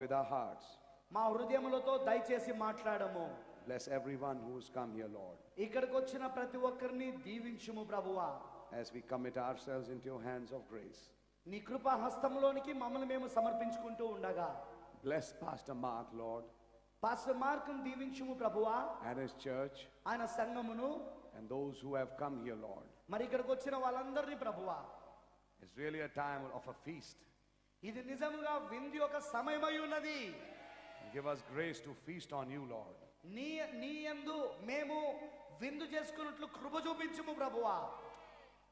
with our hearts. మా హృదయములతో దయచేసి మాట్లాడము. Bless everyone who has come here, Lord. ఇక్కడికి వచ్చిన ప్రతి ఒక్కరిని దీవించుము ప్రభువా. As we commit ourselves into your hands of grace. నీ కృపా హస్తంలోనికి మమ్మల్ని మేము సమర్పించుకుంటూ ఉండగా Bless Pastor Mark, Lord, pastor మార్కును దీవించుము ప్రభువా. and his church, ఆయన సంఘమును and those who have come here, Lord. మరి ఇక్కడికి వచ్చిన వాళ్ళందరినీ ప్రభువా. It's really a time of a feast. ఇది నిజముగా విందు యొక్క సమయమై ఉన్నది. Give us grace to feast on you, Lord. నీ యందు మేము విందు చేసుకున్నట్లు కృప చూపించుము ప్రభువా.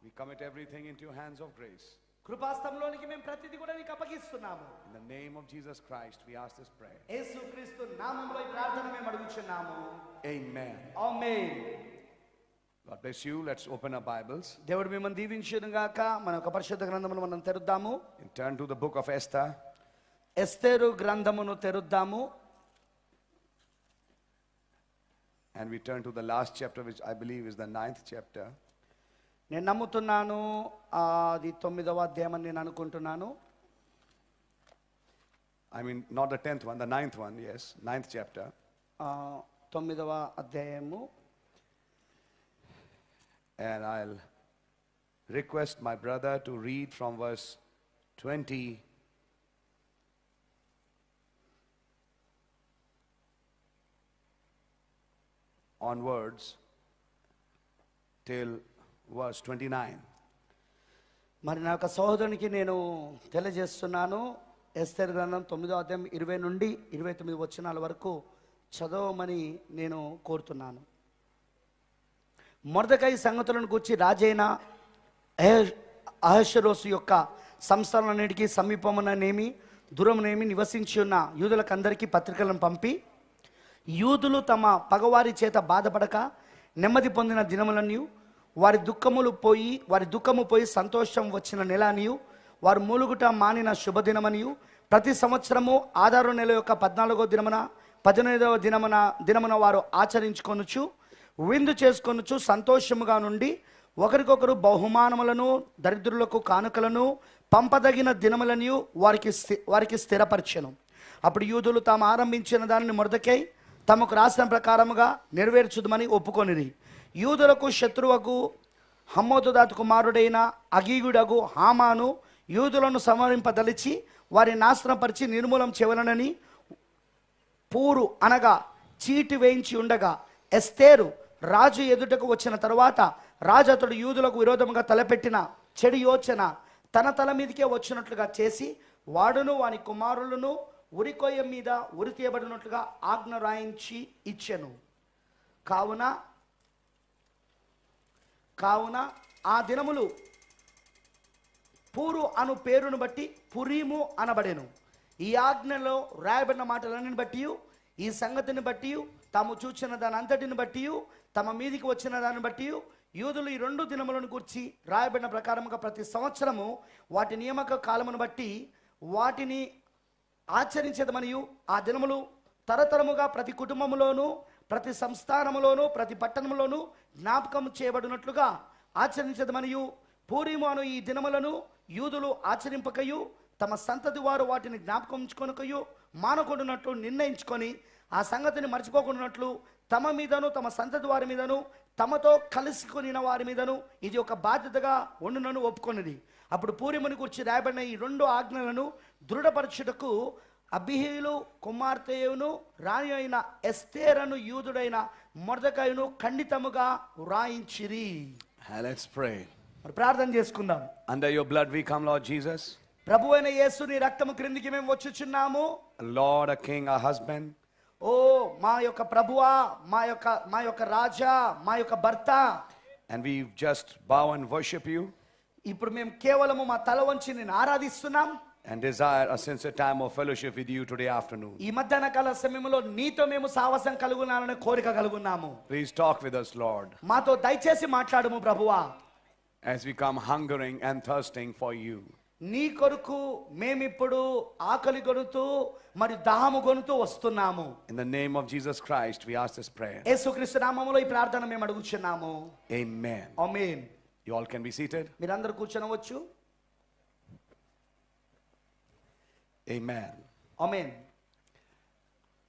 We commit everything into your hands of grace. కృపాస్తంలోనికి మేము ప్రతిదీ కూడా నీకు అప్పగిస్తున్నాము. In the name of Jesus Christ, we ask this prayer. యేసుక్రీస్తు నామములో ఈ ప్రార్థన మేము అడుగుచున్నాము. Amen. Amen. God bless you. Let's open our Bibles. దేవుడు మిమ్మల్ని దీవించును గాక. మన యొక్క పరిశుద్ధ గ్రంథమును మనం తెరుద్దాము. And turn to the book of Esther. ఎస్తేరు గ్రంథమును తెరుద్దాము. And we turn to the last chapter, which I believe is the 9th chapter. నేను నమ్ముతున్నాను అది 9వ అధ్యాయం అని నేను అనుకుంటున్నాను. I mean, not the 10th one, the 9th one, yes, 9th chapter. 9వ అధ్యాయము. And I'll request my brother to read from verse 20 onwards till verse 29. మరి నా యొక్క సహోదరునికి నేను తెలియజేస్తున్నాను, ఎస్తేరు గ్రంథం 9వ అధ్యాయం 20 నుండి 29 వచనాల వరకు చదవమని నేను కోరుతున్నాను. మొర్దెకై సంగతులను గూర్చి రాజైన అహష్వేరోషు యొక్క సంస్థలన్నిటికీ సమీపముననేమి దూరమునేమి నివసించి ఉన్న యూదులకందరికీ పత్రికలను పంపి, యూదులు తమ పగవారి చేత బాధపడక నెమ్మది పొందిన దినములనియు వారి దుఃఖము పోయి సంతోషం వచ్చిన నెల అనియు వారు మూలుగుట మానిన శుభదినమనియు ప్రతి సంవత్సరము ఆదారు నెల యొక్క 14వ దినమున 18వ దినమున వారు ఆచరించుకొనుచు విందు చేసుకొనుచు సంతోషముగా నుండి ఒకరికొకరు బహుమానములను దరిద్రులకు కానుకలను పంపదగిన దినములనియు వారికి స్థిరపరచెను. అప్పుడు యూదులు తాము ఆరంభించిన దానిని మొర్దెకై తమకు రాసిన ప్రకారముగా నెరవేర్చుదమని ఒప్పుకొనిరి. యూదులకు శత్రువకు హమ్మోదుదాతు కుమారుడైన అగీగుడగు హామాను యూదులను సంహరింపదలిచి వారి నాశనపరిచి నిర్మూలం చేయవలనని పూరు అనగా చీటి వేయించి ఉండగా, ఎస్తేరు రాజు ఎదుటకు వచ్చిన తరువాత రాజు అతడు యూదులకు విరోధముగా తలపెట్టిన చెడు యోచన తన తల మీదకే వచ్చినట్లుగా చేసి వాడును వాని కుమారులను ఉరికొయ్య మీద ఉరి తీయబడినట్లుగా ఆజ్ఞ రాయించి ఇచ్చెను. కావున ఆ దినములు పూరు అను పేరును బట్టి పురీము అనబడెను. ఈ ఆజ్ఞలో రాయబడిన మాటలన్నిని బట్టి ఈ సంగతిని బట్టి తాము చూచిన దాని అంతటిని బట్టి తమ మీదికి వచ్చిన దాన్ని బట్టి యూదులు ఈ 2 దినములను గురించి రాయబడిన ప్రకారముగా ప్రతి సంవత్సరము వాటి నియామక కాలమును బట్టి వాటిని ఆచరించదమనియు ఆ దినములు తరతరముగా ప్రతి కుటుంబములోను ప్రతి సంస్థానములోను ప్రతి పట్టణములోను జ్ఞాపకం చేయబడినట్లుగా ఆచరించదమనియు పూరీము అను ఈ దినములను యూదులు ఆచరింపకయు తమ సంతతి వారు వాటిని జ్ఞాపకం ఉంచుకొనకయు మానకుండానట్లు నిర్ణయించుకొని ఆ సంగతిని మర్చిపోకుండానట్లు తమ మీదను తమ సంతతి వారి మీదను తమతో కలుసుకొనిన వారి మీదను ఇది ఒక బాధ్యతగా ఉండునని ఒప్పుకొనిది. అప్పుడు పూరిముని గురించి రాయబడిన ఈ 2 ఆజ్ఞలను దృఢపరచుటకు అబీహయీలు కుమార్తెయును రాణి అయిన ఎస్తేరును యూదుడైన మొర్దెకైను ఖండితముగా వ్రాయించిరి. Let's pray. మరి ప్రార్థన చేసుకుందాం. Under your blood we come, Lord Jesus. ప్రభువైన యేసు నీ రక్తము క్రిందికి మేము వచ్చుచున్నాము. Lord, a king, a husband. ఓ మా యొక్క ప్రభువా, మా యొక్క రాజా, మా యొక్క భర్త. And we just bow and worship you. ఇప్పుడు మేము కేవలము మా తల వంచి నిన్ను ఆరాధిస్తున్నాం. And desire a sincere time of fellowship with you today afternoon. ఈ మధ్యాహ్న కాల సమయంలో నీతో మేము సావాసం కలుగునాలనే కోరిక కలుగున్నాము. Please talk with us, Lord. మాతో దయచేసి మాట్లాడుము ప్రభువా. As we come hungering and thirsting for you. నీ కొరకు మేమిప్పుడు ఆకలి గొనుతూ మరి దాహము గొనుతూ వస్తున్నాము. In the name of Jesus Christ we ask this prayer. యేసుక్రీస్తు నామములో ఈ ప్రార్థన మేము అడుగుచున్నాము. Amen. Amen. You all can be seated. మీరందరూ కూర్చొనవచ్చు. Amen. Amen.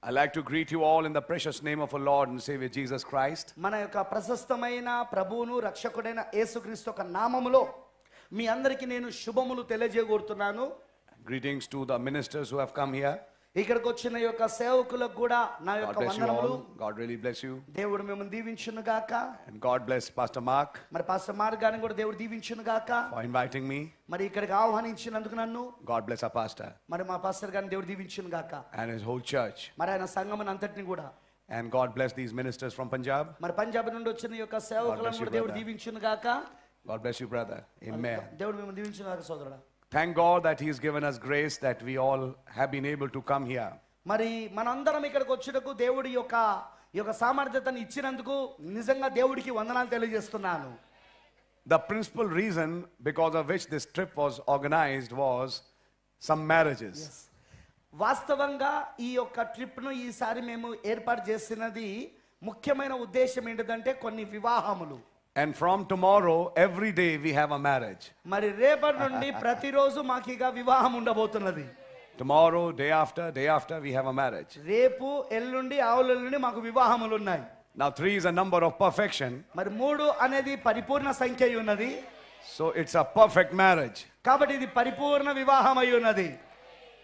I'd like to greet you all in the precious name of our Lord and Savior Jesus Christ. మన యొక్క ప్రశస్తమైన ప్రభువును రక్షకుడైన యేసుక్రీస్తు యొక్క నామములో మీ అందరికీ నేను శుభములు తెలియజేయగోరుతున్నాను. Greetings to the ministers who have come here. ఇక్కడికి వచ్చిన యొక్క సేవకులకు కూడా నా God యొక్క bless you వందనములు. all. God really bless you. దేవుడు మిమ్మల్ని దీవించును గాక. And God bless Pastor Mark మరి పాస్టర్ మార్క్ గారిని కూడా దేవుడు దీవించును గాక. for inviting me. మరి ఇక్కడికి ఆహ్వానించినందుకు నన్ను. God bless our pastor మరి మా పాస్టర్ గారిని దేవుడు దీవించును గాక. and his whole church. మరి ఆయన సంఘమును అంతటిని కూడా. And God bless these ministers from Punjab. మరి పంజాబ్ నుండి వచ్చిన యొక్క సేవకులను కూడా దేవుడు దీవించును గాక. God bless you, brother. Amen. దేవుడు మిమ్మల్ని దీవించును గాక సోదరుడా. Thank God that He has given us grace that we all have been able to come here. మరి మనందరం ఇక్కడికి వచ్చుటకు దేవుడి యొక్క సామర్థ్యతను ఇచ్చినందుకు నిజంగా దేవుడికి వందనాలు తెలియజేస్తున్నాను. The principal reason because of which this trip was organized was some marriages. వాస్తవంగా ఈ యొక్క ట్రిప్ను ఈసారి మేము ఏర్పాటు చేసినది ముఖ్యమైన ఉద్దేశం ఏంటంటే కొన్ని వివాహములు. And from tomorrow, every day we have a marriage. మరి రేపటి నుండి ప్రతిరోజు మాకు ఇక వివాహం ఉండబోతున్నది. Tomorrow, day after, we have a marriage. రేపు ఎల్లుండి ఆవులెల్లుండి మాకు వివాహములు ఉన్నాయి. Now 3 is a number of perfection. మరి 3 అనేది పరిపూర్ణ సంఖ్య అయి ఉన్నది. So it's a perfect marriage. కాబట్టి ఇది పరిపూర్ణ వివాహం అయి ఉన్నది.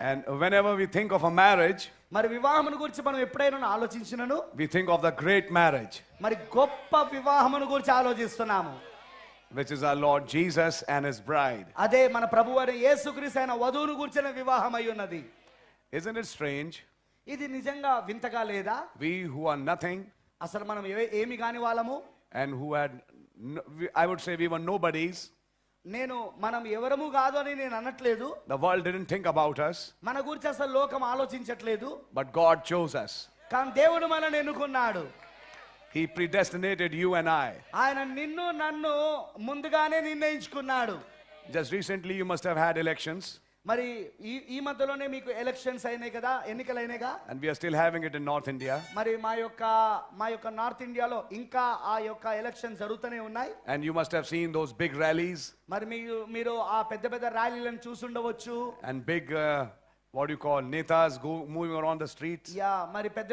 And whenever we think of a marriage, మరి వివాహమును గురించి మనం ఎప్పుడైనా ఆలోచించినను we think of the great marriage, మరి గొప్ప వివాహమును గురించి ఆలోచిస్తున్నాము, which is our Lord Jesus and His bride. అదే మన ప్రభువైన యేసుక్రీస్తు అయిన వధువును గురించిన వివాహం అయి ఉన్నది. Isn't it strange? ఇది నిజంగా వింతగా లేదా? We who are nothing అసలు మనం ఏమి కాని వాళ్ళము, and who had, I would say we were nobodies. మనం ఎవరము కాదు అని నేను అనట్లేదు. The world didn't think about us. మన గురించి అసలు లోకం ఆలోచించట్లేదు. But God chose us. కానీ దేవుడు మనల్ని ఎన్నుకున్నాడు. He predestinated you and I. ఆయన నిన్ను నన్ను ముందుగానే నిర్ణయించుకున్నాడు. Just recently you must have had elections. మరి ఈ మధ్యలోనే మీకు ఎలక్షన్స్ అయినాయి కదా, ఎన్నికలు అయినాయిగా. And we are still having it in North India. మరి మా యొక్క నార్త్ ఇండియాలో ఇంకా ఆ యొక్క ఎలక్షన్ జరుగుతూనే ఉన్నాయి. And you must have seen those big rallies. మరి మీరు ఆ పెద్ద పెద్ద ర్యాలీలను చూసుండవచ్చు. And big what do you call netas moving around the streets. మరి పెద్ద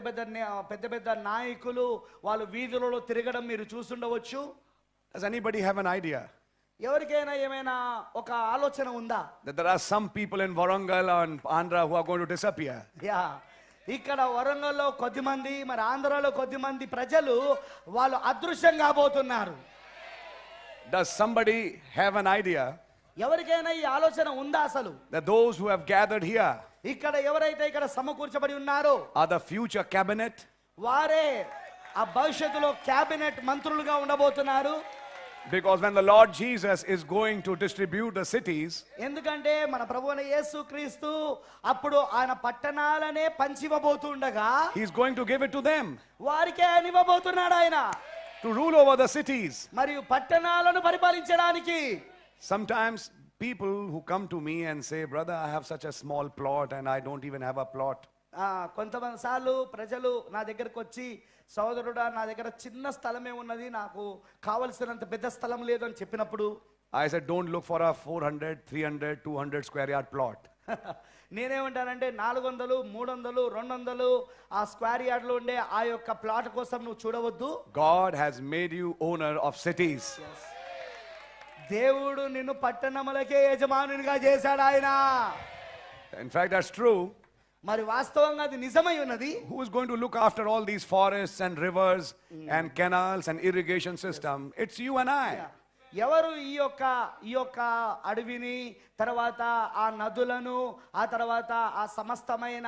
పెద్ద నాయకులు వాళ్ళు వీధులలో తిరగడం మీరు చూసుండవచ్చు. Does anybody have an idea ఎవరికైనా ఏమైనా ఒక ఆలోచన ఉందా that there are some people in Warangal and Andhra who are going to disappear? ఇక్కడ వరంగల్లో కొద్దిమంది, మరి ఆంధ్రాలో కొద్దిమంది ప్రజలు వాళ్ళు అదృశ్యం కాబోతున్నారు. Does somebody have an idea ఎవరికైనా ఈ ఆలోచన ఉందా అసలు? that those who have gathered here ఇక్కడ ఎవరైతే ఇక్కడ సమకూర్చబడి ఉన్నారో are the future cabinet? వారే ఆ భవిష్యత్తులో క్యాబినెట్ మంత్రులుగా ఉండబోతున్నారు. Because when the Lord Jesus is going to distribute the cities, ఎందుకంటే మన ప్రభువైన యేసుక్రీస్తు అప్పుడు ఆయన పట్టణాలనే పంచివ్వబోతుండగా He is going to give it to them వారికే ఇవ్వబోతున్నాడు ఆయన, to rule over the cities. మరియు పట్టణాలను పరిపాలించడానికి. Sometimes people who come to me and say, brother, I have such a small plot and I don't even have a plot. కొంతమంది సార్లు ప్రజలు నా దగ్గరకు వచ్చి, సోదరుడా నా దగ్గర చిన్న స్థలమే ఉన్నది, నాకు కావలసినంత పెద్ద స్థలం లేదు అని చెప్పినప్పుడు I said, don't look for a 400, 300, 200 square yard plot. నేనేమంటానంటే 400, 300, 200 ఆ స్క్వేర్ యార్డ్లో ఉండే ఆ యొక్క ప్లాట్ కోసం నువ్వు చూడవద్దు. God has made you owner of cities. దేవుడు నిన్ను పట్టణములకే యజమానునిగా చేశాడు ఆయన. In fact, that's true. మరి వాస్తవంగా అది నిజమై ఉన్నది. Who is going to look after all these forests and rivers and canals and irrigation system? It's you and I. ఎవరు ఈ యొక్క అడవిని, తర్వాత ఆ నదులను, ఆ తర్వాత ఆ సమస్తమైన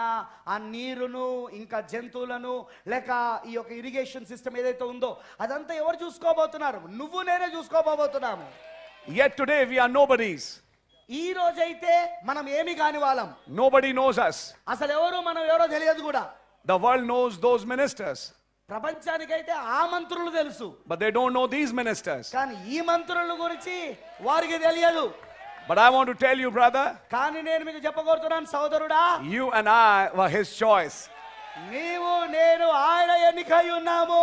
ఆ నీరును, ఇంకా జంతువులను, లేక ఈ యొక్క ఇరిగేషన్ సిస్టమ్ ఏదైతే ఉందో అదంతా ఎవరు చూసుకోబోతున్నారు? నువ్వు నేనే చూసుకోబోతున్నాము. Yet today we are nobodies. ఈ రోజైతే మనం ఏమి కాని వాళ్ళం. Nobody knows us. అసలు మనం ఎవరో తెలియదు కూడా. The world knows those ministers. ప్రపంచానికైతే ఆ మంత్రులు తెలుసు, but they don't know these ministers. కానీ ఈ మంత్రుల గురించి వారికి తెలియదు. But I want to tell you, brother, కానీ నేను మీకు చెప్పగోరుతున్నాను సోదరుడా, you and I were His choice. నీవు నేను ఆయన ఎన్నికై ఉన్నాము.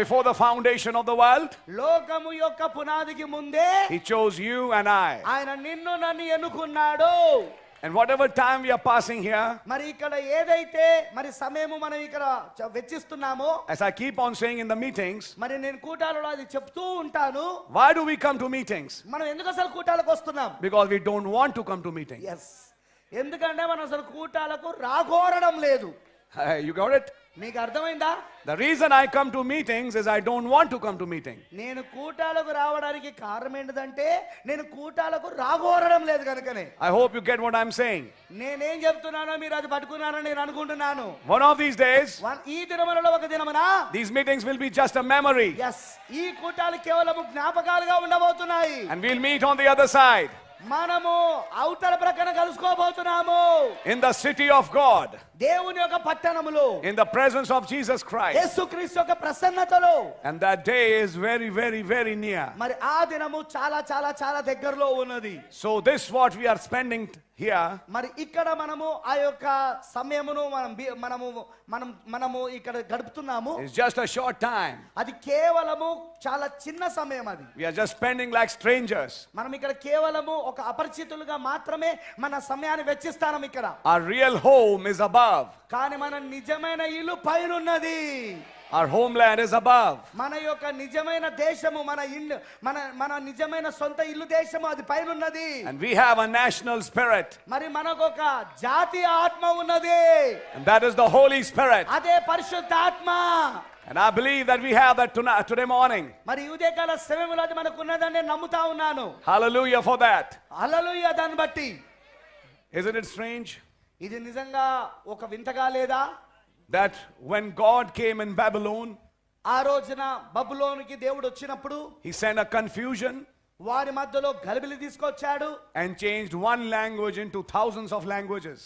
Before the foundation of the world, లోకము యొక్క పునాదికి ముందే He chose you and I. ఆయన నిన్ను నన్ను ఎన్నుకున్నాడు. And whatever time we are passing here, మరి ఇక్కడ ఏదైతే మరి సమయము మనం ఇక్కడ వెచ్చిస్తున్నామో, as I keep on saying in the meetings, మరి నేను కూటాలలో అది చెప్తూ ఉంటాను. why do we come to meetings? మనం ఎందుకు అసలు కూటాలకు వస్తున్నాం? Because we don't want to come to meetings. Yes, ఎందుకంటే మనం అసలు కూటాలకు రాగోరడం లేదు. You got it? మీకు అర్థమైందా? The reason I come to meetings is I don't want to come to meeting. నేను కూటాలకు రావడానికి కారణం ఏంటంటే నేను కూటాలకు రాగోరడం లేదు కనుకనే. I hope you get what I'm saying. నేనేం చెప్తున్నానో మీరు అది పట్టుకున్నారని నేను అనుకుంటున్నాను. One of these days, ఈ దినములలో ఒక దినమున these meetings will be just a memory. Yes, ఈ కూటాలు కేవలం జ్ఞాపకాలుగా ఉండబోతున్నాయి. And we'll meet on the other side. మనము అవతల ప్రక్కన కలుసుకోబోతున్నాము. In the city of God. దేవుని యొక్క పట్టణములో. In the presence of Jesus Christ. యేసుక్రీస్తు యొక్క ప్రసన్నతలో. And that day is very, very, very near. మరి ఆ దినము చాలా చాలా చాలా దగ్గరలో ఉన్నది. So this what we are spending here. మరి ఇక్కడ మనము ఆ యొక్క సమయమును మనము ఇక్కడ గడుపుతున్నాము. It's just a short time. అది కేవలము చాలా చిన్న సమయం అది. We are just spending like strangers. మనం ఇక్కడ కేవలము ఒక అపరిచితులుగా మాత్రమే మన సమయాన్ని వెచ్చిస్తాం ఇక్కడ. Our real home is above. కానీ మన నిజమైన ఇల్లు పైన ఉన్నది. Our homeland is above. మన యొక్క నిజమైన దేశము, మన నిజమైన సొంత ఇల్లు దేశము అది పైన ఉన్నది. And we have a national spirit. మరి మనకు ఒక జాతీయ ఆత్మ ఉన్నది. And that is the Holy Spirit. అదే పరిశుద్ధాత్మ. And I believe that we have that today morning. మరి ఉదయకాల సమయంలో అది మనకు ఉన్నదని నేను నమ్ముతా ఉన్నాను. Hallelujah for that. హల్లెలూయా దాన్ని బట్టి. Isn't it strange? ఇది నిజంగా ఒక వింతగా లేదా? That when God came in Babylon, ఆ రోజున బబులోనుకి దేవుడు వచ్చినప్పుడు he sent a confusion వారి మధ్యలో గలిబిలి తీసుకొచ్చాడు. and changed one language into thousands of languages.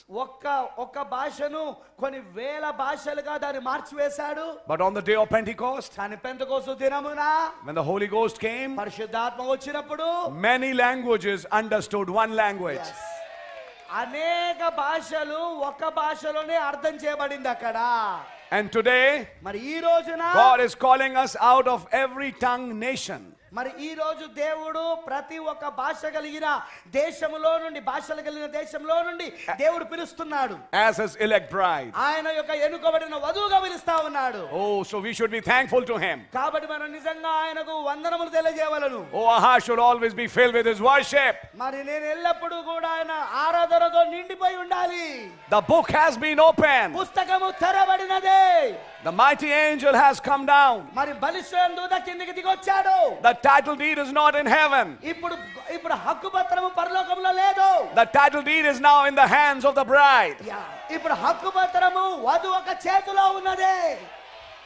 ఒక్క భాషను కొన్ని వేల భాషలుగా దాన్ని మార్చివేశాడు. But on the day of Pentecost, కానీ పెంతెకోస్తు దినమున when the Holy Ghost came, పరిశుద్ధాత్మ వచ్చినప్పుడు many languages understood one language. అనేక భాషలు ఒక భాషలోనే అర్థం చేయబడింది అక్కడ. And today, మరి ఈ రోజున God is calling us out of every tongue nation. మరి ఈ రోజు దేవుడు ప్రతి ఒక్క భాష కలిగిన దేశంలో నుండి, భాషలు కలిగిన దేశంలో నుండి దేవుడు పిలుస్తున్నాడు. As his elect bride. ఆయన యొక్క ఎన్నుకోబడిన వధువుగా పిలుస్తా ఉన్నాడు. Oh, so we should be thankful to him. కాబట్టి మనం నిజంగా ఆయనకు వందనములు తెలియజేయవలెను. Oh, our heart should always be filled with his worship. మరి నేను ఎల్లప్పుడూ కూడా ఆయన ఆరాధనతో నిండిపోయి ఉండాలి. The book has been opened. పుస్తకము తెరబడినదే. The mighty angel has come down. మరి బలిష్ఠుడైన దూత కిందికి దిగొచ్చాడు. The title deed is not in heaven. ఇప్పుడు హక్కు పత్రము పరలోకంలో లేదు. The title deed is now in the hands of the bride. ఇప్పుడు హక్కు పత్రము వధువు యొక్క చేతిలో ఉన్నదే.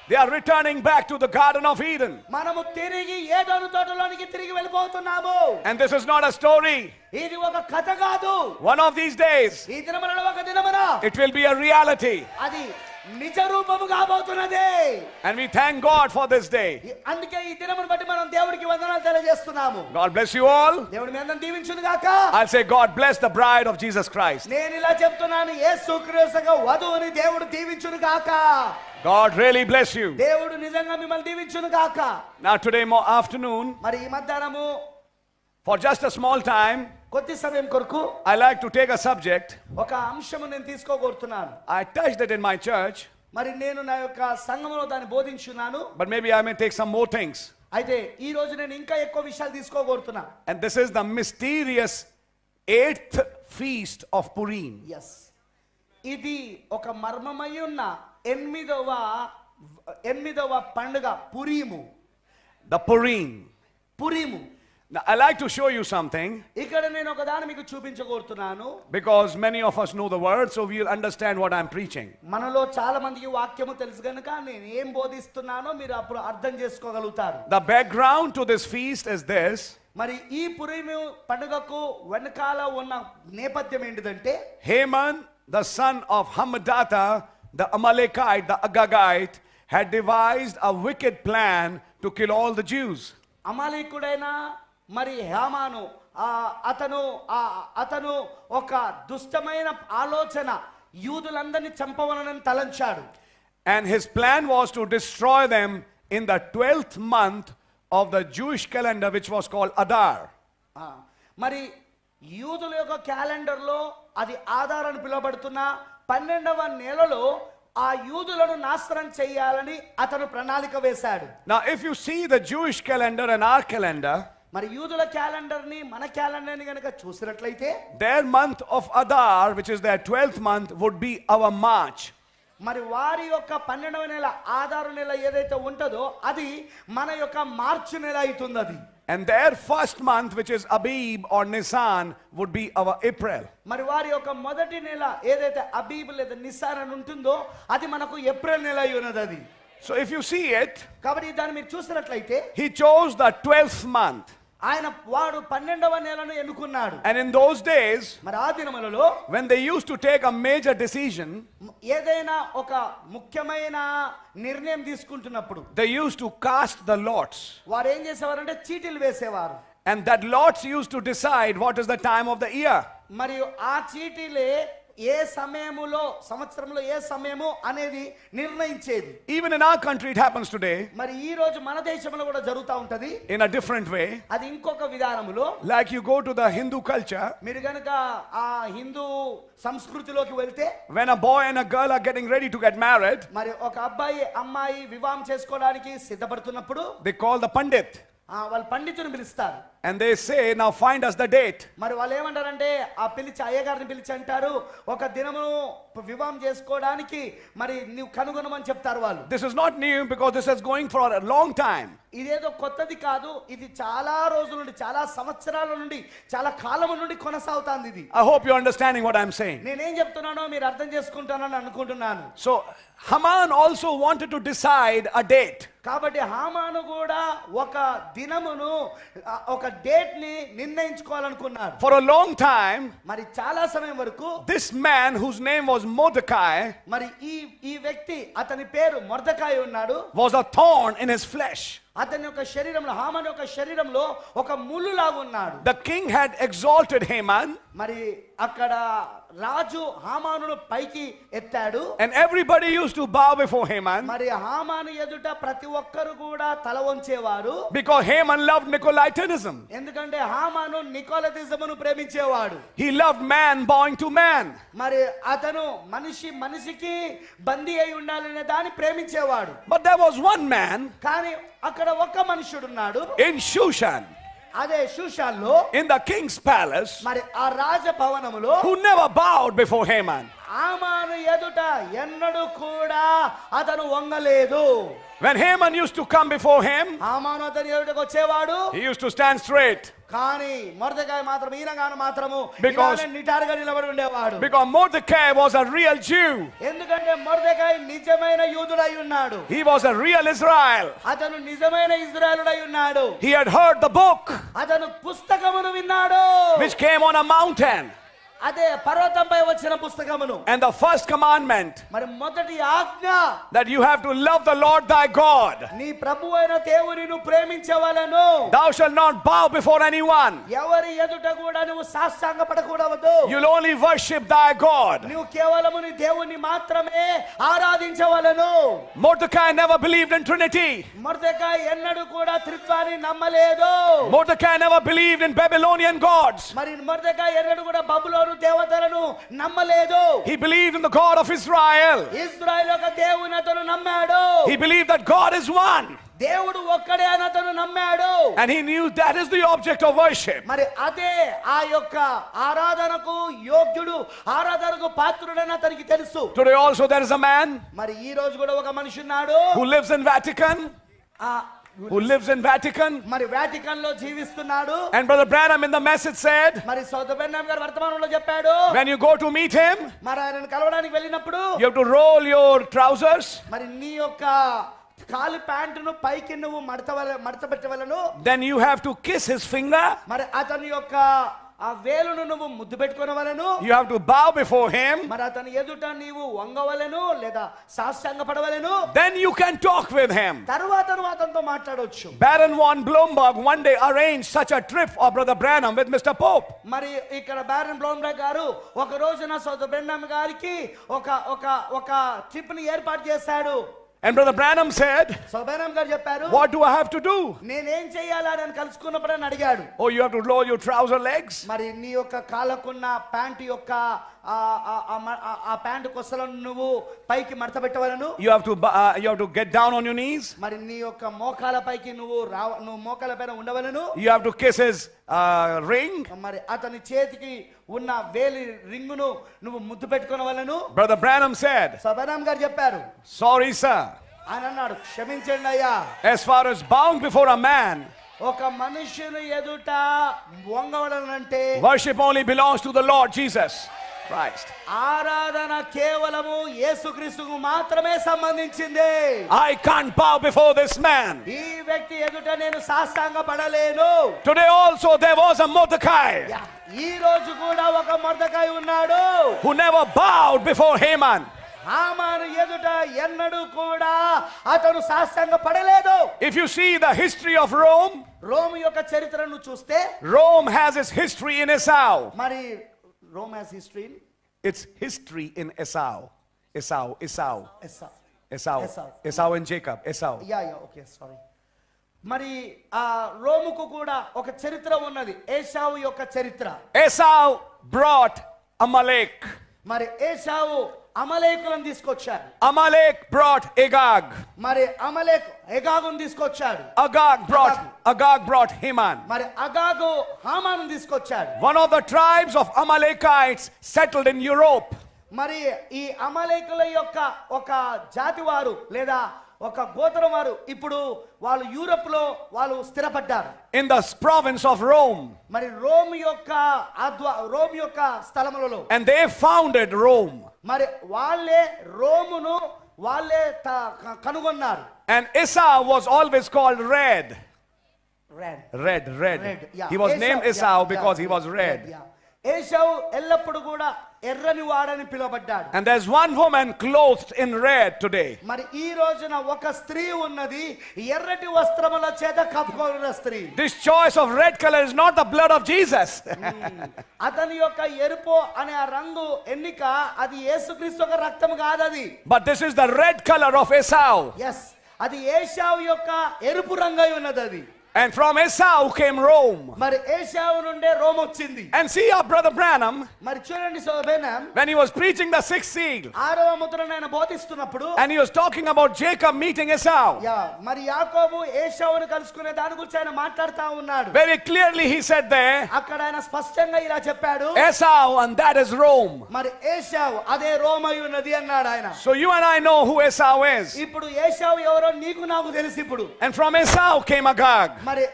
They are returning back to the Garden of Eden. మనము తిరిగి ఏదోను తోటలోనికి తిరిగి వెళ్ళిపోతున్నాము. And this is not a story. ఇది ఒక కథ కాదు. One of these days, ఈ దినములలో ఒక దినమున it will be a reality. అది నిజ రూపము కాబోతున్నది. And we thank God for this day. అందుకే ఈ దినమును బట్టి మనం దేవుడికి వందనాలు తెలియజేస్తున్నాము. God bless you all. దేవుడు మీ అందరిని దీవించును గాక. I'll say God bless the bride of Jesus Christ. నేను ఇలా చెప్తున్నాను, యేసుక్రీస్తు వధువుని దేవుడు దీవించును గాక. God really bless you. దేవుడు నిజంగా మిమ్మల్ని దీవించును గాక. Now today afternoon, మరి ఈ మధ్యాహ్నము for just a small time, కొద్ది సమయం కొరకు I like to take a subject. ఒక అంశము నేను తీసుకోగోరుతున్నాను. I touched it in my church. మరి నేను నా యొక్క సంఘములో దాన్ని బోధించున్నాను. But maybe I may take some more things. అయితే ఈ రోజు నేను ఇంకా ఎక్కువ విషయాలు తీసుకోగోరుతున్నా. And this is the mysterious 8th feast of Purim. yes ఇది ఒక మర్మమై ఉన్న ఎనిమిదవ పండుగ పురీము. The Purim. పురీము. Now, I like to show you something. ఇక్కడ నేను ఒక దాన్ని మీకు చూపించగోరుతున్నాను. Because many of us know the word, so we'll understand what I'm preaching. మనలో చాలా మందికి వాక్యము తెలుసు గనుక నేను ఏం బోధిస్తున్నానో మీరు అప్పుడు అర్థం చేసుకోగలుగుతారు. The background to this feast is this. మరి ఈ పురీము పండుగకు వెనకాల ఉన్న నేపథ్యం ఏంటిదంటే, Haman, the son of Hammedatha, the Amalekite, the Agagite, had devised a wicked plan to kill all the Jews. అమాలేకుడైన మరి హామాను అతను ఒక దుష్టమైన ఆలోచన యూదులందరినీ చంపవలనని తలంచాడు. And his plan was to destroy them in the 12th month of the Jewish calendar, which was called Adar. మరి యూదుల యొక్క క్యాలెండర్లో అది ఆధారాన్ని పిలువబడుతున్న 12వ నెలలో ఆ యూదులను నాశనం చేయాలని అతను ప్రణాళిక వేశాడు. Now if you see the Jewish calendar and our calendar, మరి యూదుల క్యాలెండర్ ని మన క్యాలెండర్ ని గనుక చూసినట్లయితే their month of Adar, which is their 12th month, would be our March. మరి వారి యొక్క 12వ నెల ఆధారు నెల ఏదైతే ఉంటుందో అది మన యొక్క మార్చి నెల అవుతుంది అది. And their first month, which is Abib or Nisan, would be our April. మరి వారి యొక్క మొదటి నెల ఏదైతే అబీబ్ లేదా నిసాన్ అని ఉంటుందో అది మనకు ఏప్రిల్ నెల అయి ఉన్నది అది. So if you see it, కాబట్టి దాన్ని మీరు చూసినట్లయితే he chose the 12th month. ఆయన వాడు 12వ నెలను ఎన్నుకున్నాడు. And in those days, మరి ఆ దినములలో when they used to take a major decision, ఏదైనా ఒక ముఖ్యమైన నిర్ణయం తీసుకుంటున్నప్పుడు they used to cast the lots. వారు ఏం చేసేవారంటే చీటీలు వేసేవారు. And that lots used to decide what is the time of the year. మరియు ఆ చీటీలే ఏ సమయములో సంవత్సరంలో ఏ సమయము అనేది నిర్ణయించేది. Even in our country it happens today మరి ఈ రోజు మన దేశంలో కూడా జరుగుతూ ఉంటది in a different way. అది ఇంకొక విధానములో. Like you go to the Hindu culture, మీరు గనుక ఆ హిందూ సంస్కృతిలోకి వెళ్తే when a boy and a girl are getting ready to get married, మరి ఒక అబ్బాయి అమ్మాయి వివాహం చేసుకోవడానికి సిద్ధపడుతున్నప్పుడు they call the pandit వాళ్ళు పండితుని పిలుస్తారు. and they say, now find us the date. మరి వాళ్ళు ఏమంటారంటే ఆ పిలిచి అయ్యగారిని పిలిచి అంటారు ఒక దినము వివాహం చేసుకోవడానికి మరి నీవు కనుగొనమని చెప్తారు వాళ్ళు. This is not new because this is going for a long time. ఇదేదో కొత్తది కాదు, ఇది చాలా రోజుల నుండి చాలా సంవత్సరాల నుండి చాలా కాలం నుండి కొనసాగుతుంది ఇది. I hope you're understanding what I'm saying. నేనేం చెప్తున్నానో మీరు అర్థం చేసుకుంటానని అనుకుంటున్నాను. So Haman also wanted to decide a date. కాబట్టి హామాను కూడా ఒక దినమును ఒక డేట్ ని నిర్ణయించుకోవాలనుకున్నాడు. For a long time, మరి చాలా సమయం వరకు this man whose name was Mordecai మరి ఈ వ్యక్తి అతని పేరు మొర్దెకాయి ఉన్నాడు. was a thorn in his flesh. అతని యొక్క శరీరంలో హామాను యొక్క శరీరంలో ఒక ముళ్ళు లాగా ఉన్నాడు. The king had exalted Haman, మరి అక్కడ రాజు హామానును పైకి ఎత్తాడు. and everybody used to bow before Haman మరి హామాను ఎదుట ప్రతి ఒక్కరు కూడా తల వంచేవారు. because Haman loved Nicolaitanism. ఎందుకంటే హామాను నికోలటిజమును ప్రేమించేవాడు. He loved man bowing to man. మరి అతను మనిషికి బందీ అయి ఉండాలనే దాన్ని ప్రేమించేవాడు. But there was one man కానీ అక్కడ ఒక మనుషుడు ఉన్నాడు in Shushan, అదే షూషాన్లో in the king's palace, మరి ఆ రాజభవనములో who never bowed before Haman. హామాను ఎదుట ఎన్నడూ కూడా అతను వంగలేదు. When Haman used to come before him, హామాను అతని ఎదుటకు వచ్చేవాడు. he used to stand straight. కానీ మొర్దెకాయి మాత్రం ఈయనగాను మాత్రము Because- ఇలానే నిటారుగా నిలబడి ఉండేవాడు. Because Mordecai was a real Jew. ఎందుకంటే మొర్దెకాయి నిజమైన యూదుడై ఉన్నాడు. He was a real Israel. అతను నిజమైన ఇశ్రాయేలుడై ఉన్నాడు. He had heard the book అతను పుస్తకమును విన్నాడు. which came on a mountain. అదే పర్వతంపై వచ్చిన పుస్తకమును. And the first commandment, మరి మొదటి ఆజ్ఞ that you have to love the Lord thy God. నీ ప్రభువైన దేవుని నువ్వు ప్రేమించవలెను. Thou shalt not bow before anyone. ఎవరి ఎదుట కూడా నువ్వు సాష్టాంగపడకూడదు. You'll only worship thy God. నువ్వు కేవలము నీ దేవుని మాత్రమే ఆరాధించవలెను. Mordecai never believed in Trinity. మొర్దెకాయి ఎన్నడూ కూడా త్రిత్వాన్ని నమ్మలేదు. Mordecai never believed in Babylonian gods. మరి మొర్దెకాయి ఎన్నడూ కూడా బబులోను దేవతలను నమ్మలేదు. He believed in the God of Israel. ఇశ్రాయేలు యొక్క దేవుని అతను నమ్మాడు. He believed that God is one. దేవుడు ఒక్కడే అని అతను నమ్మాడు. And he knew that is the object of worship. మరి అదే ఆ యొక్క ఆరాధనకు యోగ్యుడు, ఆరాధనకు పాత్రుడని అతనికి తెలుసు. Today also there is a man మరి ఈ రోజు కూడా ఒక మనిషి ఉన్నాడు. who lives in Vatican. మరి వాటికన్ లో జీవిస్తున్నాడు. And Brother Branham in the message said, మరి సోదరు బ్రహ్నాం గారు వర్తమానంలో చెప్పాడు, when you go to meet him, మరి ఆయనను కలవడానికి వెళ్ళినప్పుడు you have to roll your trousers. మరి నీ యొక్క కాలి ప్యాంటును పైకి నువ్వు మడత పెట్టవలను. Then you have to kiss his finger. మరి అతని యొక్క ఆ వేలును నువ్వు ముద్దు పెట్టుకొనవలెను. You have to bow before him. మరి అతని ఎదుట నీవు వంగవలెను లేదా సాష్టాంగపడవలెను. Then you can talk with him. తరువాత నువ్వు అతనితో మాట్లాడొచ్చు. Baron von Blomberg one day arranged such a trip of Brother Branham with Mr. Pope. మరి ఇక్కడ బ్యారన్ బ్లోమ్బర్గ్ గారు ఒక రోజున సోదరు బ్రెన్నాం గారికి ఒక ట్రిప్ ని ఏర్పాటు చేశాడు. And Brother Branham said, so Branham గారు చెప్పారు, what do I have to do? నేనేం చేయాలా అని కలుసుకున్నప్పుడు అని అడిగాడు. Oh, you have to lower your trouser legs? మరి నీ యొక్క కాళ్ళకున్న ప్యాంటు యొక్క ఆ ప్యాంటు కొసలను నువ్వు పైకి మడత పెట్టవలను. You have to get down on your knees? మరి నీ యొక్క మోకాల పైకి నువ్వు మోకాల పైన ఉండవలను. You have to kiss his ring? మరి అతని చేతికి ఉన్న వేలి రింగును నువ్వు ముద్దు పెట్టుకోవలను. Brother Branham said, so Branham గారు చెప్పారు, sorry sir, ఆయన అన్నాడు, క్షమించండి అయ్యా, as far as bowing before a man, ఒక మనుషుని ఎదుట వంగవలనంటే worship only belongs to the Lord Jesus Christ. ఆరాధన కేవలము యేసుక్రీస్తుకు మాత్రమే సంబంధించింది. I can't bow before this man. ఈ వ్యక్తి ఎదుట నేను సాష్టాంగ పడలేను. Today also there was a Mordecai ఈ రోజు కూడా ఒక మొర్దెకై ఉన్నాడు, who never bowed before Haman. హామాను ఎదుట ఎన్నడూ కూడా అతడు సాష్టాంగ పడలేదు. If you see the history of Rome, Rome యొక్క చరిత్రను చూస్తే Rome has its history in Esau. మరి Rome has history, It's history in Esau. Esau Esau. and Jacob. Esau. Okay sorry. మరి ఆ రోముకు కూడా ఒక చరిత్ర ఉన్నది, ఏశావు యొక్క చరిత్ర. Esau brought Amalek. మరి ఏశావు అమలేకులను తీసుకొచ్చాడు. Amalek brought Agag. మరి అమలేకు ఎగాగును తీసుకొచ్చాడు. Agag brought Haman. మరి అగాగు హామాను తీసుకొచ్చాడు. One of the tribes of Amalekites settled in Europe. మరి ఈ అమలేకుల యొక్క ఒక జాతి వారు లేదా ఒక గోత్రం వారు ఇప్పుడు వాళ్ళు యూరోప్ లో వాళ్ళు స్థిరపడ్డారు. In the province of Rome. మరి రోమ్ యొక్క స్థలములలో. And they founded Rome. మరి వాళ్ళే రోమును కనుగొన్నారు. And Esau was always called red. Red. Yeah. He was named Esau because he was red. ఏశావు ఎల్లప్పుడు కూడా ఎర్రని వాడని పిలువబడ్డాడు. And there's one woman clothed in red today. మరి ఈ రోజున ఒక స్త్రీ ఉన్నది, ఎర్రటి వస్త్రముల చేత కప్పుకొన్న స్త్రీ. This choice of red color is not the blood of Jesus. అతని యొక్క ఎరుపు అనే ఆ రంగు ఎన్నిక అది యేసుక్రీస్తు యొక్క రక్తం కాదు అది. But this is the red color of Esau. yes, అది ఏశావు యొక్క ఎరుపు రంగై ఉన్నది అది. And from Esau came Rome. మరి ఏశావు నుండే రోమ్ వచ్చింది. And see our brother Branham, మరి చూడండి సోబెనం, when he was preaching the sixth seal, ఆరవ ముద్రను ఆయన బోధిస్తున్నప్పుడు, and he was talking about Jacob meeting Esau. మరి యాకోబు ఏశావును కలుసుకునే దాని గురించి ఆయన మాట్లాడుతా ఉన్నాడు. Very clearly he said there, అక్కడ ఆయన స్పష్టంగా ఇలా చెప్పాడు, Esau and that is Rome. మరి ఏశావు అదే రోమై ఉన్నది అన్నాడు ఆయన. So you and I know who Esau is. ఇప్పుడు ఏశావు ఎవరో నీకు నాకు తెలుసు ఇప్పుడు. And from Esau came Agag. మరి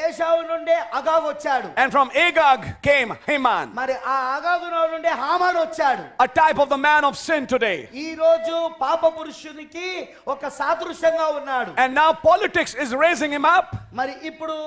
ఏశావు నుండే అగాగు వచ్చాడు. And from Agag came Haman. మరి ఆ అగాగు నుండే హామాను వచ్చాడు. A type of the man of sin today. ఈ రోజు పాప పురుషునికి ఒక సాదృశ్యంగా ఉన్నాడు. And now politics is raising him up. మరి ఇప్పుడు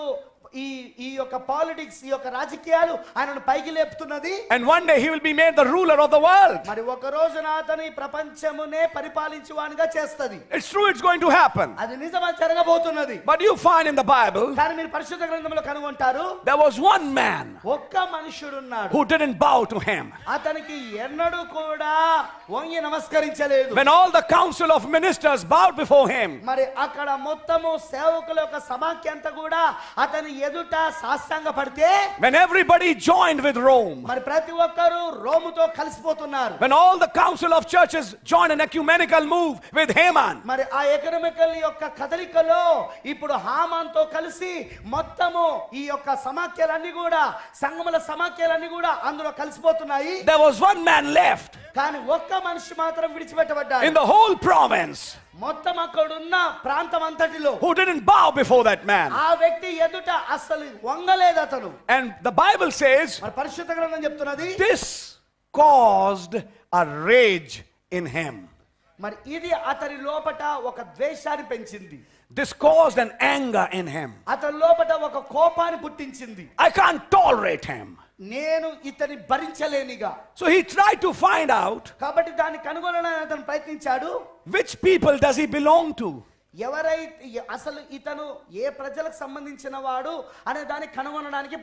ఈ యొక్క పాలిటిక్స్, ఈ యొక్క రాజకీయాలు ఆయనను పైకి లేపుతున్నది. And one day he will be made the ruler of the world. మరి ఒక రోజున అతని ప్రపంచమునే పరిపాలించువానిగా చేస్తది. It's true, it's going to happen. అది నిజంగా జరగబోతున్నది. But you find in the Bible, కానీ మీరు పరిశుద్ధ గ్రంథంలో కనుగొంటారు, there was one man ఒక్క మనుషుడు ఉన్నాడు who didn't bow to him. అతనికి ఎన్నడూ కూడా వంగి నమస్కరించలేదు. When all the council of ministers bowed before him, మరి అక్కడ మొత్తము సేవకుల యొక్క సమాఖ్య అంతా కూడా అతని ఎదుట సాష్టాంగ పడితే, when everybody joined with Rome, మరి ప్రతి ఒక్కరు రోముతో కలిసిపోతున్నారు. when all the council of churches joined an ecumenical move with Haman, మరి ఆ ఎకనమికల్ యొక్క కదలికలో ఇప్పుడు హామాన్తో కలిసి మొత్తము ఈ యొక్క సమాఖ్యలన్నీ కూడా సంఘముల సమాఖ్యలన్నీ కూడా అందులో కలిసిపోతున్నాయి. there was one man left కానీ ఒక్క మనిషి మాత్రం విడిచిపెట్టబడ్డాడు. in the whole province మొత్తం అక్కడున్న ప్రాంతం అంతటిలో who didn't bow before that man. ఆ వ్యక్తి ఎదుట అసలు వంగలేదు అతను. And the Bible says, మరి పరిశుద్ధ గ్రంథం చెప్తున్నది, this caused a rage in him. మరి ఇది అతని లోపట ఒక ద్వేషాన్ని పెంచింది. This caused an anger in him. అతని లోపట ఒక కోపాన్ని పుట్టించింది. I can't tolerate him. నేను ఇతని భరించలేనిగా. So he tried to find out, కాబట్టి దాన్ని కనుగొనడానికి అతను ప్రయత్నించాడు. which people does he belong to? ఎవరైతే అసలు ఇతను ఏ ప్రజలకు సంబంధించిన వాడు అనే దాన్ని కనుగొనడానికి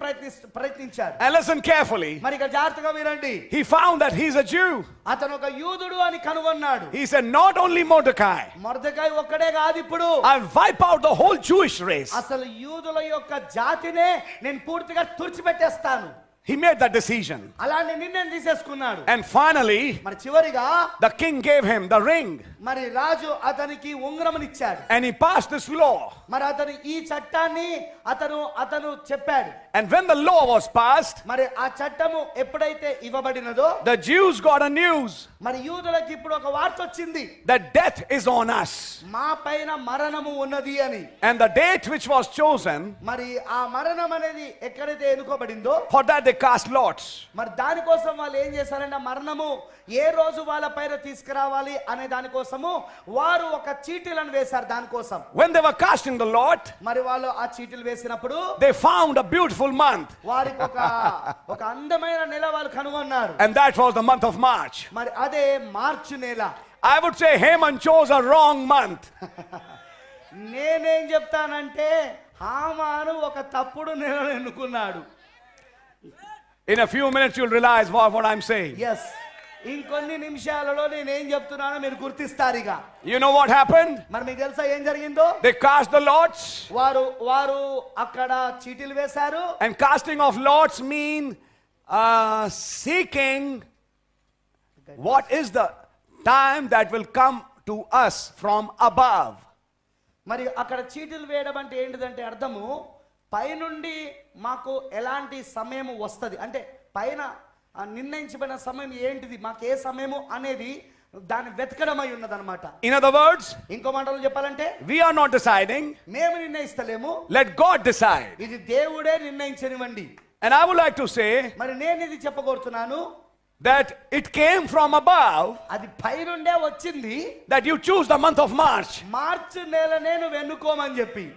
ప్రయత్నించాడు. And listen carefully. మరి ఇక జాగ్రత్తగా వినండి. He found that he's a Jew. అతను ఒక యూదుడు అని కనుగొన్నాడు. He said, not only Mordecai. Mordecai ఒక్కడే కాదు, ఇప్పుడు I'll wipe out the whole Jewish race. అసలు యూదుల యొక్క జాతినే నేను పూర్తిగా తుడిచిపెట్టేస్తాను. He made that decision. అలాంటి నిర్ణయం తీసేసుకున్నాడు. And finally, మరి చివరిగా the king gave him the ring. మరి రాజు అతనికి ఉంగరమునిచ్చాడు. And he passed this law. మరి అతను ఈ చట్టాన్ని అతను చెప్పాడు. And when the law was passed, మరి ఆ చట్టము ఎప్పుడైతే ఇవ్వబడినదో the Jews got a news మరి యూదులకు ఇప్పుడు ఒక వార్త వచ్చింది. that death is on us. మా పైన మరణము ఉన్నది అని. And the date which was chosen, మరి ఆ మరణం అనేది ఎక్కడైతే ఎన్నుకోబడిందో for that they cast lots. మరి దానికోసం వాళ్ళు ఏం చేశారంటే మరణము ఏ రోజు వాళ్ళ పైన తీసుకురావాలి అనే దానికోసము వారు ఒక చీటీలను వేశారు. దానికోసం When they were casting the lot, మరి వాళ్ళు ఆ చీటీలు వేసినప్పుడు they found a beautiful month. వారికి ఒక అందమైన నెల వాళ్ళు కనుగొన్నారు. And that was the month of March. మరి అదే మార్చి నెల. I would say Haman chose a wrong month. నేనేం చెప్తానంటే హామాను ఒక తప్పుడు నెలను ఎన్నుకున్నాడు. In a few minutes you'll realize what I'm saying. Yes. ఇంకొన్ని నిమిషాలలో నేనేం చెప్తున్నానో మీరు గుర్తిస్తారు. ఇక You know what happened? మరి మీకు తెలుసా ఏం జరిగిందో? They cast the lots. వారు అక్కడ చీటీలు వేశారు. And casting of lots mean seeking what is the time that will come to us from above. మరి అక్కడ చీటీలు వేయడం అంటే ఏంటిదంటే అర్థము పైనుండి మాకు ఎలాంటి సమయం వస్తది అంటే పైన నిర్ణయించబడిన సమయం ఏంటిది, మాకు ఏ సమయము అనేది దాన్ని వెతకడమై ఉన్నదన్నమాట. In other words, ఇంకో మాటలో చెప్పాలంటే we are not deciding. మేము నిర్ణయిస్తలేము. Let God decide. ఇది దేవుడే నిర్ణయించనివ్వండి. And I would like to say మరి నేను ఇది చెప్పగోరుతున్నాను that it came from above. అది పైనుండే వచ్చింది. That you choose the month of March. మార్చి నెల నేను వెన్నుకోమని చెప్పి.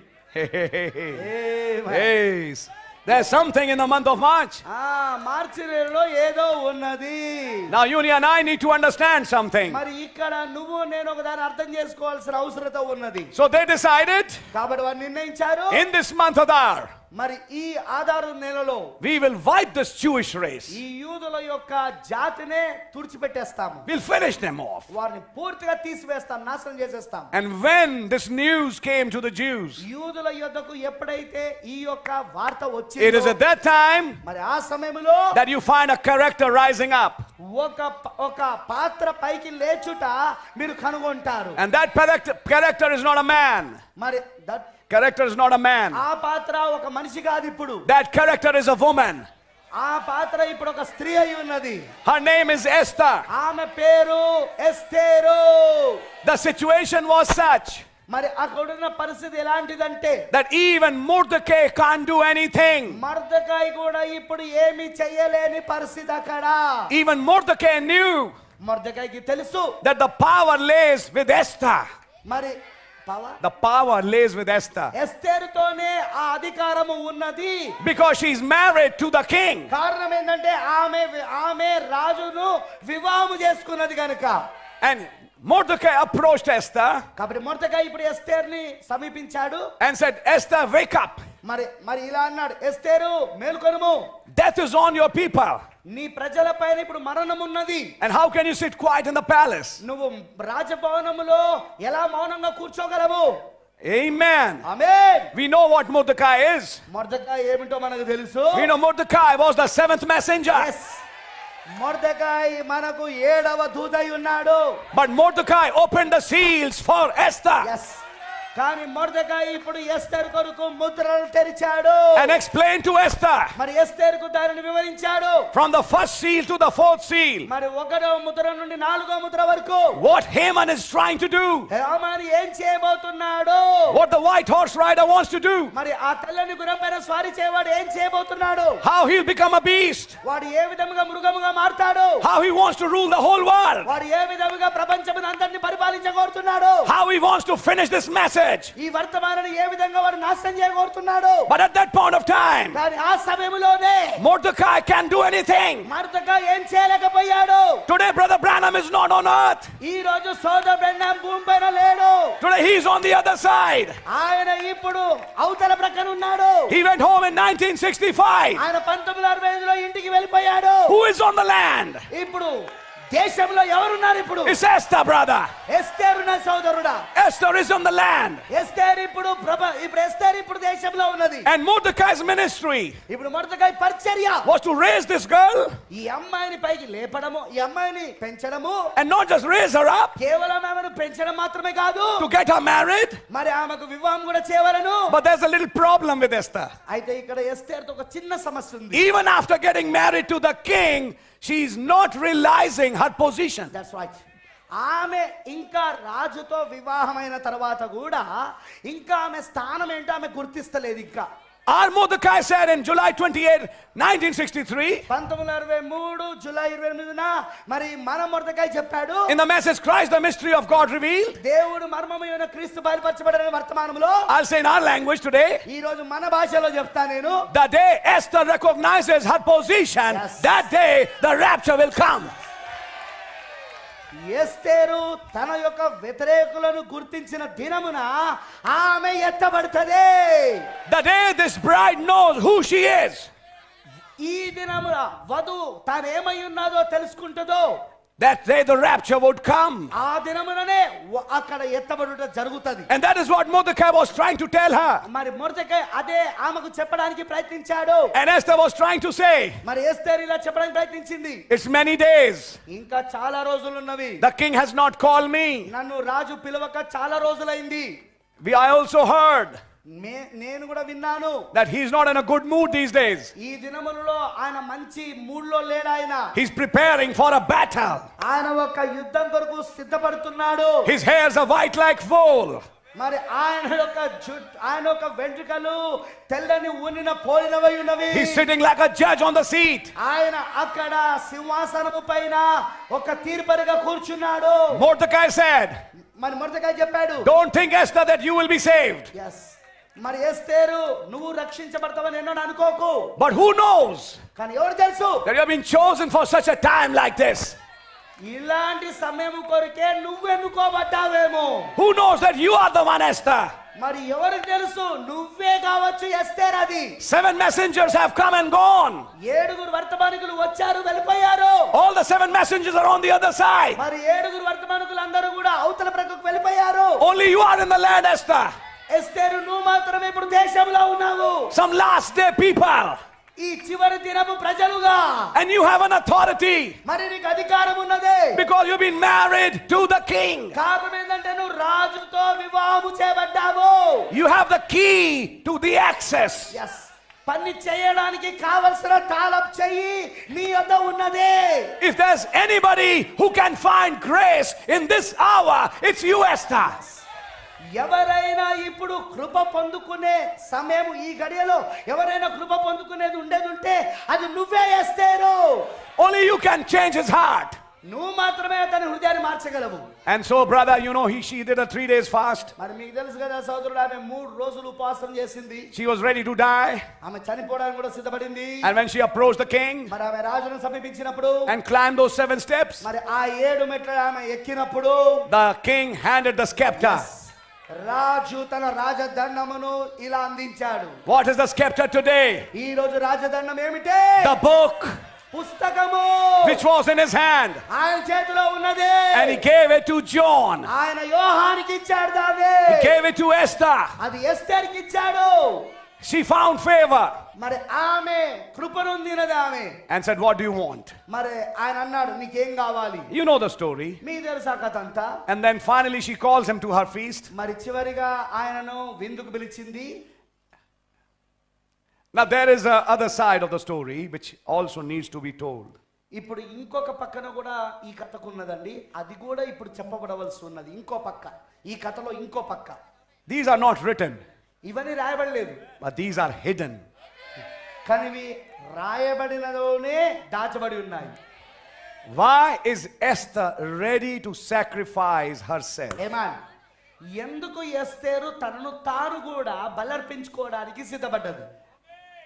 Yes. There's something in the month of March. మార్చి నెలలో ఏదో ఉన్నది. Now you and I need to understand something. మరి ఇక్కడ నువ్వు నేను ఒకదాన్ని అర్థం చేసుకోవాల్సిన అవసరత ఉన్నది. So they decided, కాబట్టి వారు నిర్ణయించారు, in this month of Adar, మరి ఈ ఆదారు నెలలో we will wipe this Jewish race. ఈ యూదుల యొక్క జాతినే తుడిచిపెట్టేస్తాము. We'll finish them off. వారిని పూర్తిగా తీసివేస్తాం, నాశనం చేసేస్తాం. And when this news came to the Jews, యూదుల యొద్దకు ఎప్పుడైతే ఈ యొక్క వార్త it వచ్చిందో is at that time మరి ఆ సమయంలో that you find a character rising up. ఒక పాత్ర పైకి లేచుట మీరు కనుగొంటారు. And that character is not a man. మరి Character is not a man. ఆ పాత్ర ఒక మనిషి కాదు. ఇప్పుడు That character is a woman. ఆ పాత్ర ఇప్పుడు ఒక స్త్రీ అయి ఉన్నది. Her name is Esther. ఆమె పేరు ఎస్తేరు. The situation was such మరి అక్కడున్న పరిస్థితి ఎలాంటిదంటే that even Mordecai can't do anything. Mordecai కూడా ఇప్పుడు ఏమీ చేయలేని పరిస్థితి అక్కడ. Even Mordecai knew మొర్దెకైకి తెలుసు that the power lays with Esther. మరి The power lays with Esther. ఎస్తేరుతోనే ఆ అధికారము ఉన్నది. Because she's married to the king. కారణం ఏంటంటే ఆమె రాజును వివాహం చేసుకున్నది కనుక. And Mordecai approached Esther. కాబట్టి మొర్దెకై ఇప్పుడు ఎస్తేరుని సమీపించాడు. And said, Esther, wake up. మరి ఇలా అన్నాడు, ఎస్తేరు మేలుకొనుము. Death is on your people. నీ ప్రజల పైన ఇప్పుడు మరణం ఉన్నది. And how can you sit quiet in the palace? నువ్వు రాజభవనములో ఎలా మౌనంగా కూర్చోగలవు? Amen. Amen. We know what Mordecai is. Mordecai ఏమిటో మనకు తెలుసు. We know Mordecai was the 7th messenger. Yes. Mordecai మనకు 7వ దూతై ఉన్నాడు. But Mordecai opened the seals for Esther. Yes. కానీ మొర్దెకై ఇప్పుడు ఎస్తేరు కొరకు ముద్రలు తెరిచాడు. And explained to Esther. మరి ఎస్తేరుకు దానిని వివరించాడు. From the first seal to the 4th seal. మరి 1వ ముద్ర నుండి 4వ ముద్ర వరకు. What Haman is trying to do. హామాను ఏం చేయబోతున్నాడు? What the white horse rider wants to do. మరి ఆ తెల్లని గుర్రం పైన స్వారీ చేయవాడు ఏం చేయబోతున్నాడు? How he'll become a beast. వాడు ఏ విధముగా మృగముగా మారతాడు? How he wants to rule the whole world. వాడు ఏ విధముగా ప్రపంచమంతటిని పరిపాలించగోరుతున్నాడు? How he wants to finish this message. ఈ వర్తమానాన్ని ఏ విధంగా వాడు నాశనం చేయగోరుతున్నాడు? But at that point of time, కానీ ఆ సమయంలోనే Mordecai can do anything. Mordecai ఏం చేయలేకపోయాడు. Today Brother Branham is not on earth. ఈ రోజు సోదరుడు బ్రహ్నాం భూమిపైన లేడు. Today he's on the other side. ఆయన ఇప్పుడు అవతల ప్రక్కన ఉన్నాడు. He went home in 1965. ఆయన 1965లో ఇంటికి వెళ్ళిపోయాడు. Who is on the land? ఇప్పుడు దేశంలో ఎవరున్నారు? ఇప్పుడు It's Esther, brother. ఎస్తేరు నా సోదరుడా. Esther is on the land. ఎస్తేరు ఇప్పుడు ఎస్తేరు ఇప్పుడు దేశంలో ఉన్నది. And Mordecai's ministry ఇప్పుడు మొర్దెకై పరిచర్య was to raise this girl. ఈ అమ్మాయిని పైకి లేపడము, ఈ అమ్మాయిని పెంచడము. And not just raise her up. కేవలం ఆమెను పెంచడం మాత్రమే కాదు. To get her married. మరి ఆమెకు వివాహం కూడా చేయవలెను. But there's a little problem with Esther. అయితే ఇక్కడ ఎస్తేరుతో ఒక చిన్న సమస్య ఉంది. Even after getting married to the king, she's not realizing her position. That's right. ఆమె ఇంకా రాజుతో వివాహమైన తర్వాత కూడా ఇంకా ఆమె స్థానం ఏంటో ఆమె గుర్తిస్తలేదు ఇంకా. Our Mordecai said in July 28, 1963, 1963 July 28న మరి మన మొర్దెకై చెప్పాడు, in the message Christ the mystery of God revealed. దేవుడు మర్మమైన క్రీస్తు బయలుపరచబడిన వర్తమానంలో, I'll say in our language today, ఈ రోజు మన భాషలో చెప్తా నేను, the day Esther recognizes her position, Yes. that day the rapture will come. ఎస్తేరు తన యొక్క వ్యతిరేకులను గుర్తించిన దినమున ఆమె ఎత్తబడుతది. The day this bride knows who she is. ఈ దినమున వధువు తానేమై ఉన్నదో తెలుసుకుంటుందో, That day the rapture would come. ఆ దినముననే అక్కడ ఎత్తబడుట జరుగుతది. And that is what Mordecai was trying to tell her. మరి మొర్దెకై అదే ఆమెకు చెప్పడానికి ప్రయత్నించాడు. And Esther was trying to say, మరి ఎస్తేరు ఇలా చెప్పడానికి ప్రయత్నించింది, it's many days. ఇంకా చాలా రోజులు ఉన్నవి. The king has not called me. నన్ను రాజు పిలవక చాలా రోజులైంది. I also heard నేను కూడా విన్నాను that he's not in a good mood these days. ఈ దినములలో ఆయన మంచి మూడ్లో లేడు. ఆయన He's preparing for a battle. ఆయన ఒక యుద్ధం కొరకు సిద్ధపడుతున్నాడు. His hairs are white like wool. మరి ఆయన యొక్క వెంట్రుకలు తెల్లని ఊనిన పోలినవై ఉన్నవి. He's sitting like a judge on the seat. ఆయన అక్కడ సింహాసనము పైన ఒక తీర్పరిగా కూర్చున్నాడు. Mordecai said, మరి మొర్దెకై చెప్పాడు, don't think, Esther, that you will be saved. yes, మరి ఎస్తేరు నువ్వు రక్షించబడతావని ఎన్నో అనుకోకు. But who knows కానీ ఎవరు తెలుసు that you have been chosen for such a time like this? ఇలాంటి సమయం కొరకే నువ్వు ఎన్నుకోబడ్డావేమో. Who knows that you are the one, Esther? మరి ఎవరికి తెలుసు నువ్వే కావచ్చు ఎస్తేర్. అది 7 messengers have come and gone. 7 వర్తమానికులు వచ్చారు వెళ్ళిపోయారు. All the 7 messengers are on the other side. మరి 7 వర్తమానికులు అందరూ కూడా అవతల ప్రక్కకు వెళ్ళిపోయారు. Only you are in the land, Esther. ఎస్తేరు నువ్వు మాత్రమే ఇప్పుడు దేశంలో ఉన్నావు. Some last day people. ఈ చివరి దినము ప్రజలుగా. And you have an authority. మరి నీకు అధికారం ఉన్నది. Because you've been married to the king. కారణం ఏంటంటే నువ్వు రాజుతో వివాహము చేయబడ్డావు. You have the key to the access. yes, పని చేయడానికి కావలసిన తాళం చెయ్యి నీ వద్ద ఉన్నది. If there's anybody who can find grace in this hour, it's you, Esther. ఎవరైనా ఇప్పుడు కృప పొందుకునే సమయం ఈ గడియలో ఎవరైనా కృప పొందుకునేది ఉండేది ఉంటే అది నువ్వే ఎస్తేరు. Only you can change his heart. నువ్వు మాత్రమే అతని హృదయాన్ని మార్చగలవు. And so, brother, you know, she did a 3 days fast. మరి మీకు తెలుసు కదా సోదరుడు, ఆమె 3 రోజులు ఉపవాసం చేసింది. She was ready to die. ఆమె చనిపోవడానికి కూడా సిద్ధపడింది. And when she approached the king మరి ఆమె రాజును సమీపించినప్పుడు and climbed those 7 steps, మరి ఆ 7 మెట్లు ఆమె ఎక్కినప్పుడు the king handed the scepter. రాజు తన రాజదండమును ఇలా అందించాడు. What is the scepter today? ఈ రోజు రాజదండం ఏమిటి? The book పుస్తకము which was in his hand. ఆయన చేతిలో ఉన్నది. And he gave it to John. ఆయన యోహానికి ఇచ్చాడు దాన్ని. He gave it to Esther. అది ఎస్తేరుకి ఇచ్చాడు. She found favor మరి ఆమె కృపనొందినది ఆమె. and said, what do you want? మరి ఆయన అన్నాడు నీకేం కావాలి? You know the story. మీ తెలుసా కథ అంతా. And then finally she calls him to her feast. మరి చివరిగా ఆయనను విందుకు పిలిచింది. Now there is a other side of the story which also needs to be told. ఇప్పుడు ఇంకొక పక్కన కూడా ఈ కథకున్నదండి. అది కూడా ఇప్పుడు చెప్పబడవలసి ఉన్నది. ఇంకో పక్క, ఈ కథలో ఇంకో పక్క. These are not written, ఇవన్నీ రాయబడలేదు, but these are hidden. కానీ ఇవి రాయబడినలోనే దాచబడి ఉన్నాయి. Why is Esther ready to sacrifice herself? ఏమాన్ ఎందుకు ఎస్తేరు తనను తాను కూడా బలర్పించుకోవడానికి సిద్ధపడ్డది?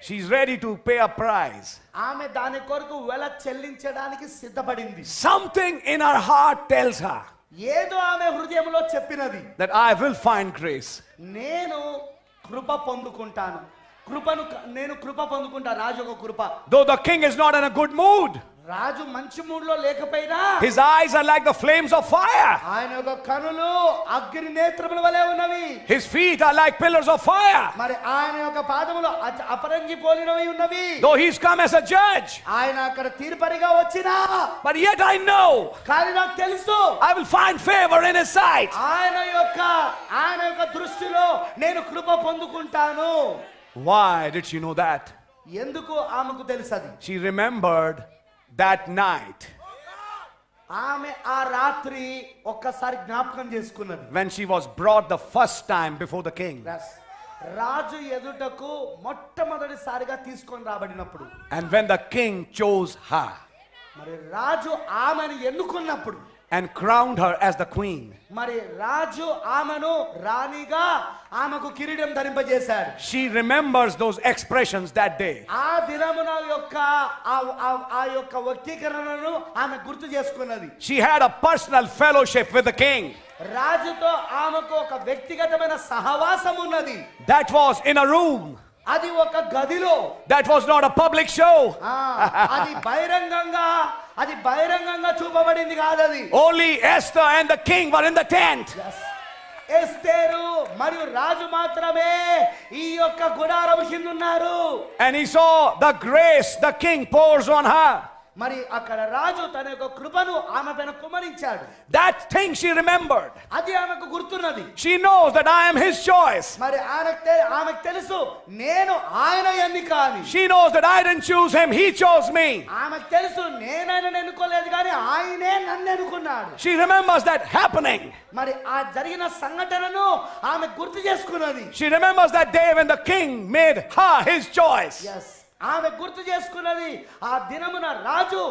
She's ready to pay a price. ఆమె దాని కొరకు వెల చెల్లించడానికి సిద్ధపడింది. Something in her heart tells her ఏదో ఆమె హృదయంలో చెప్పినది, that I will find grace. నేను కృప పొందుకుంటాను, నేను కృప పొందుకుంటా. రాజు ఒక కృప. Though the king is not in a good mood, రాజు మంచి మూడ్ లో లేకపోయినా his eyes are like the flames of fire. ఆయన యొక్క కనులు అగ్ని నేత్రముల వలె ఉన్నవి. His feet are like pillars of fire. మరి ఆయన యొక్క పాదములు అపరంజి పోలినవి ఉన్నవి. Though he's come as a judge, ఆయన అక్కడ తీర్పరిగా వచ్చినా, but yet I know కానీ నాకు తెలుసు I will find favor in his sight. ఆయన యొక్క దృష్టిలో నేను కృప పొందుకుంటాను. Why did she know that? ఎందుకు ఆమెకు తెలుసది? She remembered that night ఆమె ఆ రాత్రి ఒక్కసారి జ్ఞాపకం చేసుకున్నది. when she was brought the first time before the king, రాజు ఎదుటకు మొట్టమొదటిసారిగా తీసుకొని రాబడినప్పుడు, and when the king chose her మరి రాజు ఆమెను ఎన్నుకున్నప్పుడు, and crowned her as the queen, మరి రాజు ఆమెను రాణిగా ఆమెకు కిరీటం ధరింపజేశాడు. she remembers those expressions that day. ఆ దినమున యొక్క ఆ యొక్క వ్యక్తీకరణను ఆమె గుర్తు చేసుకున్నది. She had a personal fellowship with the king. రాజుతో ఆమెకు ఒక వ్యక్తిగతమైన సహవాసం ఉన్నది. That was in a room. అది ఒక గదిలో. That was not a public show. అది బహిరంగంగా చూపబడింది కాదది. Only Esther and the king were in the tent. ఎస్తేరు మరియు రాజు మాత్రమే ఈ యొక్క గుడారం కింద ఉన్నారు. And he saw the grace the king pours on her. మరి అక్కడ రాజు తన యొక్క కృపను ఆమె పైన కుమ్మరించాడు. That thing she remembered. అది ఆమెకు గుర్తున్నది. She knows that I am his choice. మరి ఆమెకు తెలుసు నేను ఆయన ఎన్నిక అని. She knows that I didn't choose him, he chose me. ఆమెకు తెలుసు నేను ఆయనను ఎన్నుకోలేదు కానీ ఆయనే నన్ను ఎన్నుకున్నాడు. She remembers that happening. మరి ఆ జరిగిన సంఘటనను ఆమె గుర్తు చేసుకున్నది. She remembers that day when the king made her his choice. Yes. ఆమె గుర్తు చేసుకున్నది ఆ దినమున రాజు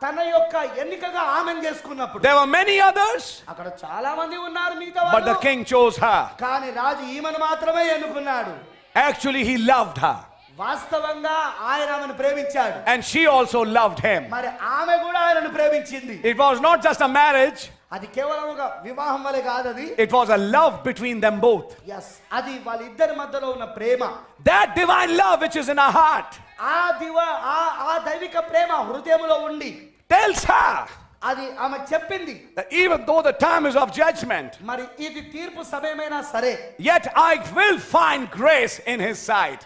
తన యొక్క ఎన్నికగా ఆమెను చేసుకున్నప్పుడు. There were many others, అక్కడ చాలా మంది ఉన్నారు మిగతా but the వాళ్ళు, king chose her. కానీ రాజు ఈమెను మాత్రమే ఎన్నుకున్నాడు. Actually, he loved her, వాస్తవంగా ఆయన ఆమెను ప్రేమించాడు. and she also loved him. మరి ఆమె కూడా ఆయనను ప్రేమించింది. It was not just a marriage, అది కేవలం ఒక వివాహం వలె కాదది. it was a love between them both. yes, అది వాళ్ళిద్దరి మధ్యలో ఉన్న ప్రేమ. That divine love which is in her heart ఆ దైవిక ప్రేమ హృదయంలో ఉండి tells her అది ఆమె చెప్పింది that even though the time is of judgment, మరి ఇది తీర్పు సమయమైనా సరే, yet I will find grace in his sight.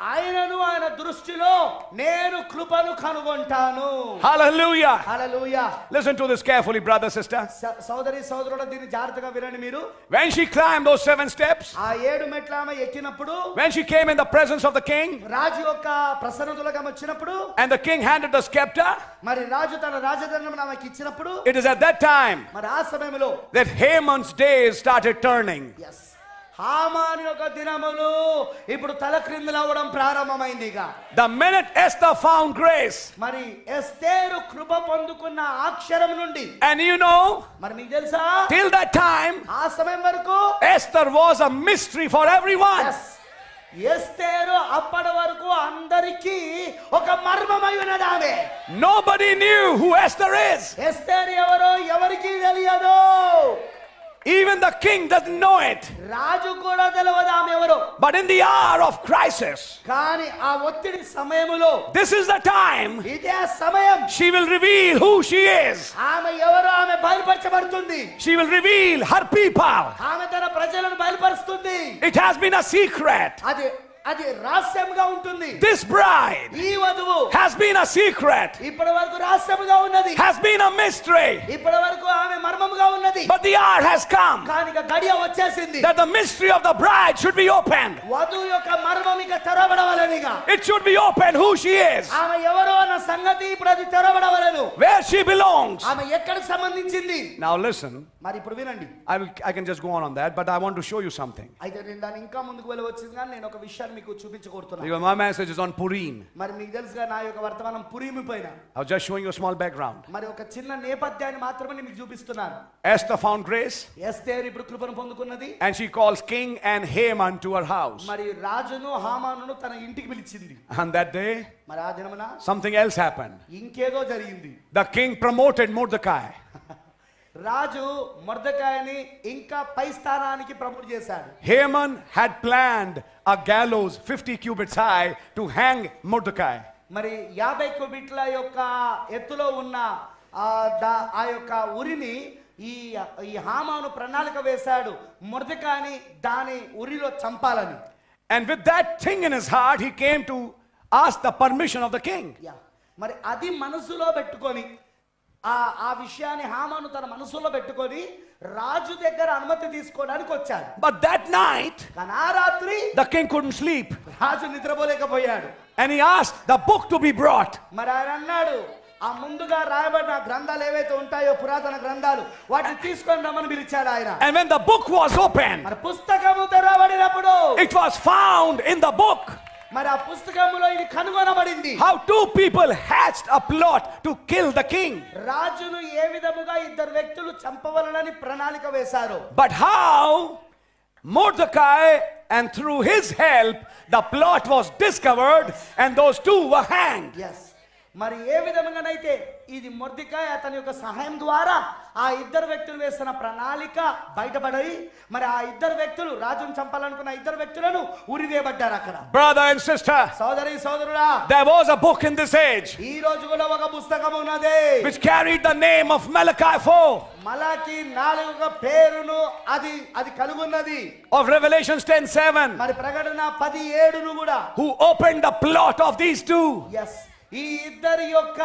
ఆయనను ఆయన దృష్టిలో నేను కృపను కనుగొంటాను. Hallelujah. Hallelujah. Listen to this carefully, brother, sister. సోదరి సోదరుడు దీన్ని జాగ్రత్తగా వినండి మీరు. When she climbed those 7 steps, ఆ 7 మెట్ల ఆమె ఎక్కినప్పుడు, when she came in the presence of the king, రాజు యొక్క ప్రసన్నతలోకి ఆమె వచ్చినప్పుడు, and the king handed the scepter, మరి రాజు తన రాజదండమును ఆమెకి ఇచ్చినప్పుడు, it is at that time మరి ఆ సమయంలో that Haman's days started turning. yes, హామాను యొక్క దినములు ఇప్పుడు తలక్రిందులు అవ్వడం ప్రారంభమైందిగా. The minute Esther found grace, మరి ఎస్తేరు కృప పొందుకున్న ఆ క్షణం నుండి, and you know, మరి మీకు తెలుసా, till that time ఆ సమయం వరకు Esther was a mystery for everyone. ఎస్తేరు అప్పటి వరకు అందరికీ ఒక మర్మమై ఉన్నది. ఆమె Nobody knew who Esther is. ఎస్తేరు ఎవరో ఎవరికీ తెలియదు. Even the king doesn't know it. రాజు కూడా తెలియదు ఆమె ఎవరో. But in the hour of crisis, కానీ ఆ ఒత్తిడి సమయములో, this is the time ఇదే సమయం, she will reveal who she is. ఆమె ఎవరో ఆమె బయలుపరచబడుతుంది. She will reveal her people. ఆమె తన ప్రజలను బయలుపరుస్తుంది. It has been a secret. అది రహస్యంగా ఉంటుంది. This bride ఈ వధువు has been a secret, ఇప్పటి వరకు రహస్యంగా ఉన్నది. has been a mystery. ఇప్పటి వరకు ఆమె మర్మముగా ఉన్నది. But the hour has come కానీ గడియ వచ్చేసింది. that the mystery of the bride should be opened. వధువు యొక్క మర్మం ఇక తెరవబడవలెనిగా. It should be opened who she is, ఆమె ఎవరో అన్న సంగతి ఇప్పుడు అది తెరవబడవలెను. where she belongs. ఆమె ఎక్కడికి సంబంధించింది. Now listen, మరి ఇప్పుడు వినండి. I can just go on that, but I want to show you something. అయితే నేను దాన్ని ఇంకా ముందుకు వెళ్ళవచ్చింది కానీ నేను ఒక విషయాన్ని మీకు చూపించకూరుతున్నాను. Because my message is on Purim. మరి మీకు తెలుసుగా నా యొక్క వర్తమానం పురీమి పైన. I was just showing you a small background. మరి ఒక చిన్న నేపథ్యాన్ని మాత్రమే మీకు చూపిస్తున్నాను. Esther found grace, ఎస్తేరు ఇప్పుడు కృపను పొందుకున్నది. and she calls king and Haman to her house. మరి రాజును హామానును తన ఇంటికి పిలిచింది. And that day, మరి ఆ దినమున something else happened. ఇంకేదో జరిగింది. The king promoted Mordecai. రాజు మొర్దెకాయిని ఇంకా పై స్థానానికి ప్రమోట్ చేశాడు. Haman had planned a gallows 50 cubits high to hang Mordecai. మరి 50 క్యూబిట్ల యొక్క ఎత్తులో ఉన్న ఆ యొక్క ఉరిని ఈ హామాను ప్రణాళిక వేశాడు, మొర్దెకాయిని దాని ఉరిలో చంపాలని. And with that thing in his heart, he came to ask the permission of the king. మరి అది మనసులో పెట్టుకొని ఆ విషయాన్ని హామాను తన మనసులో పెట్టుకొని రాజు దగ్గర అనుమతి తీసుకోవడానికి వచ్చాడు. But that night, కానీ ఆ రాత్రి the king couldn't sleep. Raju నిద్రపోలేకపోయాడు. And he asked the book to be brought. మరి ఆయన అన్నాడు, ఆ ముందుగా రాయబడిన గ్రంథాలు ఏవైతే ఉంటాయో పురాతన గ్రంథాలు వాటిని తీసుకొని రమ్మని పిలిచాడు ఆయన. And when the book was opened, మరి పుస్తకము తెరవబడినప్పుడు it was found in the book మరి ఆ పుస్తకములో ఇది కనుగొనబడింది. how two people hatched a plot to kill the king. రాజును ఏ విధముగా ఇద్దరు వ్యక్తులు చంపవలనని ప్రణాళిక వేశారు. But how Mordecai, and through his help, the plot was discovered and those two were hanged. Yes. మరి ఏ విధంగానైతే ఇది మొర్దెకాయి అతని యొక్క సహాయం ద్వారా ఆ ఇద్దరు వ్యక్తులు వేసిన ప్రణాళిక బయటపడి మరి ఆ ఇద్దరు వ్యక్తులు రాజును చంపాలనుకున్న ఇద్దరు వ్యక్తులను ఉరివేయబడ్డారు అక్కడ. Brother and sister, సోదరి సోదరుడా, there was a book in this age ఈ రోజు కూడా ఒక పుస్తకం ఉన్నది which carried the name of Malachi 4 మలాకి 4 పేరును అది కలుగున్నది. of Revelations 10:7 మరి ప్రకటన 10:7ను కూడా who opened the plot of these two. yes ఈ ఇద్దరి యొక్క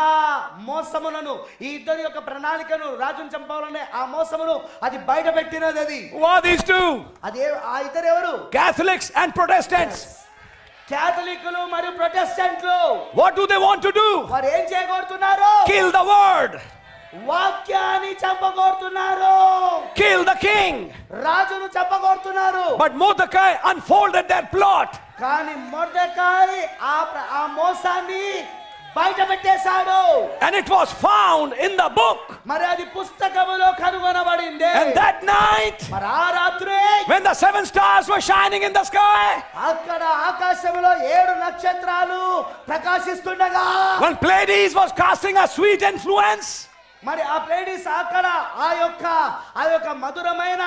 మోసములను ఈ ఇద్దరి యొక్క ప్రణాళికను రాజును చంపాలనే ఆ మోసమును అది బయట పెట్టినది. అది Who are these two? అది ఆ ఇద్దరు ఎవరు? Catholics and Protestants. క్యాథలికులు మరియు ప్రొటెస్టెంట్లు. What do they want to do? వారు ఏం చేయగోరుతున్నారు? Kill the word. వాక్యాన్ని చంపగోరుతున్నారు. Kill the king. రాజును చంపగోరుతున్నారు. But Mordecai unfolded their plot. కానీ మొర్దెకాయి ఆ మోసాన్ని బయట పెట్టేశాడు. And it was found in the book. మరి అది పుస్తకములో కనుగొనబడింది. And that night, మరి ఆ రాత్రి when the 7 stars were shining in the sky, అక్కడ ఆకాశంలో 7 నక్షత్రాలు ప్రకాశిస్తుండగా, when Pleiades was casting a sweet influence, మరి ఆ ప్లేడీస్ అక్కడ ఆ యొక్క మధురమైన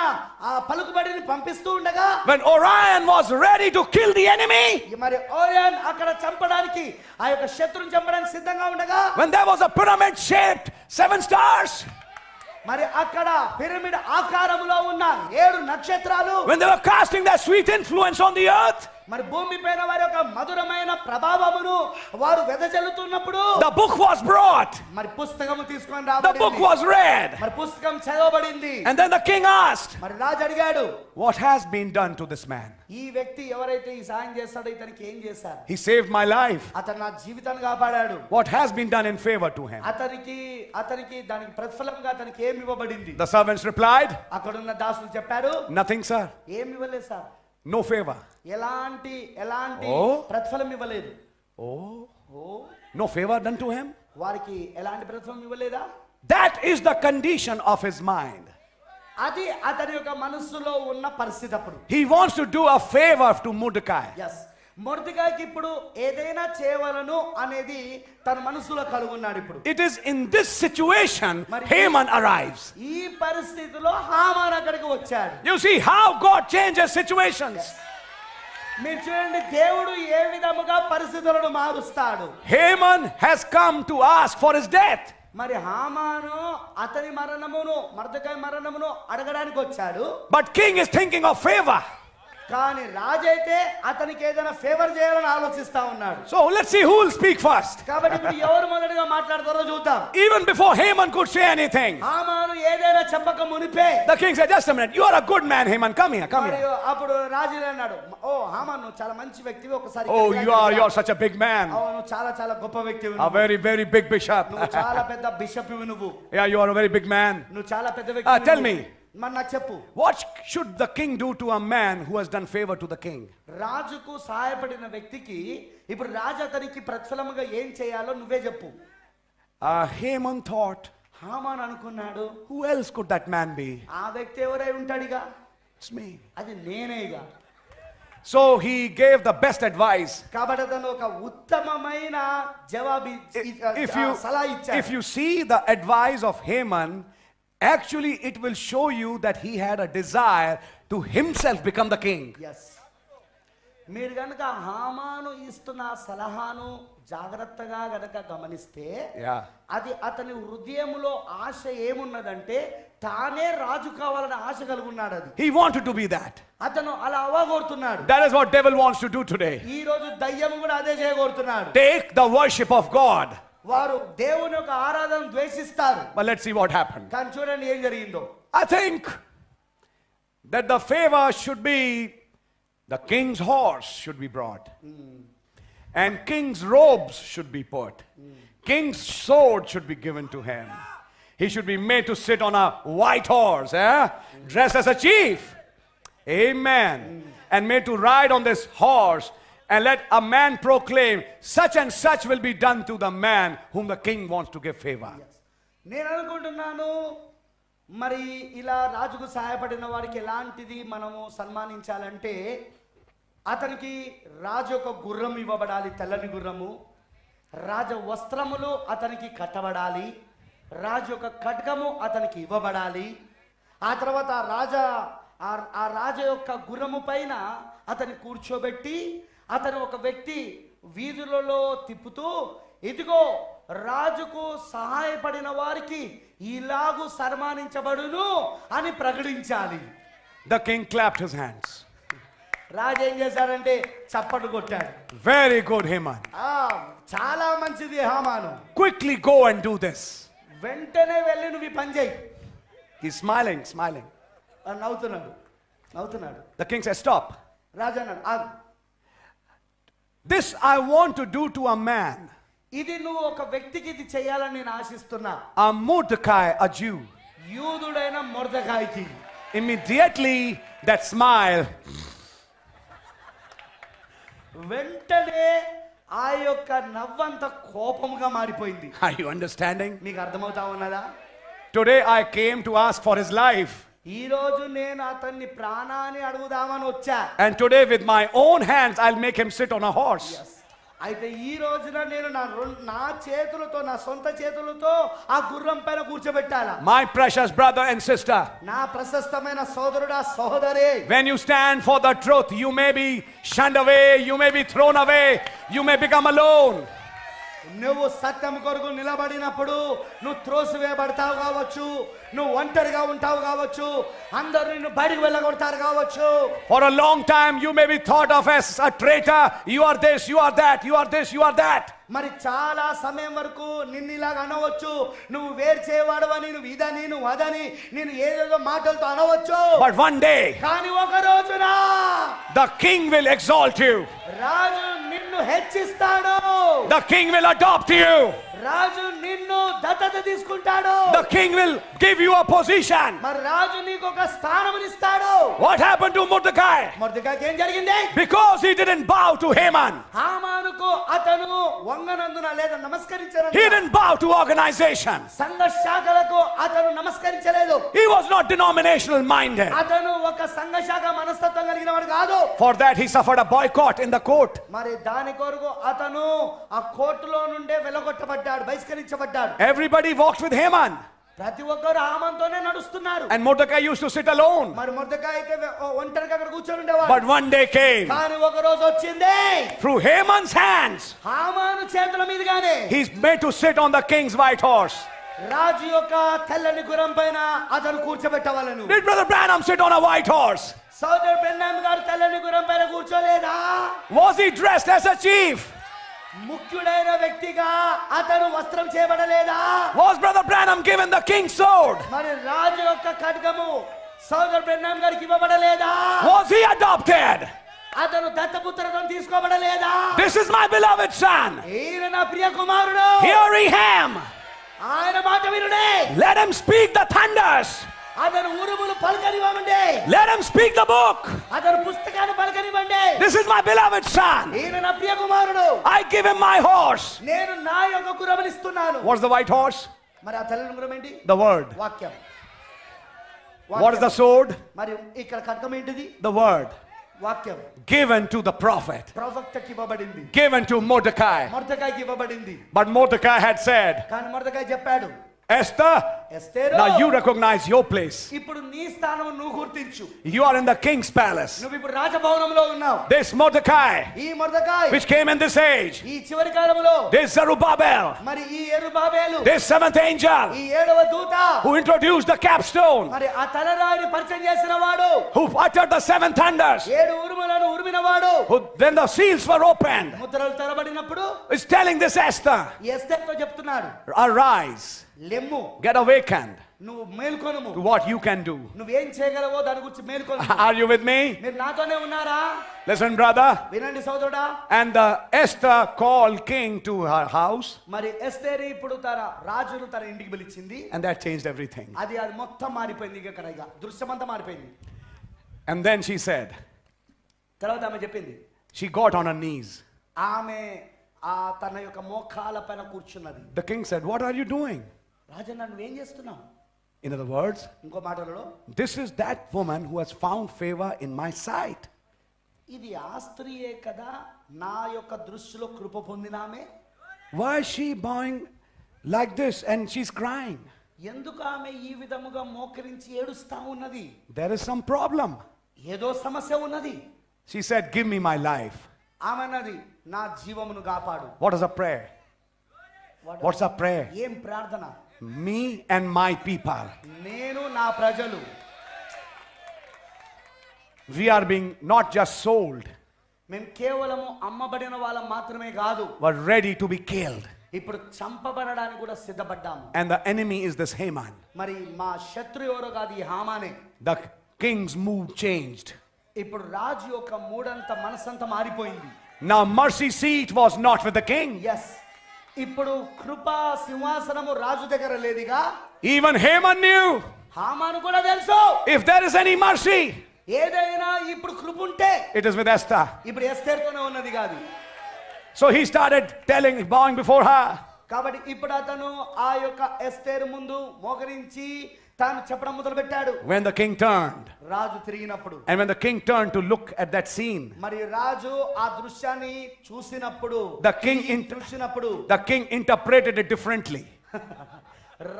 ఆ పలుకుబడిని పంపిస్తూ ఉండగా, when Orion was ready to kill the enemy, మరి ఓరియన్ అక్కడ చంపడానికి ఆ యొక్క శత్రువుని చంపడానికి సిద్ధంగా ఉండగా, when there was a pyramid shaped 7 stars, మరి అక్కడ పిరమిడ్ ఆకారములో ఉన్న 7 నక్షత్రాలు when they were casting their sweet influence on the earth, మరి భూమి పైన వారి యొక్క మధురమైన ప్రభావమును వారు వెదజల్లుతున్నప్పుడు, the book was brought, మరి పుస్తకము తీసుకొని the రాబడింది. book was read, మరి పుస్తకం చదవబడింది. and then the king asked, మరి రాజు అడిగాడు, what has been done to this man? ఈ వ్యక్తి ఎవరైతే ఈ సాయం చేస్తాడో ఇతనికి ఏం చేశారు? He saved my life. అతను నా జీవితాన్ని కాపాడాడు. What has been done in favor to him? అతనికి దానికి ప్రతిఫలంగా అతనికి ఏమి ఇవ్వబడింది? The servants replied, అక్కడున్న దాసులు చెప్పారు, nothing, sir. ఏమి ఇవ్వలేదు సార్. No favor. ఎలాంటి ప్రతిఫలం ఇవ్వలేదు. No favor done to him. వారికి ఎలాంటి ప్రతిఫలం ఇవ్వలేదా? That is the condition of his mind. అది అతని యొక్క మనస్సులో ఉన్న పరిస్థితి. అప్పుడు He wants to do a favor to Mordecai. yes మొర్దెకాయికి ఇప్పుడు ఏదైనా చేయవలను అనేది తన మనసులో కలుగున్నాడు. ఇప్పుడు It is in this situation Haman arrives. ఈ పరిస్థితిలో హామాను అక్కడికి వచ్చాడు. You see how God changes situations. మీరు చూడండి, దేవుడు ఏ విధముగా పరిస్థితులను మారుస్తాడు. Haman has come to ask for his death. మరి హామాను అతని మరణమును మొర్దెకాయి మరణమును అడగడానికి వచ్చాడు. But king is thinking of favor. కానీ రాజైతే అతనికి ఏదైనా ఫేవర్ చేయాలని ఆలోచిస్తా ఉన్నాడు. So let's see who will speak first. కాబట్టి ఇప్పుడు ఎవరు మొదటగా మాట్లాడతారో చూద్దాం. Even before Haman could say anything, హామాను ఏదైనా చెప్పక మునిపే the king said, just a minute, you are a good man, Haman, come here. అప్పుడు రాజు అన్నాడు, ఓ హామాను నువ్వు చాలా మంచి వ్యక్తివి, ఒకసారి Oh, you are such a big man. నువ్వు చాలా గొప్ప వ్యక్తివి, A very, very big bishop. నువ్వు చాలా పెద్ద బిషప్ నువ్వు. Yeah, you are a very big man. నువ్వు చాలా పెద్ద వ్యక్తి. Tell me, మరి నాకు చెప్పు, what should the king do to a man who has done favor to the king? రాజుకు సహాయపడిన వ్యక్తికి ఇప్పుడు రాజు అతనికి ప్రతిఫలముగా ఏం చేయాలో నువ్వే చెప్పు. Haman thought, హామాను అనుకున్నాడు, who else could that man be? ఆ వ్యక్తి ఎవరై ఉంటాడుగా? It's me. అది నేనేగా. So he gave the best advice. కాబట్టి అతను ఒక ఉత్తమమైన జవాబు సలహా ఇచ్చాడు. If you see the advice of Haman Actually, it will show you that he had a desire to himself become the king. Yes, మీరు కనుక హామాను ఇస్తున్న సలహాను జాగ్రత్తగా గనక గమనిస్తే Yeah. అది అతని హృదయంలో ఆశ ఏమున్నదంటే తానే రాజు కావాలని ఆశ కలిగి ఉన్నాడు. అది He wanted to be that. అతను అలా అవ్వగోరుతున్నాడు. That is what devil wants to do today. ఈ రోజు దయ్యం కూడా అదే చేయగోరుతున్నాడు. Take the worship of God. వారు దేవుని యొక్క ఆరాధన ద్వేషిస్తారు. But let's see what happened. కానీ చూడండి ఏం జరిగిందో. I think that the favor should be the king's horse should be brought. And king's robes should be put. King's sword should be given to him. He should be made to sit on a white horse, dressed as a chief. Amen. And made to ride on this horse. And let a man proclaim, such and such will be done to the man whom the king wants to give favor. నేను అనుకుంటున్నాను మరి ఇలా రాజుకు సహాయపడిన వారికి ఎలాంటిది మనము సన్మానించాలంటే అతనికి రాజు యొక్క గుర్రం ఇవ్వబడాలి, తెల్లని గుర్రము. రాజ వస్త్రములు అతనికి కట్టబడాలి. రాజు యొక్క ఖడ్గము అతనికి ఇవ్వబడాలి. ఆ తర్వాత ఆ రాజు యొక్క గుర్రము పైన అతన్ని కూర్చోబెట్టి అతను ఒక వ్యక్తి వీధులలో తిప్పుతూ, ఇదిగో రాజుకు సహాయపడిన వారికి ఇలాగు సన్మానించబడును అని ప్రకటించాలి. The king clapped his hands. రాజు ఏం చేశారంటే చప్పట్లు కొట్టాడు. Very good, Haman. చాలా మంచిది హామాను. Quickly go and do this. వెంటనే వెళ్ళి నువ్వు ఈ పని చేయి. He's smiling. నవ్వుతున్నాడు. The king says, stop. రాజు అన్నాడు, ఆగు. This I want to do to a man. ఇది నువ్వు ఒక వ్యక్తికి ఇది చేయాలని నేను ఆశిస్తున్నా. A Mordecai, a Jew. యూదుడైన మొర్దెకాయికి. Immediately that smile. వెంటనే ఆ యొక్క నవ్వంత కోపముగా మారిపోయింది. Are you understanding? మీకు అర్థమవుతా ఉన్నదా? Today I came to ask for his life. ఈ రోజు నేను అతన్ని ప్రాణాన్ని అడుగుదామని వచ్చా. And today with my own hands I'll make him sit on a horse. అయితే ఈ రోజున నేను నా చేతులతో, నా సొంత చేతులతో ఆ గుర్రం పైన కూర్చోబెట్టాలా. My precious brother and sister, నా ప్రశస్తమైన సోదరుడా సహోదరి, when you stand for the truth, you may be shunned away, you may be thrown away, you may become alone. నువ్వు సత్యం కొరకు నిలబడినప్పుడు నువ్వు త్రోసివేయబడతావు కావచ్చు, నువ్వు ఒంటరిగా ఉంటావు కావచ్చు, అందరూ నిన్ను బయటకు వెళ్ళగొడతారు కావచ్చు. For a long time you may be thought of as a traitor. You are this, you are that, you are this, you are that. మరి చాలా సమయం వరకు నిన్ను ఇలాగ అనవచ్చు, నువ్వు వేరు చేయవాడవని, నువ్వు ఇదని, నువ్వు అదని, నేను ఏదేదో మాటలతో అనవచ్చు. But one day కానీ ఒక రోజున the king will exalt you. రాజు నిన్ను హెచ్చిస్తాడు. The king will adopt you. రాజు నిన్ను దత్తత తీసుకుంటాడు. The king will give you a position. మరి రాజు నీకు ఒక స్థానమునిస్తాడు. What happened to Mordecai? మొర్దెకాయికి ఏం జరిగింది? Because he didn't bow to Haman. హామానుకు అతను వంగనందున లేదా నమస్కరించలేదు. He didn't bow to organization. సంఘ శాఖలకు అతను నమస్కరించలేదు. He was not denominational minded. అతను ఒక సంఘ శాఖ మనస్తత్వం కలిగిన వాడు కాదు. For that he suffered a boycott in the court. మరి దాని కొరకు అతను ఆ కోర్టులో నుండే వెలగొట్టబడ్డాడు, బహిష్కరించబడ్డాడు. Everybody walked with Haman. ప్రతి ఒక్కరు హామానుతోనే నడుస్తున్నారు. And Mordecai used to sit alone. మరి మొర్దెకాయి అయితే ఒంటరిగా అక్కడ కూర్చొని ఉండేవాడు. But one day came. కానీ ఒక రోజు వచ్చింది. Through Haman's hands, హామాను చేతుల మీదుగానే he's made to sit on the king's white horse. రాజు యొక్క తెల్లని గుర్రం పైన అతను కూర్చోబెట్టవాలను. Did Brother Branham sit on a white horse? సోదరుడు బ్రెన్హామ్ గారు తెల్లని గుర్రం పైన కూర్చోలేదా? Was he dressed as a chief? ముఖ్యుడైన వ్యక్తిగా అతను వస్త్రం చేయబడలేదా? Was Brother Branham given the king's sword? మరి రాజు యొక్క ఖడ్గము సోదరుడు బ్రెన్హామ్ గారికి ఇవ్వబడలేదా? Was he adopted? అతను దత్తపుత్రత్వం తీసుకోబడలేదా? This is my beloved son. ఈయన నా ప్రియ కుమారుడు. Hear him. ఆయన మాట వినుడే. Let him speak the thunders. అతను ఉరుములు పలకనివ్వండి. Let him speak the book. అతను పుస్తకాన్ని పలకనివ్వండి. This is my beloved son. ఈయన నా ప్రియ కుమారుడు. I give him my horse. నేను నా యొక్క గుర్రముని ఇస్తున్నాను. What's the white horse? మరి ఆ తెల్లని గుర్రం ఏంటి? The word. వాక్యం. What is the sword? మరి ఇక్కడ ఖడ్గం ఏంటిది? The word. వాక్యం. Given to the prophet. ప్రవక్తకి ఇవ్వబడింది. Given to Mordecai. మొర్దెకాయికి ఇవ్వబడింది. But Mordecai had said, కానీ మొర్దెకాయి చెప్పాడు, Esther, Esther, now you recognize your place. ఇప్పుడు నీ స్థానం నువ్వు గుర్తించు. You are in the king's palace. నువ్వు ఇప్పుడు రాజభవనంలో ఉన్నావు. This Mordecai, ఈ మొర్దెకాయ్ which came in this age, ఈ చివరి కాలంలో, this Zerubbabel, మరి ఈ యెరుబాబెలు, this seventh angel, ఈ ఏడవ దూత, who introduced the capstone, మరి ఆ తలరాయిని పరిచయం చేసిన వాడు, who uttered the seven thunders, ఏడు ఉరుములను ఉరిమినవాడు, who when the seals were opened, ముద్రలు తెరబడినప్పుడు is telling this Esther, ఎస్తేరుతో చెప్తున్నాడు, arise, లెమ్ము, get awakened నువ్వు మేల్కొనుము, to what you can do. నువ్వేం చేయగలవో దాని గురించి మేల్కొను. Are you with me? మీరు నాతోనే ఉన్నారా? Listen, brother. వినండి సోదరుడా. And the Esther called king to her house, మరి ఎస్తేరు ఇప్పుడు రాజును తన ఇంటికి పిలిచింది. and that changed everything. అది మొత్తం మారిపోయింది. ఇక దృశ్యమంతా మారిపోయింది. And then she said, తర్వాత ఆమె చెప్పింది, she got on her knees. ఆమె తన యొక్క మోకాల పైన కూర్చున్నది. The king said, what are you doing? Rajanna నువ్వేం చేస్తున్నావు? In other words, ఇంకో మాటలలో, this is that woman who has found favor in my sight. ఇది ఆ స్త్రీయే కదా నా యొక్క దృష్టిలో కృప పొందినామే. Why is she bowing like this and she's crying? ఎందుకు ఆమె ఈ విధముగా మోకరించి ఏడుస్తా ఉన్నది? There is some problem. ఏదో సమస్య ఉన్నది. She said, give me my life. ఆమె అన్నది, నా జీవమును కాపాడు. What is a prayer? What's a prayer? ఏం ప్రార్థన? Me and my people. నేను నా ప్రజలు. We are being not just sold, మేము కేవలము అమ్మబడిన వాళ్ళం మాత్రమే కాదు, but ready to be killed. ఇప్పుడు చంపబడడానికి కూడా సిద్ధపడ్డాము. And the enemy is this Haman. మరి మా శత్రు ఎవరో కాదు, ఈ హామానే. The king's mood changed. ఇప్పుడు రాజు యొక్క మూడంత మనసంతా మారిపోయింది. Now mercy seat was not with the king. Yes, ఇప్పుడు కృపా సింహాసనము రాజు దగ్గర లేదుగా. Even Haman knew, హామాను కూడా తెలుసు, if there is any mercy, ఏదైనా ఇప్పుడు కృప ఉంటే it is with Esther. ఇప్పుడు ఎస్తేరుతోనే ఉన్నది కాదు. So he started bowing before her. కాబట్టి ఇప్పుడు అతను ఆ యొక్క ఎస్తేరు ముందు మోకరించి తాను చెప్పడం మొదలు పెట్టాడు. When the king turned, రాజు తిరిగినప్పుడు, and when the king turned to look at that scene, మరి రాజు ఆ దృశ్యాన్ని చూసినప్పుడు, the king interpreted it differently.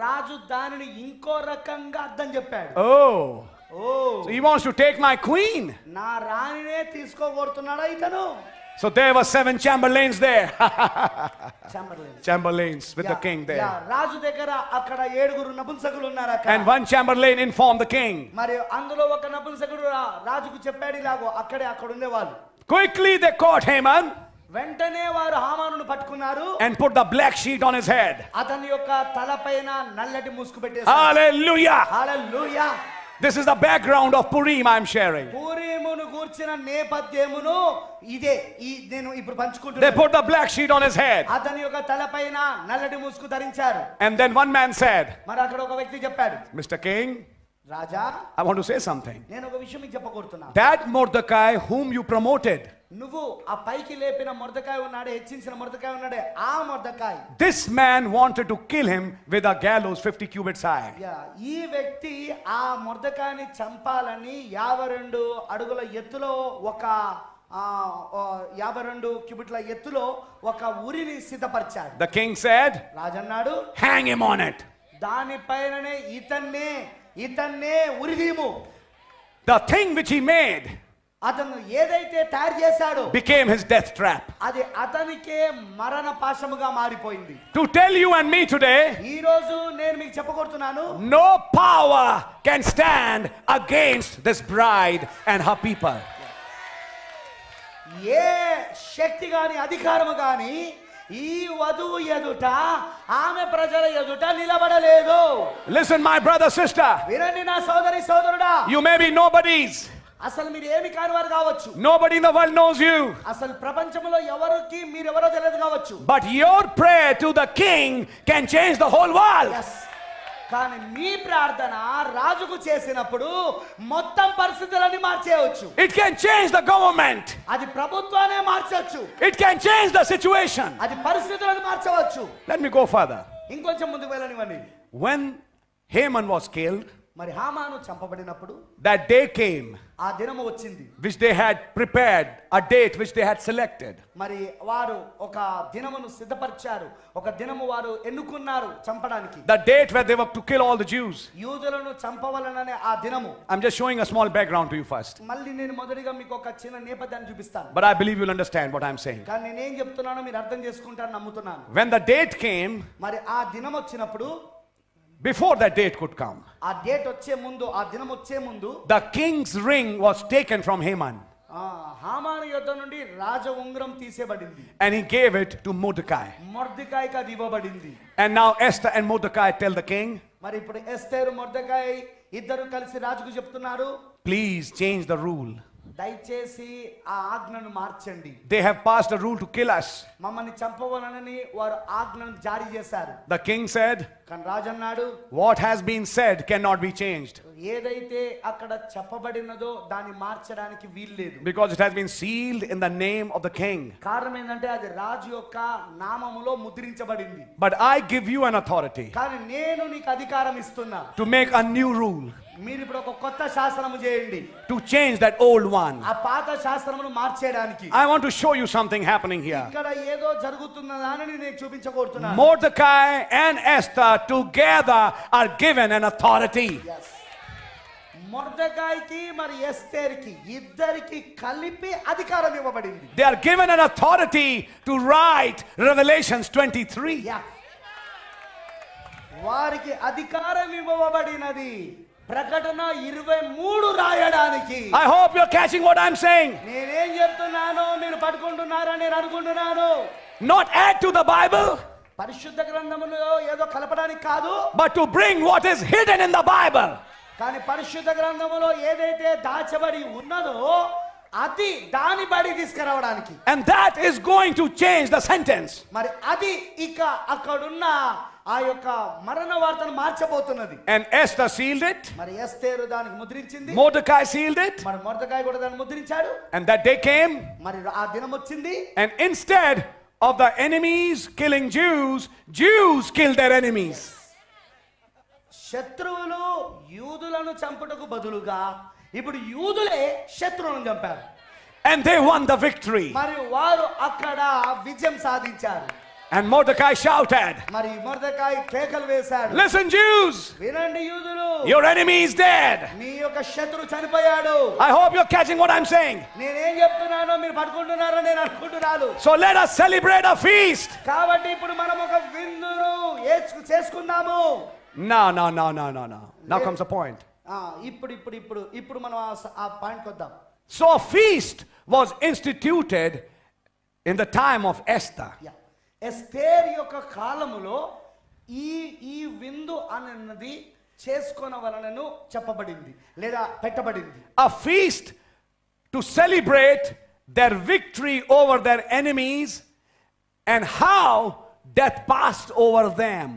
రాజు దానిని ఇంకో రకంగా అర్థం చెప్పాడు. So he wants to take my queen. నా రాణినే తీసుకోబోతున్నాడా ఇతను? So there were 7 chamberlains there. Chamberlains. Chamberlains with the king there. రాజు దగ్గర అక్కడ 7 నపుంసకులు ఉన్నారు అక్కడ. And one chamberlain informed the king. మరి అందులో ఒక నపుంసకుడు రాజుకు చెప్పాడు ఇలాగో, అక్కడ ఉండేవాళ్ళు. Quickly they caught Haman. వెంటనే వారు హామానును పట్టుకున్నారు. And put the black sheet on his head. అతని యొక్క తలపైన నల్లటి ముసుగు పెట్టేశారు. Hallelujah. Hallelujah. This is the background of Purim I'm sharing. పూరీమును గూర్చిన నేపథ్యమును ఇదే నేను ఇప్పుడు పంచుకుంటున్నాను. They put the black sheet on his head. అతని యొక్క తలపైన నల్లటి ముసుగు ధరించారు. And then one man said, మరి అక్కడ ఒక వ్యక్తి చెప్పాడు, Mr. King, Raja, I want to say something. నేను ఒక విషయం మీకు చెప్పకూరుతున్నా. That Mordecai whom you promoted, నువ్వు ఆ పైకి లేపిన మొర్దెకాయ ఉన్నాడే, హెచ్చించిన మొర్దెకాయ ఉన్నాడే, ఆ మొర్దెకాయ, this man wanted to kill him with a gallows 50 cubits high. ఈ వ్యక్తి ఆ మొర్దెకాయని చంపాలని 52 అడుగుల ఎత్తులో ఒక 52 క్యూబిట్ల ఎత్తులో ఒక ఉరిని సిద్ధపరిచాడు. The king said, రాజన్నాడు, hang him on it. దానిపైననే ఇతన్నే ఉరిదీము. The thing which he made అతను ఏదైతే తయారు చేశాడో became his death trap. అది అతనికే మరణ పాశముగా మారిపోయింది. To tell you and me today, ఈ రోజు నేను మీకు చెప్పకూరుతున్నాను, no power can stand against this bride and her people. ఏ శక్తి గాని అధికారము గాని ఈ వధువు ఎదుట ఆమె ప్రజల ఎదుట నిలబడలేదు. Listen, my brother, sister. వినండి నా సోదరి సోదరుడా. You may be nobodies. అసలు మీరు ఏమి కాని వారు కావచ్చు. Nobody in the world knows you. అసలు ప్రపంచంలో ఎవరికి మీరెవరో తెలియదు కావచ్చు. But your prayer to the king can change the whole world. Yes. కానీ మీ ప్రార్థన రాజుకు చేసినప్పుడు మొత్తం పరిస్థితులన్నీ మార్చేయవచ్చు. It can change the government. అది ప్రభుత్వాన్ని మార్చవచ్చు. It can change the situation. అది పరిస్థితులను మార్చవచ్చు. Let me go further. ఇంకొంచెం ముందుకు వెళ్ళనివ్వండి. When Haman was killed, మరి హామాను చంపబడినప్పుడు that day came ఆ దినము వచ్చింది, which they had prepared, a date which they had selected. మరి వారు ఒక దినమును సిద్ధపరిచారు, ఒక దినము వారు ఎన్నుకున్నారు చంపడానికి. The date where they were to kill all the Jews. యూదులను చంపవలననే ఆ దినము. I'm just showing a small background to you first. మళ్ళీ నేను మొదటిగా మీకు ఒక చిన్న నేపథ్యాన్ని చూపిస్తాను. But I believe you'll understand what I'm saying. కానీ నేనేం చెప్తున్నానో మీరు అర్థం చేసుకుంటారని నమ్ముతున్నాను. When the date came, మరి ఆ దినం వచ్చినప్పుడు, before that date could come, ఆ డేట్ వచ్చే ముందు, ఆ దినం వచ్చే ముందు, the king's ring was taken from Haman. హామాను యొద్ద నుండి రాజ ఉంగరం తీసేబడింది. And he gave it to Mordecai. మొర్దెకాయికి అది ఇవ్వబడింది. And now Esther and Mordecai tell the king, మరి ఇప్పుడు ఎస్తేరు మొర్దెకాయి ఇద్దరు కలిసి రాజుకు చెప్తున్నారు, please change the rule. దయచేసి ఆ ఆజ్ఞను మార్చండి. They have passed a rule to kill us. మమ్మల్ని చంపవలనని వారు ఆజ్ఞను జారీ చేశారు. The king said, కానీ రాజు అన్నాడు, what has been said cannot be changed, ఏదైతే అక్కడ చెప్పబడినదో దాన్ని మార్చడానికి వీల్లేదు. because it has been sealed in the name of the king. కారణం ఏంటంటే అది రాజు యొక్క నామములో ముద్రించబడింది. But I give you an authority కానీ నేను నీకు అధికారం ఇస్తున్నా, to make a new rule, మీరు ఇప్పుడు ఒక కొత్త శాసనము చేయండి, to change that old one. ఆ పాత శాస్త్రమును మార్చేయడానికి. I want to show you something happening here. ఇక్కడ ఏదో జరుగుతున్నదాని నేను చూపించగోరుతున్నాను. Mordecai and Esther together are given an authority. మొర్దెకాయికి మరి ఎస్తేరుకి ఇద్దరికి కలిపి అధికారం ఇవ్వబడింది. They are given an authority to write Revelations 23. వారికి అధికారం ఇవ్వబడినది ప్రకటన 23 రాయడానికి. I hope you're catching what I'm saying. నేనేం చెప్తున్నానో మీరు పట్టుకుంటున్నారని నేను అనుకుంటున్నాను. Not add to the Bible, పరిశుద్ధ గ్రంథములో ఏదో కలపడానికి కాదు, but to bring what is hidden in the Bible. కానీ పరిశుద్ధ గ్రంథములో ఏదైతే దాచబడి ఉన్నదో అది దాని బడి తీసుకురావడానికి. And that is going to change the sentence. మరి అది ఇక అక్కడున్న ఆ యొక్క మరణ వార్తను మార్చబోతున్నది. And Esther sealed it. మరి ఎస్తేరు దానికి ముద్రించింది. Mordecai sealed it. మరి మొర్దెకాయి కూడా దాన్ని ముద్రించాడు. And that day came. మరి ఆ దినం వచ్చింది. And instead of the enemies killing Jews, Jews killed their enemies. శత్రువులు యూదులను చంపుటకు బదులుగా ఇప్పుడు యూదులే శత్రువులను చంపారు. And they won the victory. మరి వారు అక్కడ విజయం సాధించారు. And Mordecai shouted, మరి మొర్దెకాయి కేకలు వేశాడు, listen Jews, వినండి యూదులు, your enemy is dead. మీ యొక్క శత్రువు చనిపోయాడు. I hope you're catching what I'm saying. నేనేం చెప్తున్నానో మీరు పట్టుకుంటున్నారో నేను అనుకుంటున్నాను. So let us celebrate a feast. కాబట్టి ఇప్పుడు మనం ఒక విందును చేసుకుందాము. No. Now comes the point. ఇప్పుడు మనం ఆ పాయింట్కి వద్దాం. So a feast was instituted in the time of Esther. ఎస్తేరు యొక్క కాలములో ఈ విందు అన్నది చేసుకోనవలనను చెప్పబడింది లేదా పెట్టబడింది. A feast to celebrate their victory over their enemies and how death passed over them.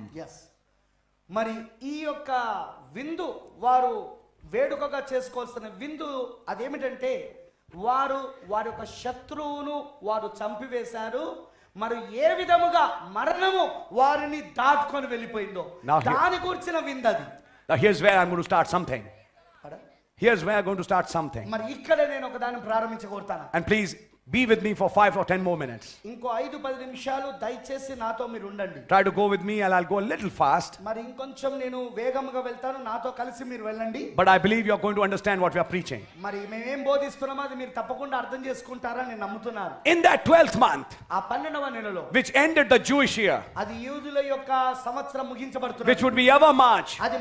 మరి ఈ యొక్క విందు వారు వేడుకగా చేసుకోవాల్సిన విందు అదేమిటంటే వారి యొక్క శత్రువును వారు చంపివేశారు. మరి ఏ విధముగా మరణము వారిని దాటుకొని వెళ్ళిపోయిందో దాని గురించిన విందు అది. Now here's where I'm going to start something. మరి ఇక్కడ నేను ఒక దాన్ని ప్రారంభించగోరుతాను. And please be with me for 5 or 10 more minutes. ఇంకో 5-10 నిమిషాలు దయచేసి నాతో మీరు ఉండండి. Try to go with me and I'll go a little fast. మరి ఇంకొంచెం నేను వేగంగా వెళ్తాను, నాతో కలిసి మీరు వెళ్ళండి. But I believe you're going to understand what we are preaching. మరి మేమేం బోధిస్తున్నామో అది మీరు తప్పకుండా అర్థం చేసుకుంటారని నేను నమ్ముతున్నాను. In that 12th month, ఆ 12వ నెలలో, which ended the Jewish year, అది యూదుల యొక్క సంవత్సరం ముగించబడుతున్నది, which would be our March, అది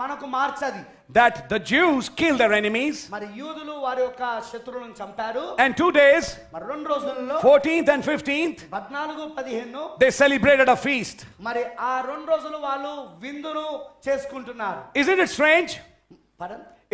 మనకు మార్చది, that the Jews killed their enemies. మరి యూదులు వారి యొక్క శత్రువులను చంపారు. And 2 days, మరి 2 రోజులలో 14th and 15th, 14-15 they celebrated a feast. మరి ఆ 2 రోజులు వాళ్ళు విందును చేసుకుంటున్నారు. Isn't it strange?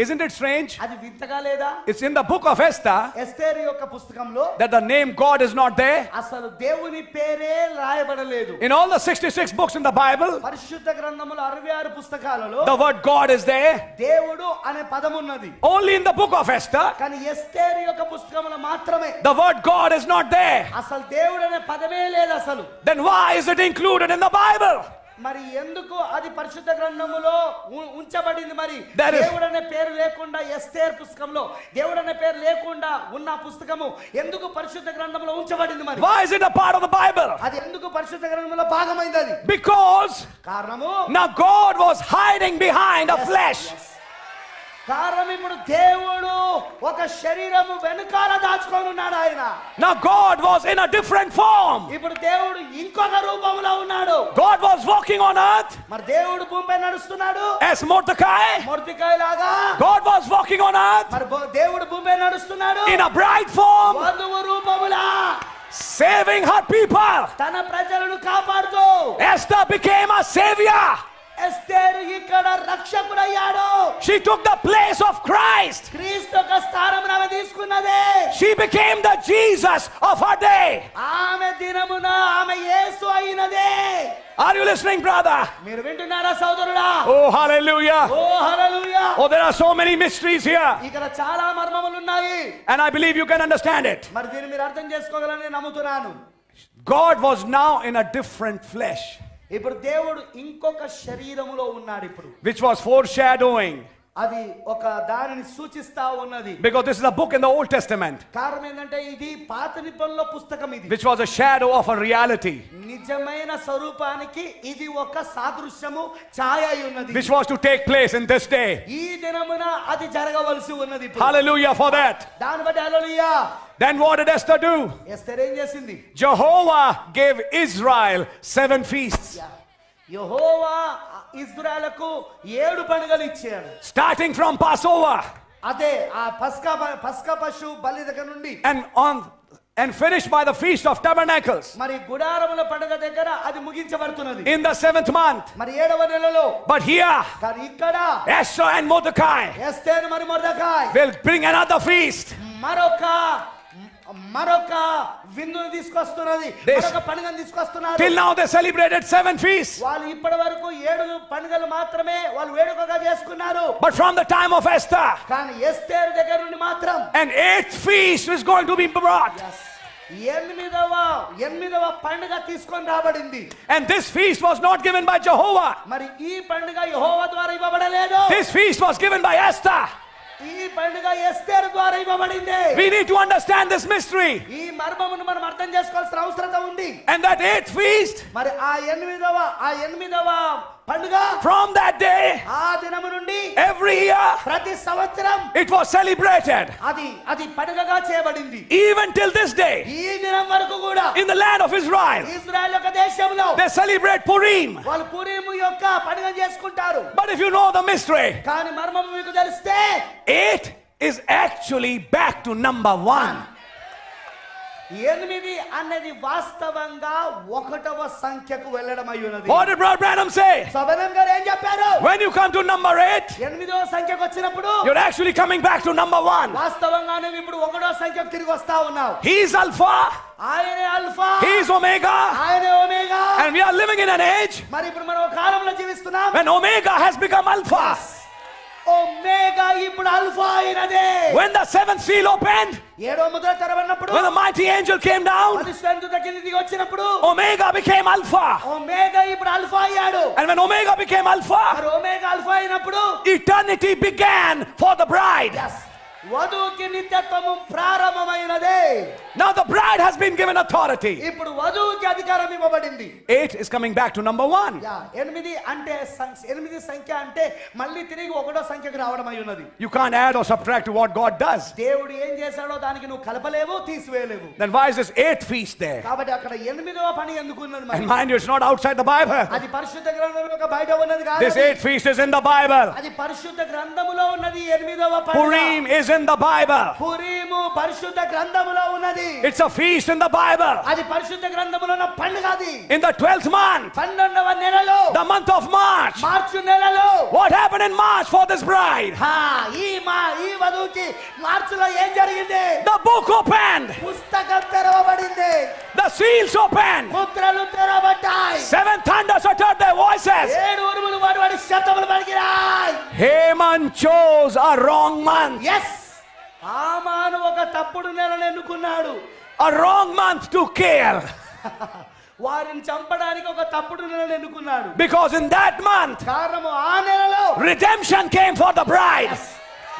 Isn't it strange? అది వింతగా లేదా? It's in the book of Esther ఎస్తేరు యొక్క పుస్తకంలో that the name God is not there. అసలు దేవుని పేరే రాయబడలేదు. In all the 66 books in the Bible, పరిశుద్ధ గ్రంథములో 66 పుస్తకాలలో the word God is there. దేవుడు అనే పదం ఉన్నది. Only in the book of Esther, కానీ ఎస్తేరు యొక్క పుస్తకంలో మాత్రమే the word God is not there. అసలు దేవుడు అనే పదమే లేదు అసలు. Then why is it included in the Bible? మరి ఎందుకు అది పరిశుద్ధ గ్రంథములో ఉంచబడింది? మరి That is- దేవుడు అనే పేరు లేకుండా ఎస్తేర్ పుస్తకంలో దేవుడు అనే పేరు లేకుండా ఉన్న పుస్తకము ఎందుకు పరిశుద్ధ గ్రంథంలో ఉంచబడింది? మరి Why is it a part of the Bible? అది ఎందుకు పరిశుద్ధ గ్రంథంలో భాగమైంది? అది Because కారణము now God was hiding behind a flesh. కారణం ఇప్పుడు దేవుడు ఒక శరీరము వెనుకాల దాచుకొని ఉన్నాడు. ఆయన Now God was in a different form. ఇప్పుడు దేవుడు ఇంకొక రూపంలో ఉన్నాడు. God was walking on earth మరి దేవుడు భూమిపై నడుస్తున్నాడు as Mordecai. మొర్దెకాయి లాగా. God was walking on earth మరి దేవుడు భూమిపై నడుస్తున్నాడు in a bride form, వధువు రూపములా, saving her people. తన ప్రజలను కాపాడుతూ. Esther became a savior. ఎస్తేరు ఇక్కడ రక్షకుడయ్యాడు. She took the place of Christ. క్రీస్తు యొక్క స్థానం ఆమె తీసుకున్నదే. She became the Jesus of her day. ఆమె దినమున ఆమె యేసు అయినదే. Are you listening, brother? మీరు వింటున్నారా సోదరుడా? Oh, hallelujah. Oh hallelujah. Oh, there are so many mysteries here. ఇక్కడ చాలా మర్మములు ఉన్నాయి. And I believe you can understand it. మరి దీన్ని మీరు అర్థం చేసుకోగలని నమ్ముతున్నాను. God was now in a different flesh, ఇప్పుడు దేవుడు ఇంకొక శరీరములో ఉన్నాడు. ఇప్పుడు which was foreshadowing. అది ఒక దానిని సూచిస్తా ఉన్నది. Because this is a book in the Old Testament, కారణం ఏంటంటే ఇది పాత నిబంధనలో పుస్తకం. ఇది which was a shadow of a reality, నిజమైన స్వరూపానికి ఇది ఒక సాదృశ్యము, ఛాయ అయి ఉన్నది. which was to take place in this day. ఈ దినమున అది జరగవలసి ఉన్నది. ఇప్పుడు Hallelujah for that. దాన్ని బట్టి హల్లెలూయా. Then what did Esther do? Esther ఏం చేసింది? Jehovah gave Israel 7 feasts, యెహోవా ఇశ్రాయేలుకు 7 పండుగలు ఇచ్చాడు. starting from Passover అదే ఆ పస్కా పశు బలి దగ్గర నుండి and finished by the Feast of Tabernacles మరి గుడారముల పండుగ దగ్గర అది ముగించబడుతున్నది in the 7th month. మరి 7వ నెలలో. But here, కానీ ఇక్కడ Esther and Mordecai ఎస్తేరు మరి మొర్దెకాయ్ will bring another feast. మరొక విందును తీసుకొస్తున్నది, మరొక పండుగను తీసుకొస్తున్నారు. Till now they celebrated 7 feasts. వాళ్ళు ఇప్పటి వరకు 7 పండుగలు మాత్రమే వాళ్ళు వేడుకగా చేసుకున్నారు. But from the time of Esther, కానీ ఎస్తేరు దగ్గర నుండి మాత్రం an 8th feast is going to be brought. ఎనిమిదవ పండుగ తీసుకొని రాబడింది. And this feast was not given by Jehovah. మరి ఈ పండుగ యెహోవా ద్వారా ఇవ్వబడలేదు. This feast was given by Esther. ఈ పండుగ ఎస్తేరు ద్వారా ఇవ్వబడింది. We need to understand this mystery. ఈ మర్మమును మనం అర్థం చేసుకోవాల్సిన అవసరం ఉంది. And that 8th feast, మరి ఆ ఎనిమిదవ పండుగ from that day, ఆ దినము నుండి every year, ప్రతి సంవత్సరం it was celebrated. అది పండుగగా చేయబడింది. Even till this day, ఈ దినం వరకు కూడా in the land of Israel, ఇశ్రాయేలు యొక్క దేశంలో they celebrate Purim. వాళ్ళు పురీము యొక్క పండుగ చేసుకుంటారు. But if you know the mystery, కానీ మర్మము మీకు తెలిస్తే 8 is actually back to number 1. 8 అనేది వాస్తవంగా 1వ సంఖ్యకు వెళ్ళడం అయి ఉన్నది. What did Brother Branham say? సబనం గారు ఏం చెప్పారు? When you come to number 8, 8వ సంఖ్యకు వచ్చినప్పుడు you're actually coming back to number 1. వాస్తవంగా నువ్వు ఇప్పుడు 1వ సంఖ్యకు తిరిగి వస్తా ఉన్నావు. He's Alpha, ఆయనే ఆల్ఫా, he's Omega, ఆయనే omega. and we are living in an age మరి ఇప్పుడు మనం ఒక కాలంలో జీవిస్తున్నాం when Omega has become Alpha. Omega ఇప్పుడు alpha అయినదే. When the 7th seal opened, 7వ Mudra తెరవబడినప్పుడు, when the mighty angel came down, పరిశుద్ధ కిందికి వచ్చినప్పుడు Omega became Alpha. ఒమేగా ఇప్పుడు ఆల్ఫా అయ్యాడు. And when Omega became Alpha, మరి ఒమేగా ఆల్ఫా అయినప్పుడు eternity began for the bride. వధువుకి నిత్యత్వము ప్రారంభమైనదే. Now the bride has been given authority. ఇప్పుడు వధువుకి అధికారం ఇవ్వబడింది. 8 is coming back to number 1. 8 అంటే 8 సంఖ్య అంటే మళ్ళీ తిరిగి 1వ సంఖ్యకు రావడం అయి ఉన్నది. You can't add or subtract to what God does. దేవుడు ఏం చేశాడో దానికి నువ్వు కలపలేవు, తీసివేయలేవు. Then why is this 8th feast there? కాబట్టి అక్కడ 8వ పని ఎందుకు ఉన్నది? And mind you, it's not outside the Bible. అది పరిశుద్ధ గ్రంథంలో ఒక బయట ఉన్నది కాదు. This 8th feast is in the Bible. అది పరిశుద్ధ గ్రంథములో ఉన్నది. 8వ పండుగ Purim is in the Bible. పురీము పరిశుద్ధ గ్రంథములో ఉన్నది. It's a feast in the Bible. అది పరిశుద్ధ గ్రంథములో ఉన్న పండుగ. అది In the 12th month, 12వ నెలలో, the month of March. మార్చి నెలలో. What happened in March for this bride? ఈ వధువుకి మార్చిలో ఏం జరిగింది? The book opened. పుస్తకం తెరవబడింది. The seals opened. ముద్రలు తెరవబడ్డాయి. 7 thunders uttered their voices. 7 ఉరుములు వాడి శబ్దములు పలికినాయి. Haman chose a wrong month. yes, హామాను ఒక తప్పుడు నెలను ఎన్నుకున్నాడు. A wrong month to kill. వారిని చంపడానికి ఒక తప్పుడు నెలను ఎన్నుకున్నాడు. Because in that month, కారణము ఆ నెలలో redemption came for the bride.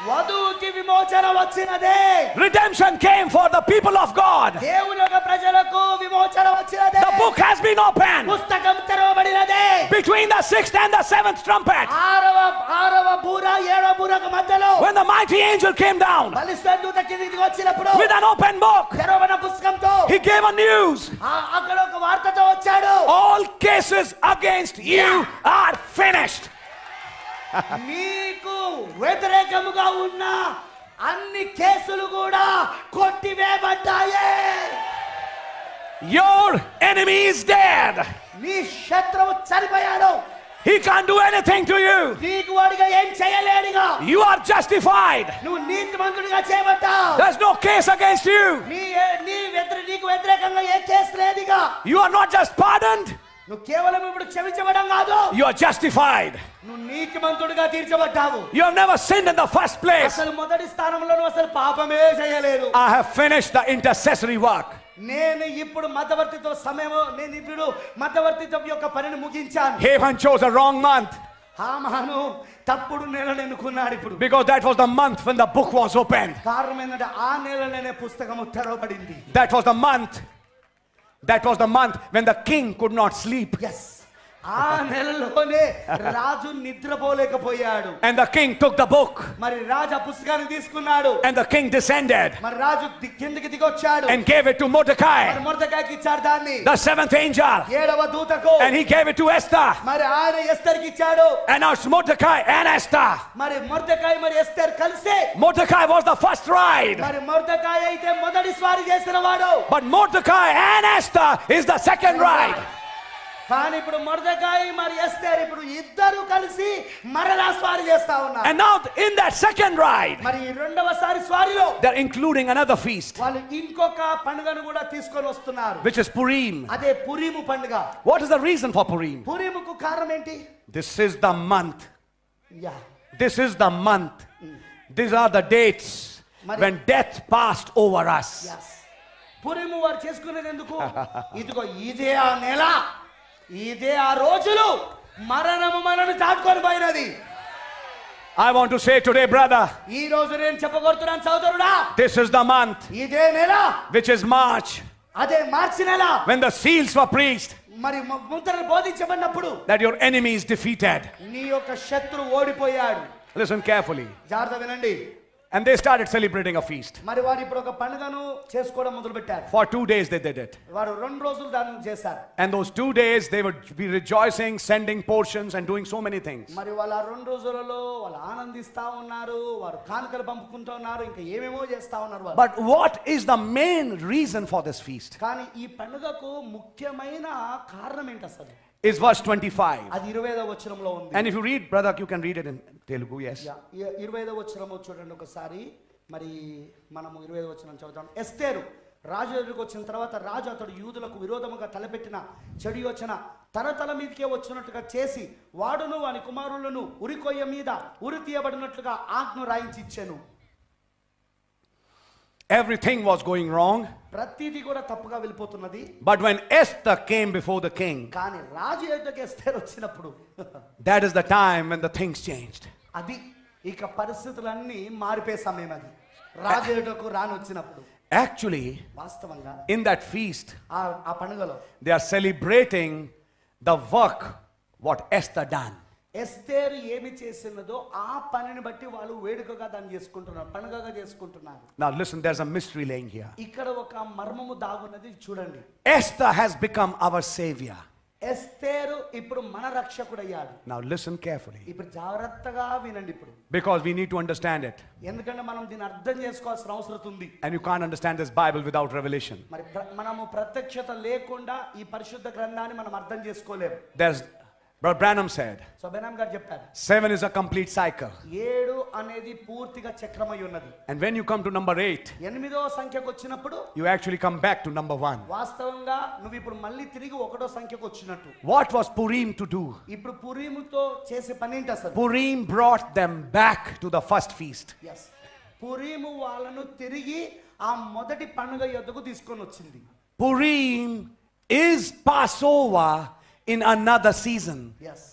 వధువుకి విమోచన వచ్చినదే. Redemption came for the people of God. దేవుని యొక్క ప్రజలకు విమోచన వచ్చినదే. The book has been opened. పుస్తకం తెరవబడినదే. Between the 6th and the 7th trumpet. ఆరవ బూర 7వ బూరకు మధ్యలో. When the mighty angel came down. Balishtha దూత కిందికి వచ్చినప్పుడు. With an open book. తెరవబడిన పుస్తకంతో. He gave a news. అక్కడ ఒక వార్తతో వచ్చాడు. All cases against you are finished. నీకు వ్యతిరేకముగా ఉన్న అన్ని కేసులు కూడా కొట్టివేయబడ్డాయి. Your enemy is dead. నీ శత్రువు చనిపోయాడు. He can't do anything to you. నీకు వాడిగా ఏం చేయలేడుగా. You are justified. నువ్వు నీతిమంతుడిగా చేయబడ్డావు. There's no case against you. నీకు వ్యతిరేకంగా ఏ కేసు లేదుగా. You are not just pardoned. నువ్వు కేవలం ఇప్పుడు క్షమించబడం కాదు. You are justified. నువ్వు నీతిమంతుడిగా తీర్చబడ్డావు. You have never sinned in the first place. అసలు మొదటి స్థానంలో నువ్వు అసలు పాపమే చేయలేదు. I have finished the intercessory work. నేను ఇప్పుడు మధ్యవర్తిత్వం యొక్క పనిని ముగించాను. Haman chose a wrong month. హామాను తప్పుడు నెలను ఎన్నుకున్నాడు ఇప్పుడు. Because that was the month when the book was opened. కారణం ఏంటంటే ఆ నెలలోనే పుస్తకం తెరవబడింది. That was the month when the king could not sleep. Yes. ఆ నెలలోనే రాజు నిద్రపోలేకపోయాడు. And the king took the book. మరి రాజు ఆ పుస్తకాన్ని తీసుకున్నాడు. And the king descended. మరి రాజు కిందకి దిగొచ్చాడు. And gave it to Mordecai. మరి మొర్దెకైకి ఇచ్చాడు దాన్ని. The 7th angel. 7వ దూతకు. And he gave it to Esther. మరి ఆయన ఎస్తర్కి ఇచ్చాడు. And now it's Mordecai and Esther. మరి మొర్దెకై మరి ఎస్తర్ కలిసి. Mordecai was the first ride. మరి మొర్దెకై అయితే మొదటి స్వారీ చేసిన వాడు. But Mordecai and Esther is the second ride. కానీ ఇప్పుడు మొర్దెకై మరి ఎస్తర్ ఇప్పుడు ఇద్దరు కలిసి మరలా స్వారీ చేస్తా ఉన్నారు. And now in that second ride, మరి రెండవసారి స్వారీలో they're including another feast, వాళ్ళు ఇంకొక పండుగను కూడా తీసుకొని వస్తున్నారు. which is Purim. అదే పురీము పండుగ. What is the reason for Purim? పురీముకు కారణం ఏంటి? This is the month. Yeah. This is the month. These are the dates when death passed over us. Yes. పురీము వారు చేసుకునేది ఎందుకు? ఇదిగో ఇదే ఆ నెల, ఇదే ఆ రోజులు మరణము మనల్ని దాటుకొని పోయినది. I want to say today, brother, ఈ రోజు నేను చెప్పగొడుతున్నాను సోదరుడా, this is the month, ఇదే నెల, which is March, అదే మార్చి నెల, when the seals were preached, మరి ముద్రలు బోధించబడినప్పుడు that your enemy is defeated. నీ యొక్క శత్రువు ఓడిపోయాడు. Listen carefully. జాగ్రత్త వినండి. And they started celebrating a feast. మరి వారు ఇప్పుడు ఒక పండుగను చేసుకోవడం మొదలు పెట్టారు. For 2 days they did it. వారు 2 రోజులు దాన్ని చేశారు. And those 2 days they would be rejoicing, sending portions and doing so many things. మరి వాళ్ళ 2 రోజులలో వాళ్ళు ఆనందిస్తా ఉన్నారు, వారు కానుకలు పంపుకుంటూ ఉన్నారు, ఇంకా ఏమేమో చేస్తా ఉన్నారు వాళ్ళు. But what is the main reason for this feast? కానీ ఈ పండుగకు ముఖ్యమైన కారణం ఏంటి అసలు? Is verse 25. అది 25వ వచనంలో ఉంది. And if you read, brother, you can read it in Telugu, yes. 25వ వచనము చూడండి ఒకసారి. మరి మనము 25వ వచనం చదువుతాం. ఎస్తేరు రాజు ఎదురుకు వచ్చిన తర్వాత రాజు అతడు యూదులకు విరోధముగా తలపెట్టిన చెడు యోచన తన తల మీదకే వచ్చినట్టుగా చేసి వాడును వాని కుమారులను ఉరికొయ్య మీద ఉరి తీయబడినట్లుగా ఆజ్ఞ రాయించి ఇచ్చెను. Everything was going wrong. ప్రతిదీ కూడా తప్పుగా వెళ్ళిపోతున్నది. But when Esther came before the king, కానీ రాజు ఎదురుకు ఎస్తేరు వచ్చినప్పుడు, that is the time when the things changed. అది ఇక పరిస్థితులన్నీ మారిపోయే సమయం. అది రాజు ఎదురుకు రాని వచ్చినప్పుడు. Actually, వాస్తవంగా in that feast, ఆ పండుగలో they are celebrating the work what Esther done. ఎస్తేరు ఏమి చేసినదో ఆ పనిని బట్టి వాళ్ళు వేడుకగా దాన్ని చేసుకుంటున్నారు, పండుగగా చేసుకుంటున్నారు. Now listen, there's a mystery laying here. ఇక్కడ ఒక మర్మము దాగున్నది చూడండి. Esther has become our savior. ఎస్తేరు ఇప్పుడు మన రక్షకుడయ్యాడు. Now listen carefully. ఇప్పుడు జాగ్రత్తగా వినండి ఇప్పుడు. Because we need to understand it. ఎందుకంటే మనం దీన్ని అర్థం చేసుకోవాల్సిన అవసరం ఉంది. And you can't understand this Bible without revelation. మరి మనము ప్రత్యక్షత లేకుండా ఈ పరిశుద్ధ గ్రంథాన్ని మనం అర్థం చేసుకోలేము. There's Brother Branham said, so Branham గారు చెప్పారు, 7 is a complete cycle. 7 అనేది పూర్తిగా చక్రమై ఉన్నది. And when you come to number 8, 8వ సంఖ్యకు వచ్చినప్పుడు you actually come back to number 1. వాస్తవంగా నువ్వు ఇప్పుడు మళ్ళీ తిరిగి 1వ సంఖ్యకు వచ్చినట్టు. What was Purim to do? ఇప్పుడు పురీముతో చేసే పని ఏంటి అసలు? Purim brought them back to the first feast. yes పురీము వాళ్ళను తిరిగి ఆ మొదటి పండుగ యొద్దకు తీసుకొని వచ్చింది. Purim is Passover in another season. Yes,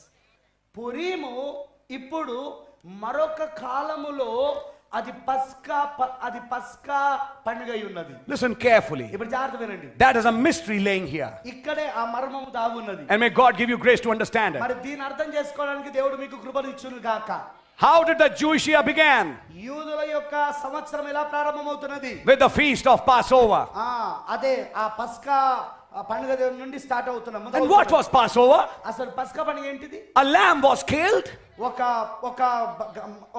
పురీము ఇప్పుడు మరొక కాలములో అది పస్కా పండుగ అయి ఉన్నది. Listen carefully. ఇప్పుడు జాగ్రత్త వినండి. That is a mystery laying here. ఇక్కడే ఆ మర్మము దాగున్నది. And may God give you grace to understand it. మరి దీన్ని అర్థం చేసుకోవడానికి దేవుడు మీకు కృపను ఇచ్చును గాక. How did the Jewish year began? యూదుల యొక్క సంవత్సరం ఎలా ప్రారంభమవుతున్నది? With the feast of Passover. అదే ఆ పస్కా పండుగ నుండి స్టార్ట్ అవుతున్నాం. And what was Passover? అసలు పస్కా పండుగ ఏంటిది? A lamb was killed.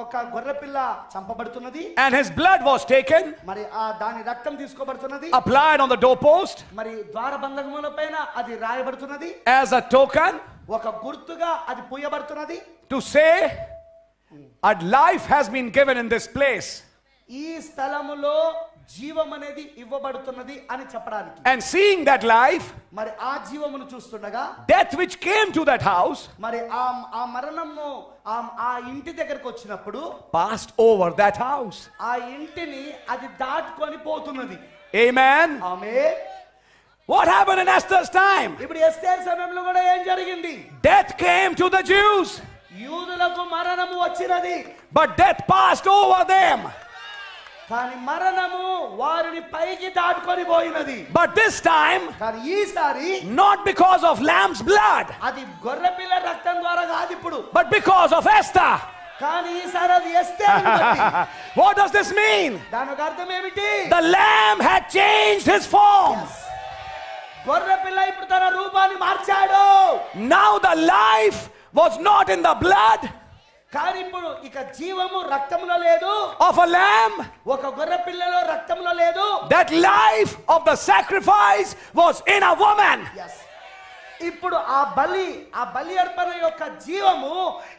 ఒక గొర్రె పిల్ల చంపబడుతున్నది. And his blood was taken. మరి దాని రక్తం తీసుకోబడుతున్నది. Applied on the doorpost. మరి ద్వారబంధకముల పైన అది రాయబడుతున్నది. As a token. ఒక గుర్తుగా అది పూయబడుతున్నది. To say, a life has been given in this place. ఈ స్థలములో జీవం అనేది ఇవ్వబడుతున్నది అని చెప్పడానికి. And seeing that life, మరి ఆ జీవమును చూస్తుండగా, death which came to that house, మరి ఆ మరణము ఆ ఇంటి దగ్గరకు వచ్చినప్పుడు passed over that house. ఆ ఇంటిని అది దాటుకొని పోతున్నది. Amen. Amen. What happened in Esther's time? ఇప్పుడు ఎస్తేర్ సమయంలో కూడా ఏం జరిగింది? Death came to the Jews, యూదులకు మరణము వచ్చినది. but death passed over them. కానీ మరణము వారిని పైకి దాటుకొని పోయినది. But this time, కానీ ఈసారి not because of lamb's blood, అది గొర్రెపిల్ల రక్తం ద్వారా కాదు ఇప్పుడు, but because of Esther. కానీ ఈసారి అది ఎస్తేరుని బట్టి. What does this mean? దానికి అర్థం ఏమిటి? The lamb had changed his form. గొర్రెపిల్ల ఇప్పుడు తన రూపాన్ని మార్చాడు. Now the life was not in the blood కానీ ఇప్పుడు ఇక జీవము రక్తములో లేదు. of a lamb. ఒక గొర్రె పిల్లలో రక్తములో లేదు. That life of the sacrifice was in a woman. ఇప్పుడు ఆ బలి అర్పణ యొక్క జీవము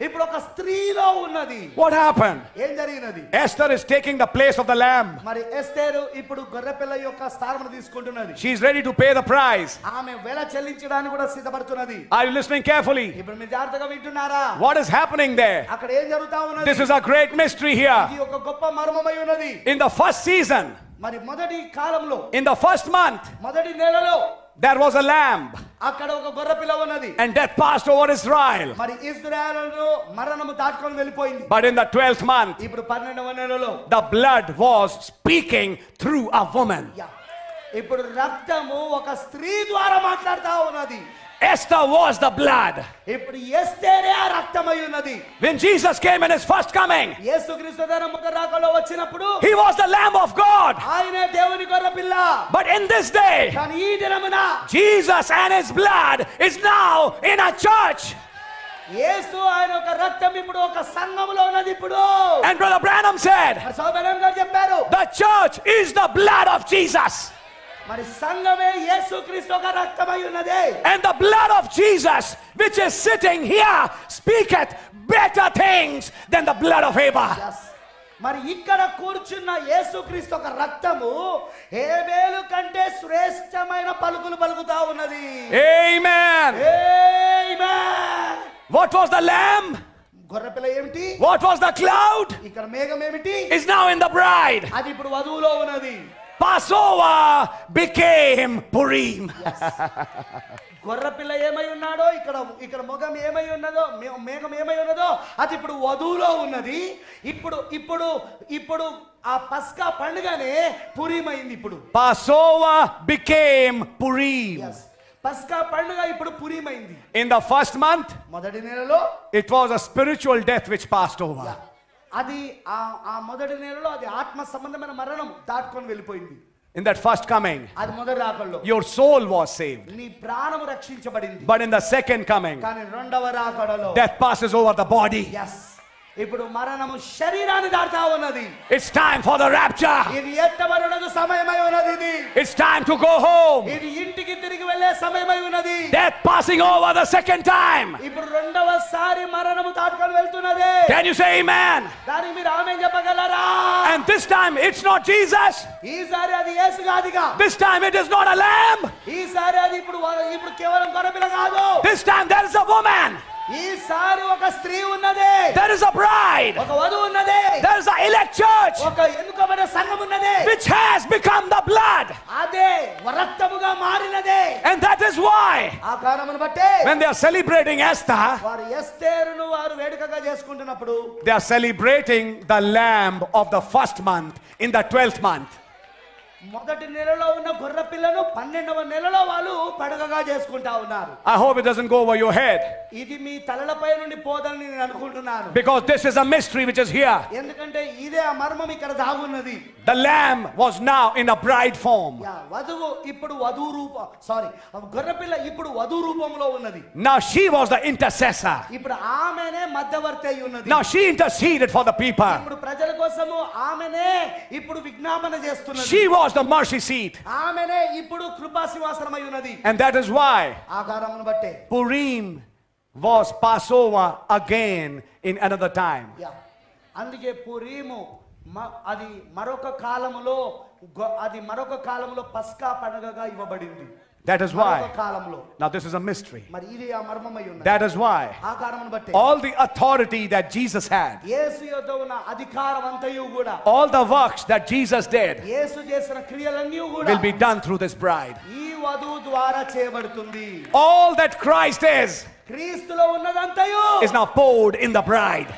ఇప్పుడు ఒక స్త్రీలో ఉన్నది. What happened? ఏం జరిగినది? Esther is taking the place of the lamb. మరి ఎస్తేరు ఇప్పుడు గొర్రె పిల్ల యొక్క స్థానమును తీసుకుంటున్నది. She is ready to pay the price. ఆమె వెల చెల్లించడానికి కూడా సిద్ధపడుతున్నది. Are you listening carefully? ఇప్పుడు మీరు జాగ్రత్తగా వింటున్నారా? What is happening there? అక్కడ ఏం జరుగుతా ఉన్నది? This is a great mystery here. ఇది ఒక గొప్ప మర్మమై ఉన్నది. In the first season, మరి మొదటి కాలంలో, in the first month, మొదటి నెలలో there was a lamb, అక్కడ ఒక గొర్రె పిల్ల ఉన్నది. and death passed over Israel. మరి ఇశ్రాయేలును మరణము దాటుకొని వెళ్ళిపోయింది. But in the 12th month, ఇప్పుడు 12వ నెలలో the blood was speaking through a woman. ఇప్పుడు రక్తము ఒక స్త్రీ ద్వారా మాట్లాడుతా ఉన్నది. Esther was the blood. ఇప్పుడు ఎస్తేరే ఆ రక్తమై ఉన్నది. When Jesus came in his first coming, యేసుక్రీస్తు తన మొదటి రాకడలో వచ్చినప్పుడు he was the Lamb of God. ఆయనే దేవుని గొర్రె పిల్ల. But in this day, కానీ ఈ దినమున Jesus and his blood is now in a church. యేసు ఆయన ఒక రక్తం ఇప్పుడు ఒక సంఘములో ఉన్నది ఇప్పుడు. And Brother Branham said, సోదరం గారు చెప్పారు, the church is the blood of Jesus. మరి సంఘమే యేసుక్రీస్తు ఒక రక్తమై ఉన్నది. And the blood of Jesus which is sitting here speaketh better things than the blood of Abel. మరి ఇక్కడ కూర్చున్న యేసుక్రీస్తు ఒక రక్తము హేబేలు కంటే శ్రేష్టమైన పలుకులు పలుకుతా ఉన్నది. Amen. Amen. What was the lamb? గొర్రెపిల్ల ఏమిటి? What was the cloud? ఇక్కడ మేఘం ఏమిటి? Is now in the bride. అది ఇప్పుడు వధువులో ఉన్నది. Passover became Purim. గొర్రెపిల్ల ఏమై ఉన్నాడో ఇక్కడ మొగం ఏమై ఉన్నదో మేఘం ఏమై ఉన్నదో అది ఇప్పుడు వధువులో ఉన్నది. ఇప్పుడు ఆ పస్కా పండుగనే పురీమైంది. ఇప్పుడు Passover became Purim. పస్కా పండుగ ఇప్పుడు పురీమైంది. In the first month, మొదటి నెలలో it was a spiritual death which passed over. అది ఆ మొదటి నెలలో అది ఆత్మ సంబంధమైన మరణం దాటుకొని వెళ్ళిపోయింది. In that first coming, అది మొదటి రాకడలో your soul was saved. నీ ప్రాణము రక్షించబడింది. But in the second coming, కానీ రెండవ రాకడలో death passes over the body. ఇప్పుడు మరణము శరీరాన్ని దాటుతా ఉన్నది. It's time for the rapture. ఇది ఎత్తబడుటకు సమయమై ఉన్నది. ఇది It's time to go home. ఇది ఇంటికి తిరిగి వెళ్ళే సమయమై ఉన్నది. Death passing over the second time. ఇప్పుడు రెండవసారి మరణము దాటుకొని వెళ్తున్నది. Can you say amen? దానికి మీరు ఆమేన్ చెప్పగలరా? And this time it's not Jesus. ఈసారి అది యేసు కాదుగా. This time it is not a lamb. ఈసారి అది ఇప్పుడు కేవలం గొర్రెపిల్ల కాదు. This time there is a woman. ఈసారి ఒక స్త్రీ ఉన్నది. There is a bride. ఒక వధువు ఉన్నది. There is an elect church ఒక ఎన్నుకోబడిన సంఘం ఉన్నది. which has become the blood. అదే రక్తముగా మారినది. And that is ఆ కారణమును బట్టే when they are celebrating Esther, వారు ఎస్తేరును వారు వేడుకగా చేసుకుంటున్నప్పుడు they are celebrating the lamb of the first month in the 12th month. మొదటి నెలలో ఉన్న గొర్రె పిల్లను 12వ నెలలో వాళ్ళు పండుగగా చేసుకుంటా ఉన్నారు. I hope it doesn't go over your head, ఇది మీ తలలపై నుండి పోదని నేను అనుకుంటున్నాను. because this is a mystery which is here. ఎందుకంటే ఇదే ఆ మర్మం ఇక్కడ దాగున్నది. The lamb was now in a bride form. వధువు ఇప్పుడు వధువు గొర్రె పిల్ల ఇప్పుడు వధువు రూపంలో ఉన్నది. Now she was the intercessor. ఇప్పుడు ఆమెనే మధ్యవర్తి అయి ఉన్నది. Now she interceded for the people. ఇప్పుడు ప్రజల కోసము ఆమెనే ఇప్పుడు విజ్ఞాపన చేస్తున్నది. She was the mercy seat. ఆమెనే ఇప్పుడు కృపా సింహాసనం అయి ఉన్నది. And that is why ఆ కారణమును బట్టే Purim was Passover again in another time. అందుకే పురీము అది మరొక కాలములో పస్కా పండుగగా ఇవ్వబడింది. That is why. కాలంలో. Now this is a mystery. మరి ఇది ఆ మర్మమై ఉన్నది. That is why ఆ కారణమును బట్టే all the authority that Jesus had, యేసు యొద్ద ఉన్న అధికారం అంతయు కూడా, all the works that Jesus did, యేసు చేసిన క్రియలన్నీ కూడా will be done through this bride. ఈ వధువు ద్వారా చేయబడుతుంది. All that Christ is క్రీస్తులో ఉన్నదంతయు is now poured in the bride.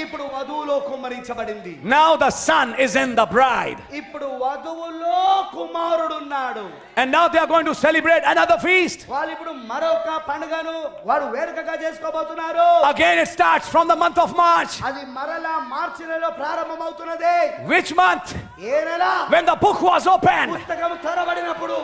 ఇప్పుడు వధువులో కుమ్మరించబడింది. Now the son is in the bride. ఇప్పుడు వధువులో కుమారుడు ఉన్నాడు. And now they are going to celebrate another feast. వాళ్ళు ఇప్పుడు మరొక పండుగను వారు వేడుకగా చేసుకోబోతున్నారు. Again it starts from the month of March. అది మరలా మార్చి నెలలో ప్రారంభమవుతున్నది. Which month? ఏ నెల? When the book was opened. పుస్తకం తెరవబడినప్పుడు.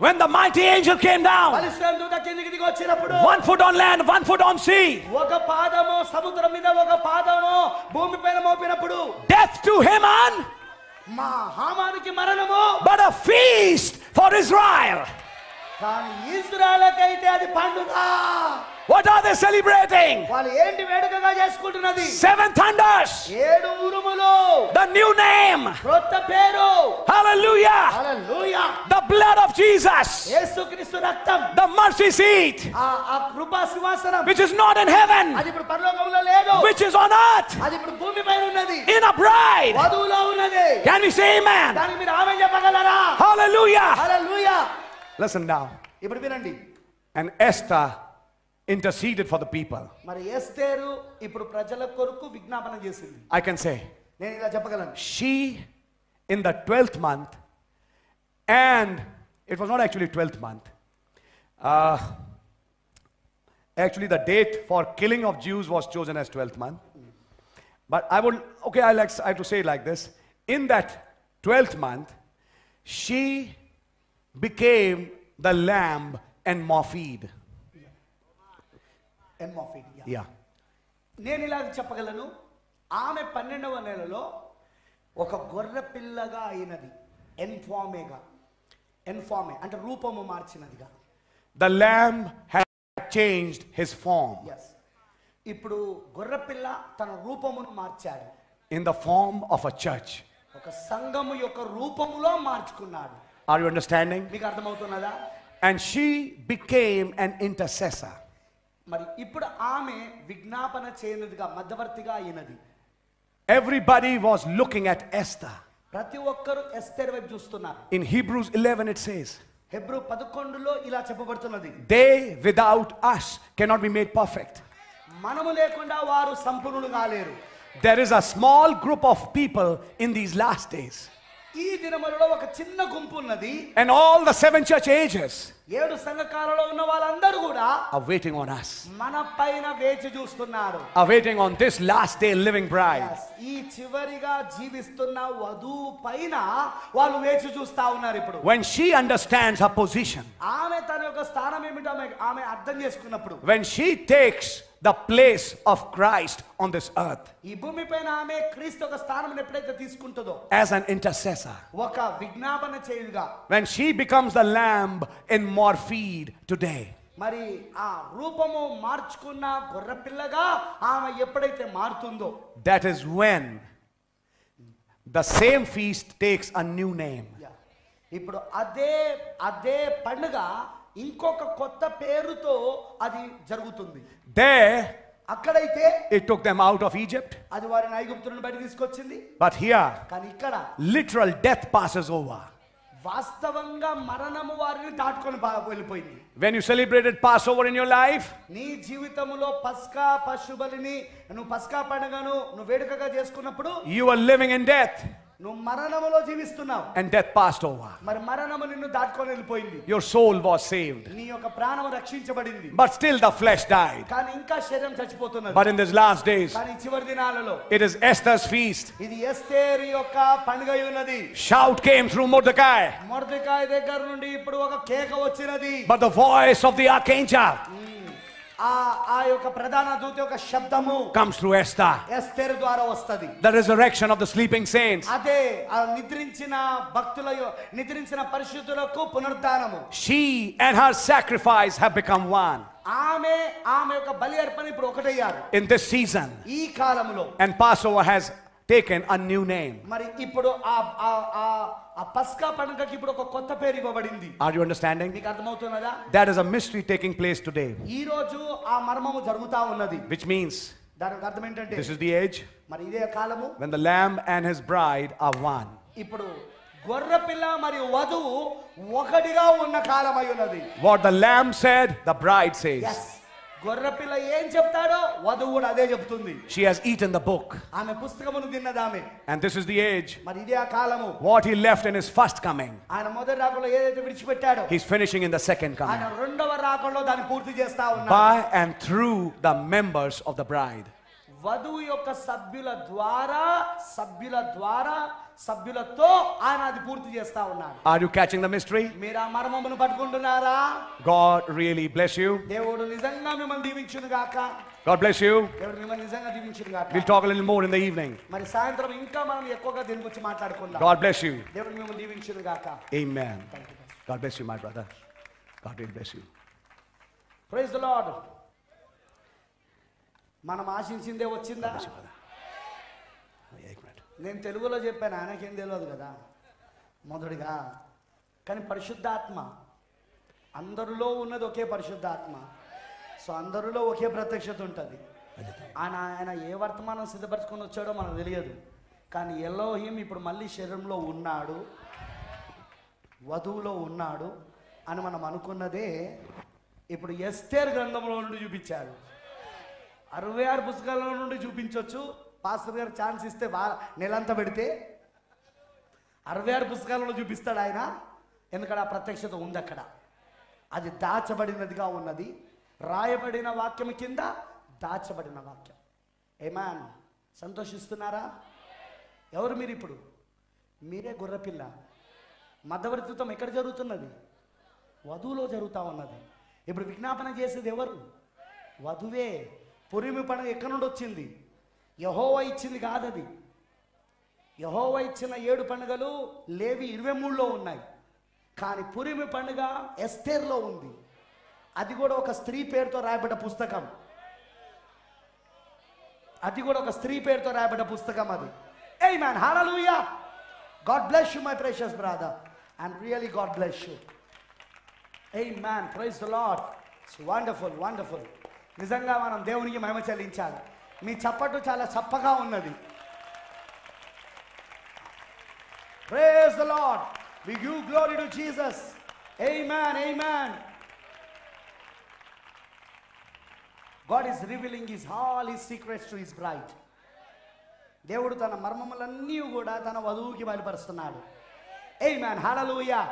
When the mighty angel came down. బలిష్ఠుడు దూత కిందికి దిగి వచ్చినప్పుడు. 1 foot on land, 1 foot on sea. ఒక పాదము సముద్రం మీద, ఒక పాదము భూమిపైన మోపినప్పుడు. Death to Haman. మా హామానికి మరణము. But a feast for Israel. కానీ ఇశ్రాయేలుకైతే అది పండుగ. What are they celebrating? వాళ్ళు ఏంటి వేడుకగా చేసుకుంటున్నది? 7 thunders. 7 ఉరుములు. The new name. కొత్త పేరు. Hallelujah. Hallelujah. The blood of Jesus. యేసుక్రీస్తు రక్తం. The mercy seat. ఆ కృపా సింహాసనం. Which is not in heaven. అది ఇప్పుడు పరలోకంలో లేదు. Which is on earth. అది ఇప్పుడు భూమిపైన ఉన్నది. In a bride. వధువులో ఉన్నది. Can we say amen? దానికి మీరు ఆమేన్ చెప్పగలరా? Hallelujah. హల్లెలూయా. Listen now. ఇప్పుడు వినండి. And Esther interceded for the people. మరి ఎస్తేరు ఇప్పుడు ప్రజల కొరకు విజ్ఞాపన చేసింది. I can say నేను ఇలా చెప్పగలను. she in the 12th month, and it was not actually 12th month. Actually the date for killing of Jews was chosen as 12th month. But I have to say it like this. In that 12th month, she became the lamb and morphed. Yeah. నేను ఇలా చెప్పగలను. ఆమె 12వ నెలలో ఒక గొర్రె పిల్లగా అయినది. ఎన్ఫామే అంటే రూపము మార్చినదిగా. The lamb had changed his form. Yes. ఇప్పుడు గొర్రె పిల్ల తన రూపమును మార్చాడు. In the form of a church. ఒక సంఘము యొక్క రూపములో మార్చుకున్నాడు. Are you understanding? మీకు అర్థమవుతున్నదా? And she became an intercessor. మరి ఇప్పుడు ఆమె విజ్ఞాపన చేయనుదిగా, మధ్యవర్తిగా అయినది. Everybody was looking at Esther. ప్రతి ఒక్కరు ఎస్తేరు వైపు చూస్తున్నారు. In Hebrews 11 it says, Hebrew 11లో ఇలా చెప్పబడుతున్నది. they without us cannot be made perfect. మనము లేకుండా వారు సంపూర్ణులు కాలేరు. There is a small group of people in these last days. ఈ దినములలో ఒక చిన్న గుంపు ఉన్నది. And all the 7 church ages 7 సంఘకాలలో ఉన్న వాళ్ళందరూ కూడా are waiting on us. మన పైన వేచి చూస్తున్నారు. Are waiting on this last day living bride. ఈ చివరిగా జీవిస్తున్న వధువు పైన వాళ్ళు వేచి చూస్తా ఉన్నారు ఇప్పుడు. When she understands her position. ఆమె తన యొక్క స్థానం ఏమిటో ఆమె అర్థం చేసుకున్నప్పుడు. When she takes the place of Christ on this earth. ఈ భూమిపైన ఆమె క్రీస్తు యొక్క స్థానాన్ని ఎప్పుడైతే తీసుకుంటుందో, as an intercessor. ఒక విజ్ఞాపన చేయుగా. When she becomes the lamb in morphed today. మరి ఆ రూపము మార్చుకున్న గొర్రె పిల్లగా ఆమె ఎప్పుడైతే మారుతుందో, that is when the same feast takes a new name. ఇప్పుడు అదే పండుగ ఇంకొక కొత్త పేరుతో అది జరుగుతుంది. There అక్కడైతే it took them out of Egypt. అది వారిని ఐగుప్తు నుండి బయటికి తీసుకొచ్చింది. But here కానీ ఇక్కడ literal death passes over. వాస్తవంగా మరణము వారిని దాటుకొని వెళ్ళిపోయింది. When you celebrated Passover in your life, నీ జీవితంలో పస్కా పశుబలిని నువ్వు పస్కా పండుగను నువ్వు వేడుకగా చేసుకున్నప్పుడు you were living in death, నువ్వు మరణములో జీవిస్తున్నావు. and death passed over. మరి మరణము నిన్ను దాటుకొని వెళ్ళిపోయింది. Your soul was saved, నీ యొక్క ప్రాణము రక్షించబడింది. but still the flesh died. కానీ ఇంకా శరీరం చచ్చిపోతున్నది. But in these last days, కానీ చివరి దినాలలో it is Esther's feast. ఇది ఎస్తేరు యొక్క పండుగ ఉన్నది. Shout came through Mordecai, మొర్దెకాయి దగ్గర నుండి ఇప్పుడు ఒక కేక వచ్చినది. but the voice of the archangel ఆ యొక్క ప్రధాన దూత యొక్క శబ్దము comes through Esther. ఎస్తేరు ద్వారా వస్తది. The resurrection of the sleeping saints. అదే ఆ నిద్రించిన భక్తుల నిద్రించిన పరిశుద్ధులకు పునరుద్ధానము. She and her sacrifice have become one ఆమె యొక్క బలి అర్పణ ఇప్పుడు ఒకటయ్యారు in this season, ఈ కాలంలో. and Passover has taken a new name. మరి ఇప్పుడు ఆ పస్కా పండుగకి ఇప్పుడు ఒక కొత్త పేరు ఇవ్వబడింది. Are you understanding? మీకు అర్థమవుతున్నదా? That is a mystery taking place today, ఈ రోజు ఆ మర్మము జరుగుతా ఉన్నది. which means దానికి అర్థం ఏంటంటే this is the age మరి ఇదే కాలము when the lamb and his bride are one. ఇప్పుడు గొర్రెపిల్ల మరియు వధువు ఒకటిగా ఉన్న కాలం అయి ఉన్నది. What the lamb said, the bride says. yes గొర్రెపిల్ల ఏం చెప్తాడో వధువు కూడా అదే చెప్తుంది. She has eaten the book, ఆమె పుస్తకమును తిన్నది ఆమె. and this is the age మరి ఇదే ఆ కాలము. what he left in his first coming, ఆయన మొదటి రాకడలో ఏదైతే విడిచిపెట్టాడో he's finishing in the second coming, ఆయన రెండవ రాకడలో దాన్ని పూర్తి చేస్తా ఉన్నాడు. by and through the members of the bride. వధువు యొక్క సభ్యులతో ఆయన అది పూర్తి చేస్తా ఉన్నాడు. Are you catching the mystery? మీరు ఆ మర్మమును పట్టుకుంటున్నారా? God really bless you. దేవుడు నిజంగా మిమ్మల్ని దీవించును గాక. God bless you. దేవుడు మిమ్మల్ని నిజంగా దీవించును గాక. We'll talk a little more in the evening. మరి సాయంత్రం ఇంకా మనం ఎక్కువగా దీని గురించి మాట్లాడుకుందాం. God bless you. దేవుడు మిమ్మల్ని దీవించును గాక. Amen. God bless you, my brother. God will bless you. Praise the Lord. మనం ఆశించిందే వచ్చిందా? నేను తెలుగులో చెప్పాను, ఆయనకేం తెలియదు కదా మొదటిగా. కానీ పరిశుద్ధాత్మ అందరిలో ఉన్నది ఒకే పరిశుద్ధాత్మ. సో అందరిలో ఒకే ప్రత్యక్షత ఉంటుంది. ఆయన ఏ వర్తమానం సిద్ధపరచుకొని వచ్చాడో మనకు తెలియదు. కానీ ఎలోహిం ఇప్పుడు మళ్ళీ శరీరంలో ఉన్నాడు, వధువులో ఉన్నాడు అని మనం అనుకున్నదే ఇప్పుడు ఎస్తేర్ గ్రంథంలో నుండి చూపించారు. 66 పుస్తకాల నుండి చూపించవచ్చు. పాస్టర్ గారు ఛాన్స్ ఇస్తే నెలంతా పెడితే 66 పుస్తకాలలో చూపిస్తాడు ఆయన. ఎందుకంటే ఆ ప్రత్యక్షత ఉంది అక్కడ. అది దాచబడినదిగా ఉన్నది. రాయబడిన వాక్యం కింద దాచబడిన వాక్యం. ఏమాన్ సంతోషిస్తున్నారా? ఎవరు మీరు ఇప్పుడు? మీరే గొర్రెపిల్ల. మధ్యవర్తిత్వం ఎక్కడ జరుగుతున్నది? వధువులో జరుగుతూ ఉన్నది. ఇప్పుడు విజ్ఞాపన చేసేది ఎవరు? వధువే. పురిమి పండుగ ఎక్కడి నుండి వచ్చింది? యెహోవా ఇచ్చింది కాదది. యెహోవా ఇచ్చిన 7 పండుగలు లేవి 23లో ఉన్నాయి. కానీ పురిమి పండుగ ఎస్తేర్లో ఉంది. అది కూడా ఒక స్త్రీ పేరుతో రాయబడ్డ పుస్తకం. అది Amen. Hallelujah. God bless you, my precious brother. And really God bless you. Amen. Praise the Lord. It's wonderful, wonderful. నిజంగా మనం దేవునికి మహిమ చెల్లించాలి. మీ చప్పట్లు చాలా చప్పగా ఉన్నది. Praise the Lord. We give glory to Jesus. Amen. Amen. God is revealing all his secrets to his bride. దేవుడు తన మర్మములన్నీ కూడా తన వధువుకి బయలుపరుస్తున్నాడు. Amen. Hallelujah.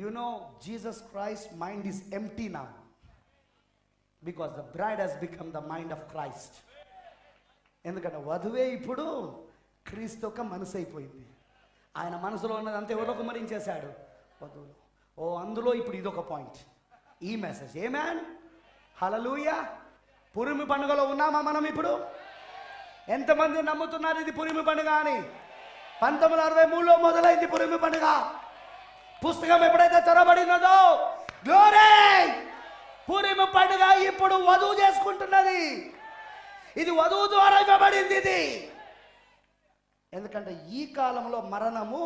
You know, Jesus Christ's mind is empty now. Because the bride has become the mind of Christ. ఎందుకంటే వధువే ఇప్పుడు క్రీస్తు యొక్క మనసు అయిపోయింది. ఆయన మనసులో ఉన్నదంతా ఎవరో కుమరించేశాడు వధువులో. అందులో ఇప్పుడు ఇదొక పాయింట్. ఈ మెసేజ్. ఆమేన్. హల్లెలూయా. పురిమి పండుగలో ఉన్నామా మనం ఇప్పుడు? ఎంతమంది నమ్ముతున్నారు ఇది పురిమి పండుగ అని? 1963లో మొదలైంది పురిమి పండుగ. పుస్తకం ఎప్పుడైతే తెరబడినదో గ్లోరీ, పురిమి పండుగ ఇప్పుడు వధువు చేసుకుంటున్నది. ఇది వధువు ద్వారా ఇవ్వబడింది ఇది. ఎందుకంటే ఈ కాలంలో మరణము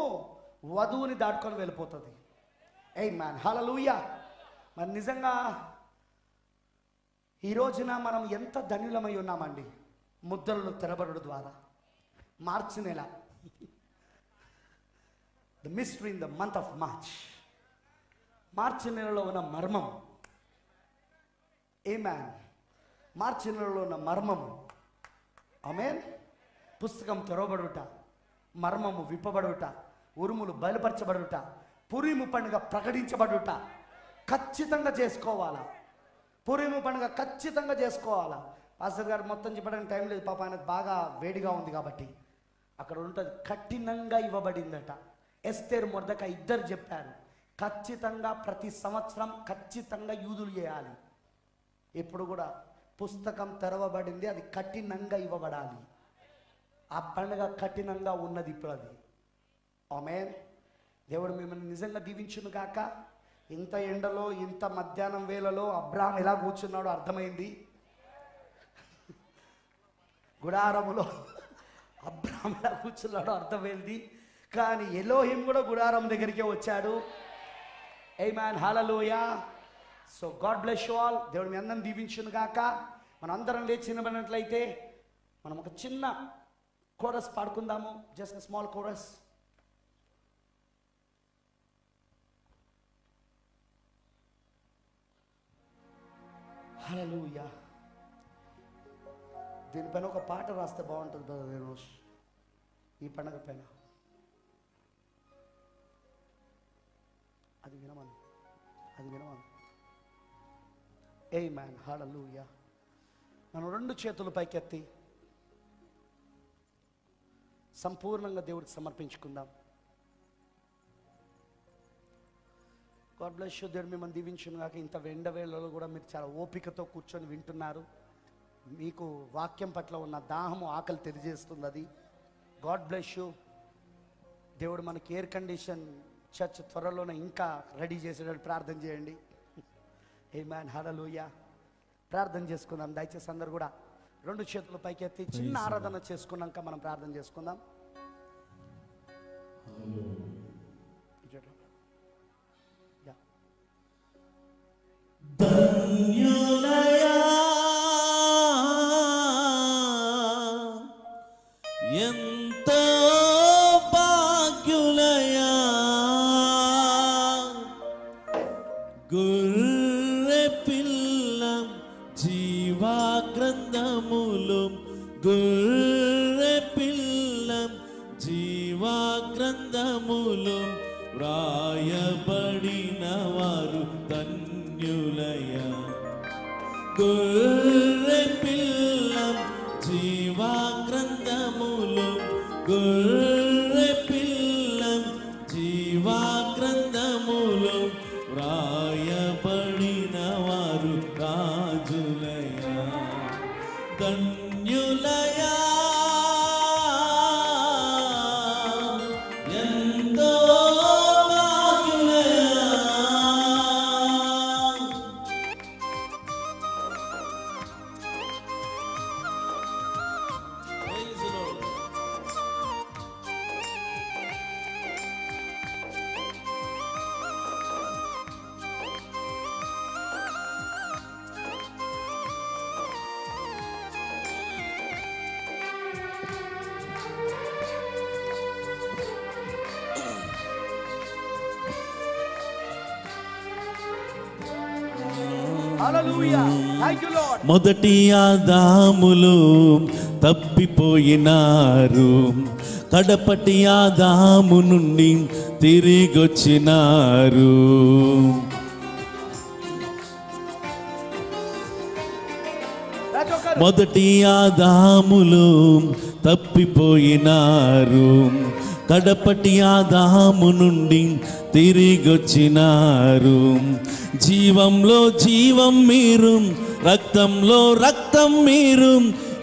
వధువుని దాటుకొని వెళ్ళిపోతుంది. ఆమేన్. హల్లెలూయా. మరి నిజంగా ఈ రోజున మనం ఎంత ధన్యులమై ఉన్నామండి. ముద్రలు తెరబడుడు ద్వారా మార్చి నెల the mystery in the month of March. మార్చి నెలలో ఉన్న మర్మం. ఆమేన్. మార్చి నెలలో ఉన్న మర్మం. ఆమేన్. పుస్తకం తెరవబడుట, మర్మము విప్పబడుట, ఉరుములు బయలుపరచబడుట, పురీము పండుగ ప్రకటించబడుట ఖచ్చితంగా చేసుకోవాలా. పురీము పండుగ ఖచ్చితంగా చేసుకోవాలా. పాస్టర్ గారు మొత్తం చెప్పడానికి టైం లేదు, పాప ఆయనకు బాగా వేడిగా ఉంది కాబట్టి. అక్కడ ఉంటుంది, కఠినంగా ఇవ్వబడిందట. ఎస్తేరు మొర్దెకై ఇద్దరు చెప్పారు, ఖచ్చితంగా ప్రతి సంవత్సరం ఖచ్చితంగా యూదులు చేయాలి. ఎప్పుడు కూడా పుస్తకం తెరవబడింది, అది కఠినంగా ఇవ్వబడాలి. ఆ పండుగ కఠినంగా ఉన్నది ఇప్పుడు అది. ఆమేన్. దేవుడు మిమ్మల్ని నిజంగా దీవించును గాక. ఇంత ఎండలో ఇంత మధ్యాహ్నం వేళలో అబ్రాహాం ఎలా కూర్చున్నాడో అర్థమైంది. గుడారములో అబ్రాహాం ఎలా కూర్చున్నాడో అర్థమైంది. కానీ ఎలోహిం కూడా గుడారం దగ్గరికే వచ్చాడు. ఆమేన్. హల్లెలూయా. So God bless you all. దేవుడు మీ అందరిని దీవించును గాక. మనం అందరం లేచి నిలబడినట్లయితే మనం ఒక చిన్న కోరస్ పాడుకుందాము. Just small chorus. హల్లెలూయా. దీనిపైన ఒక పాట రాస్తే బాగుంటుంది బ్రదర్ ఈరోజు, ఈ పండుగ పైన. అది వినమను. ఆమేన్. హల్లెలూయా. మనం రెండు చేతులు పైకెత్తి సంపూర్ణంగా దేవుడికి సమర్పించుకుందాం. God bless you. దేవుడు మిమ్మల్ని దీవించును గాక. ఇంత ఎండ వేళలో కూడా మీరు చాలా ఓపికతో కూర్చొని వింటున్నారు. మీకు వాక్యం పట్ల ఉన్న దాహము, ఆకలి తెలియజేస్తుంది అది. God bless you. దేవుడు మనకి ఎయిర్ కండిషన్ చర్చ్ త్వరలోనే ఇంకా రెడీ చేసేటట్టు ప్రార్థన చేయండి. ఆమేన్. హల్లెలూయా. ప్రార్థన చేసుకుందాం. దయచేసి అందరు కూడా రెండు చేతులు పైకెత్తి చిన్న ఆరాధన చేసుకున్నాక మనం ప్రార్థన చేసుకుందాం. ధన్యులయా ఎంతో భాగ్యులయా గొర్రె పిల్ల జీవా గ్రంథములు గొర్రె పిల్ల జీవా గ్రంథములు వ్రాయబడిన వారు ధన్యులయా. గొర్రె పిల్ల జీవా గ్రంథములు గొర్రె పిల్ల జీవా గ్రంథములు వ్రాయబడిన వారు రాజులయా. ధన్యులయా ఎంతో భాగ్యులయా. Praise the Lord. Hallelujah. Thank you lord. మొదటి ఆదాములు తప్పిపోయినారు, కడపటి ఆదాము నుండి తిరిగొచ్చినారు. మొదటి ఆదాములు తప్పిపోయినారు, కడపటి ఆదాము నుండి తిరిగొచ్చినారు. జీవంలో జీవం మీరు, రక్తంలో రక్తం మీరు,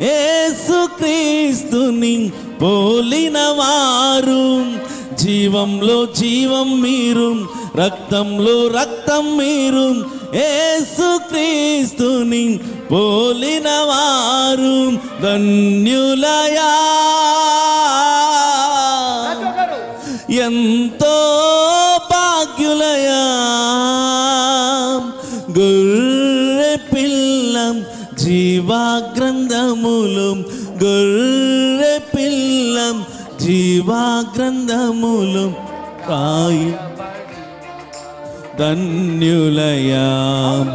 యేసుక్రీస్తుని పోలిన వారు. జీవంలో జీవం మీరు, రక్తంలో రక్తం మీరు, యేసుక్రీస్తుని పోలిన వారు. ధన్యులయా ఎంతో భాగ్యులయా. గొర్రె పిల్ల జీవా గ్రంథములు గొర్రె పిల్ల జీవా గ్రంథములు రాయి ధన్యులయాం.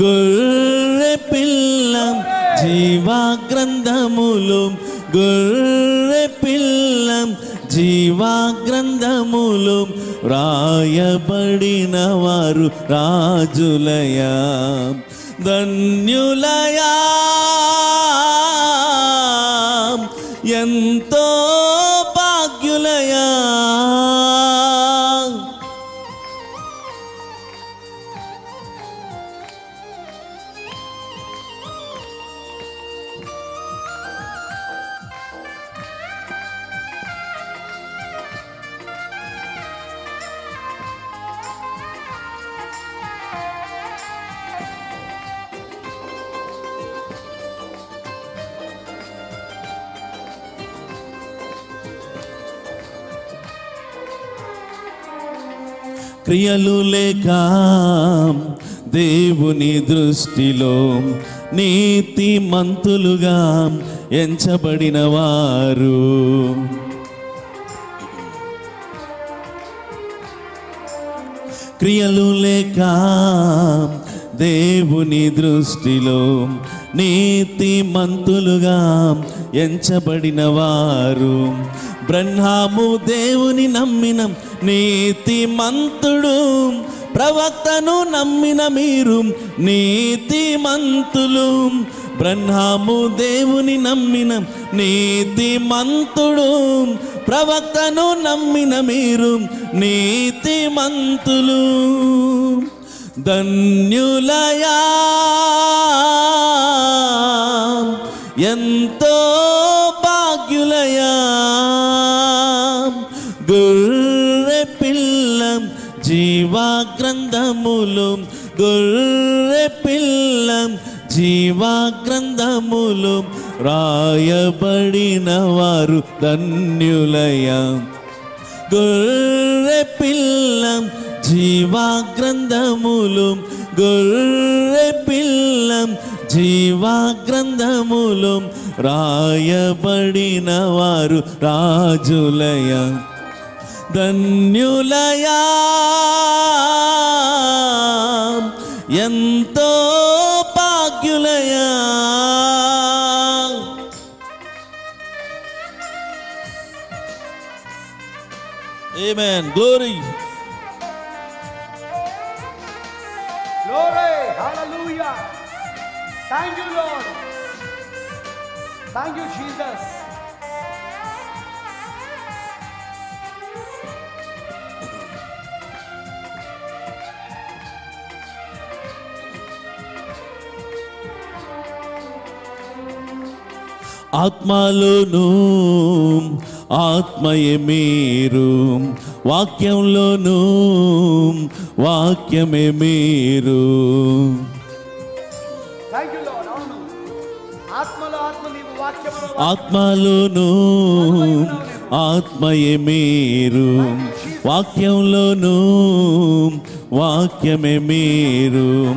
గొర్రె పిల్ల జీవా గ్రంథములు, గొర్రె పిల్ల జీవా గ్రంథములు, రాయబడిన వారు రాజులయా ధన్యులయా. ఎంతో భాగ్యులయా. క్రియలు లేక దేవుని దృష్టిలో నీతిమంతులుగా ఎంచబడిన వారు, క్రియలు లేక దేవుని దృష్టిలో నీతిమంతులుగా ఎంచబడిన వారు, బ్రహ్మాము దేవుని నమ్మిన నీతిమంతుడు, ప్రవక్తను నమ్మిన మీరు నీతిమంతులు. బ్రహ్మాము దేవుని నమ్మిన నీతిమంతుడు, ప్రవక్తను నమ్మిన మీరు నీతిమంతులు. ధన్యులయా. ఎంతో భాగ్యులయా. గొర్రె పిల్ల జీవా గ్రంథములు, గొర్రె పిల్ల జీవా గ్రంథములు, రాయబడిన వారు ధన్యులయా. గొర్రె పిల్ల జీవా గ్రంథములు, గొర్రె పిల్ల జీవా గ్రంథములు, రాయబడిన వారు రాజులయా ధన్యులయా. ఎంతో భాగ్యులయా. Amen. Glory. Glory. Hallelujah. Thank you, Lord. Thank you, Jesus. ఆత్మలోను ఆత్మయే మీరు, వాక్యంలోను వాక్యమే మీరు. Thank you, Lord. అవును. ఆత్మలో ఆత్మ నీవు, వాక్యములో వాక్యం. ఆత్మలోను ఆత్మయే మీరు, వాక్యంలోను వాక్యమే మీరు.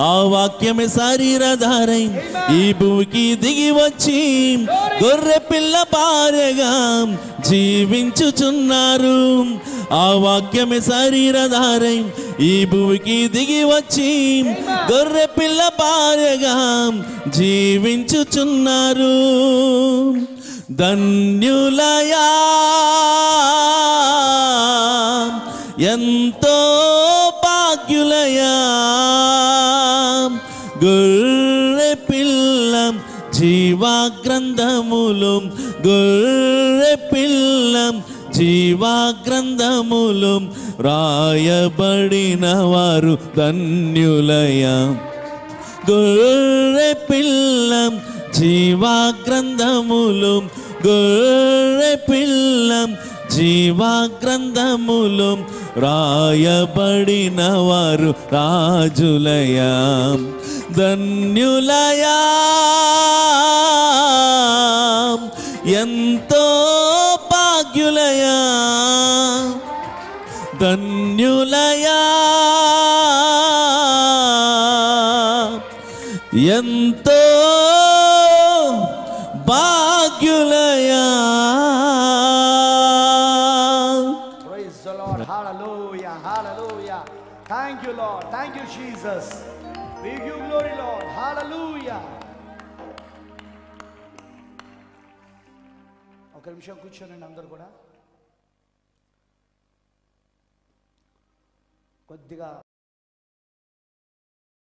ఆ వాక్యమే శరీరధారై ఈ భూమికి దిగి వచ్చి గొర్రె పిల్ల భార్యగా జీవించుచున్నారు. ఆ వాక్యమే శరీరధారై ఈ భూమికి దిగి వచ్చి గొర్రె పిల్ల భార్యగా జీవించుచున్నారు. ధన్యులయా. ఎంతో భాగ్యులయా. గొర్రె పిల్ల జీవా గ్రంథములు, గొర్రె పిల్ల జీవా గ్రంథములు, రాయబడిన వారు ధన్యులయా. గొర్రె పిల్ల జీవా గ్రంథములు, గొర్రె పిల్ల జీవా గ్రంథములు, రాయబడిన వారు రాజులయా ధన్యులయా. ఎంతో భాగ్యులయా. ధన్యులయా. ఎంతో భాగ్యులయా. Praise the Lord. Hallelujah, hallelujah. Thank you, Lord. Thank you, Jesus. We give you glory, Lord. Hallelujah. ఒక నిమిషం కూర్చోనండి అందరు కూడా కొద్దిగా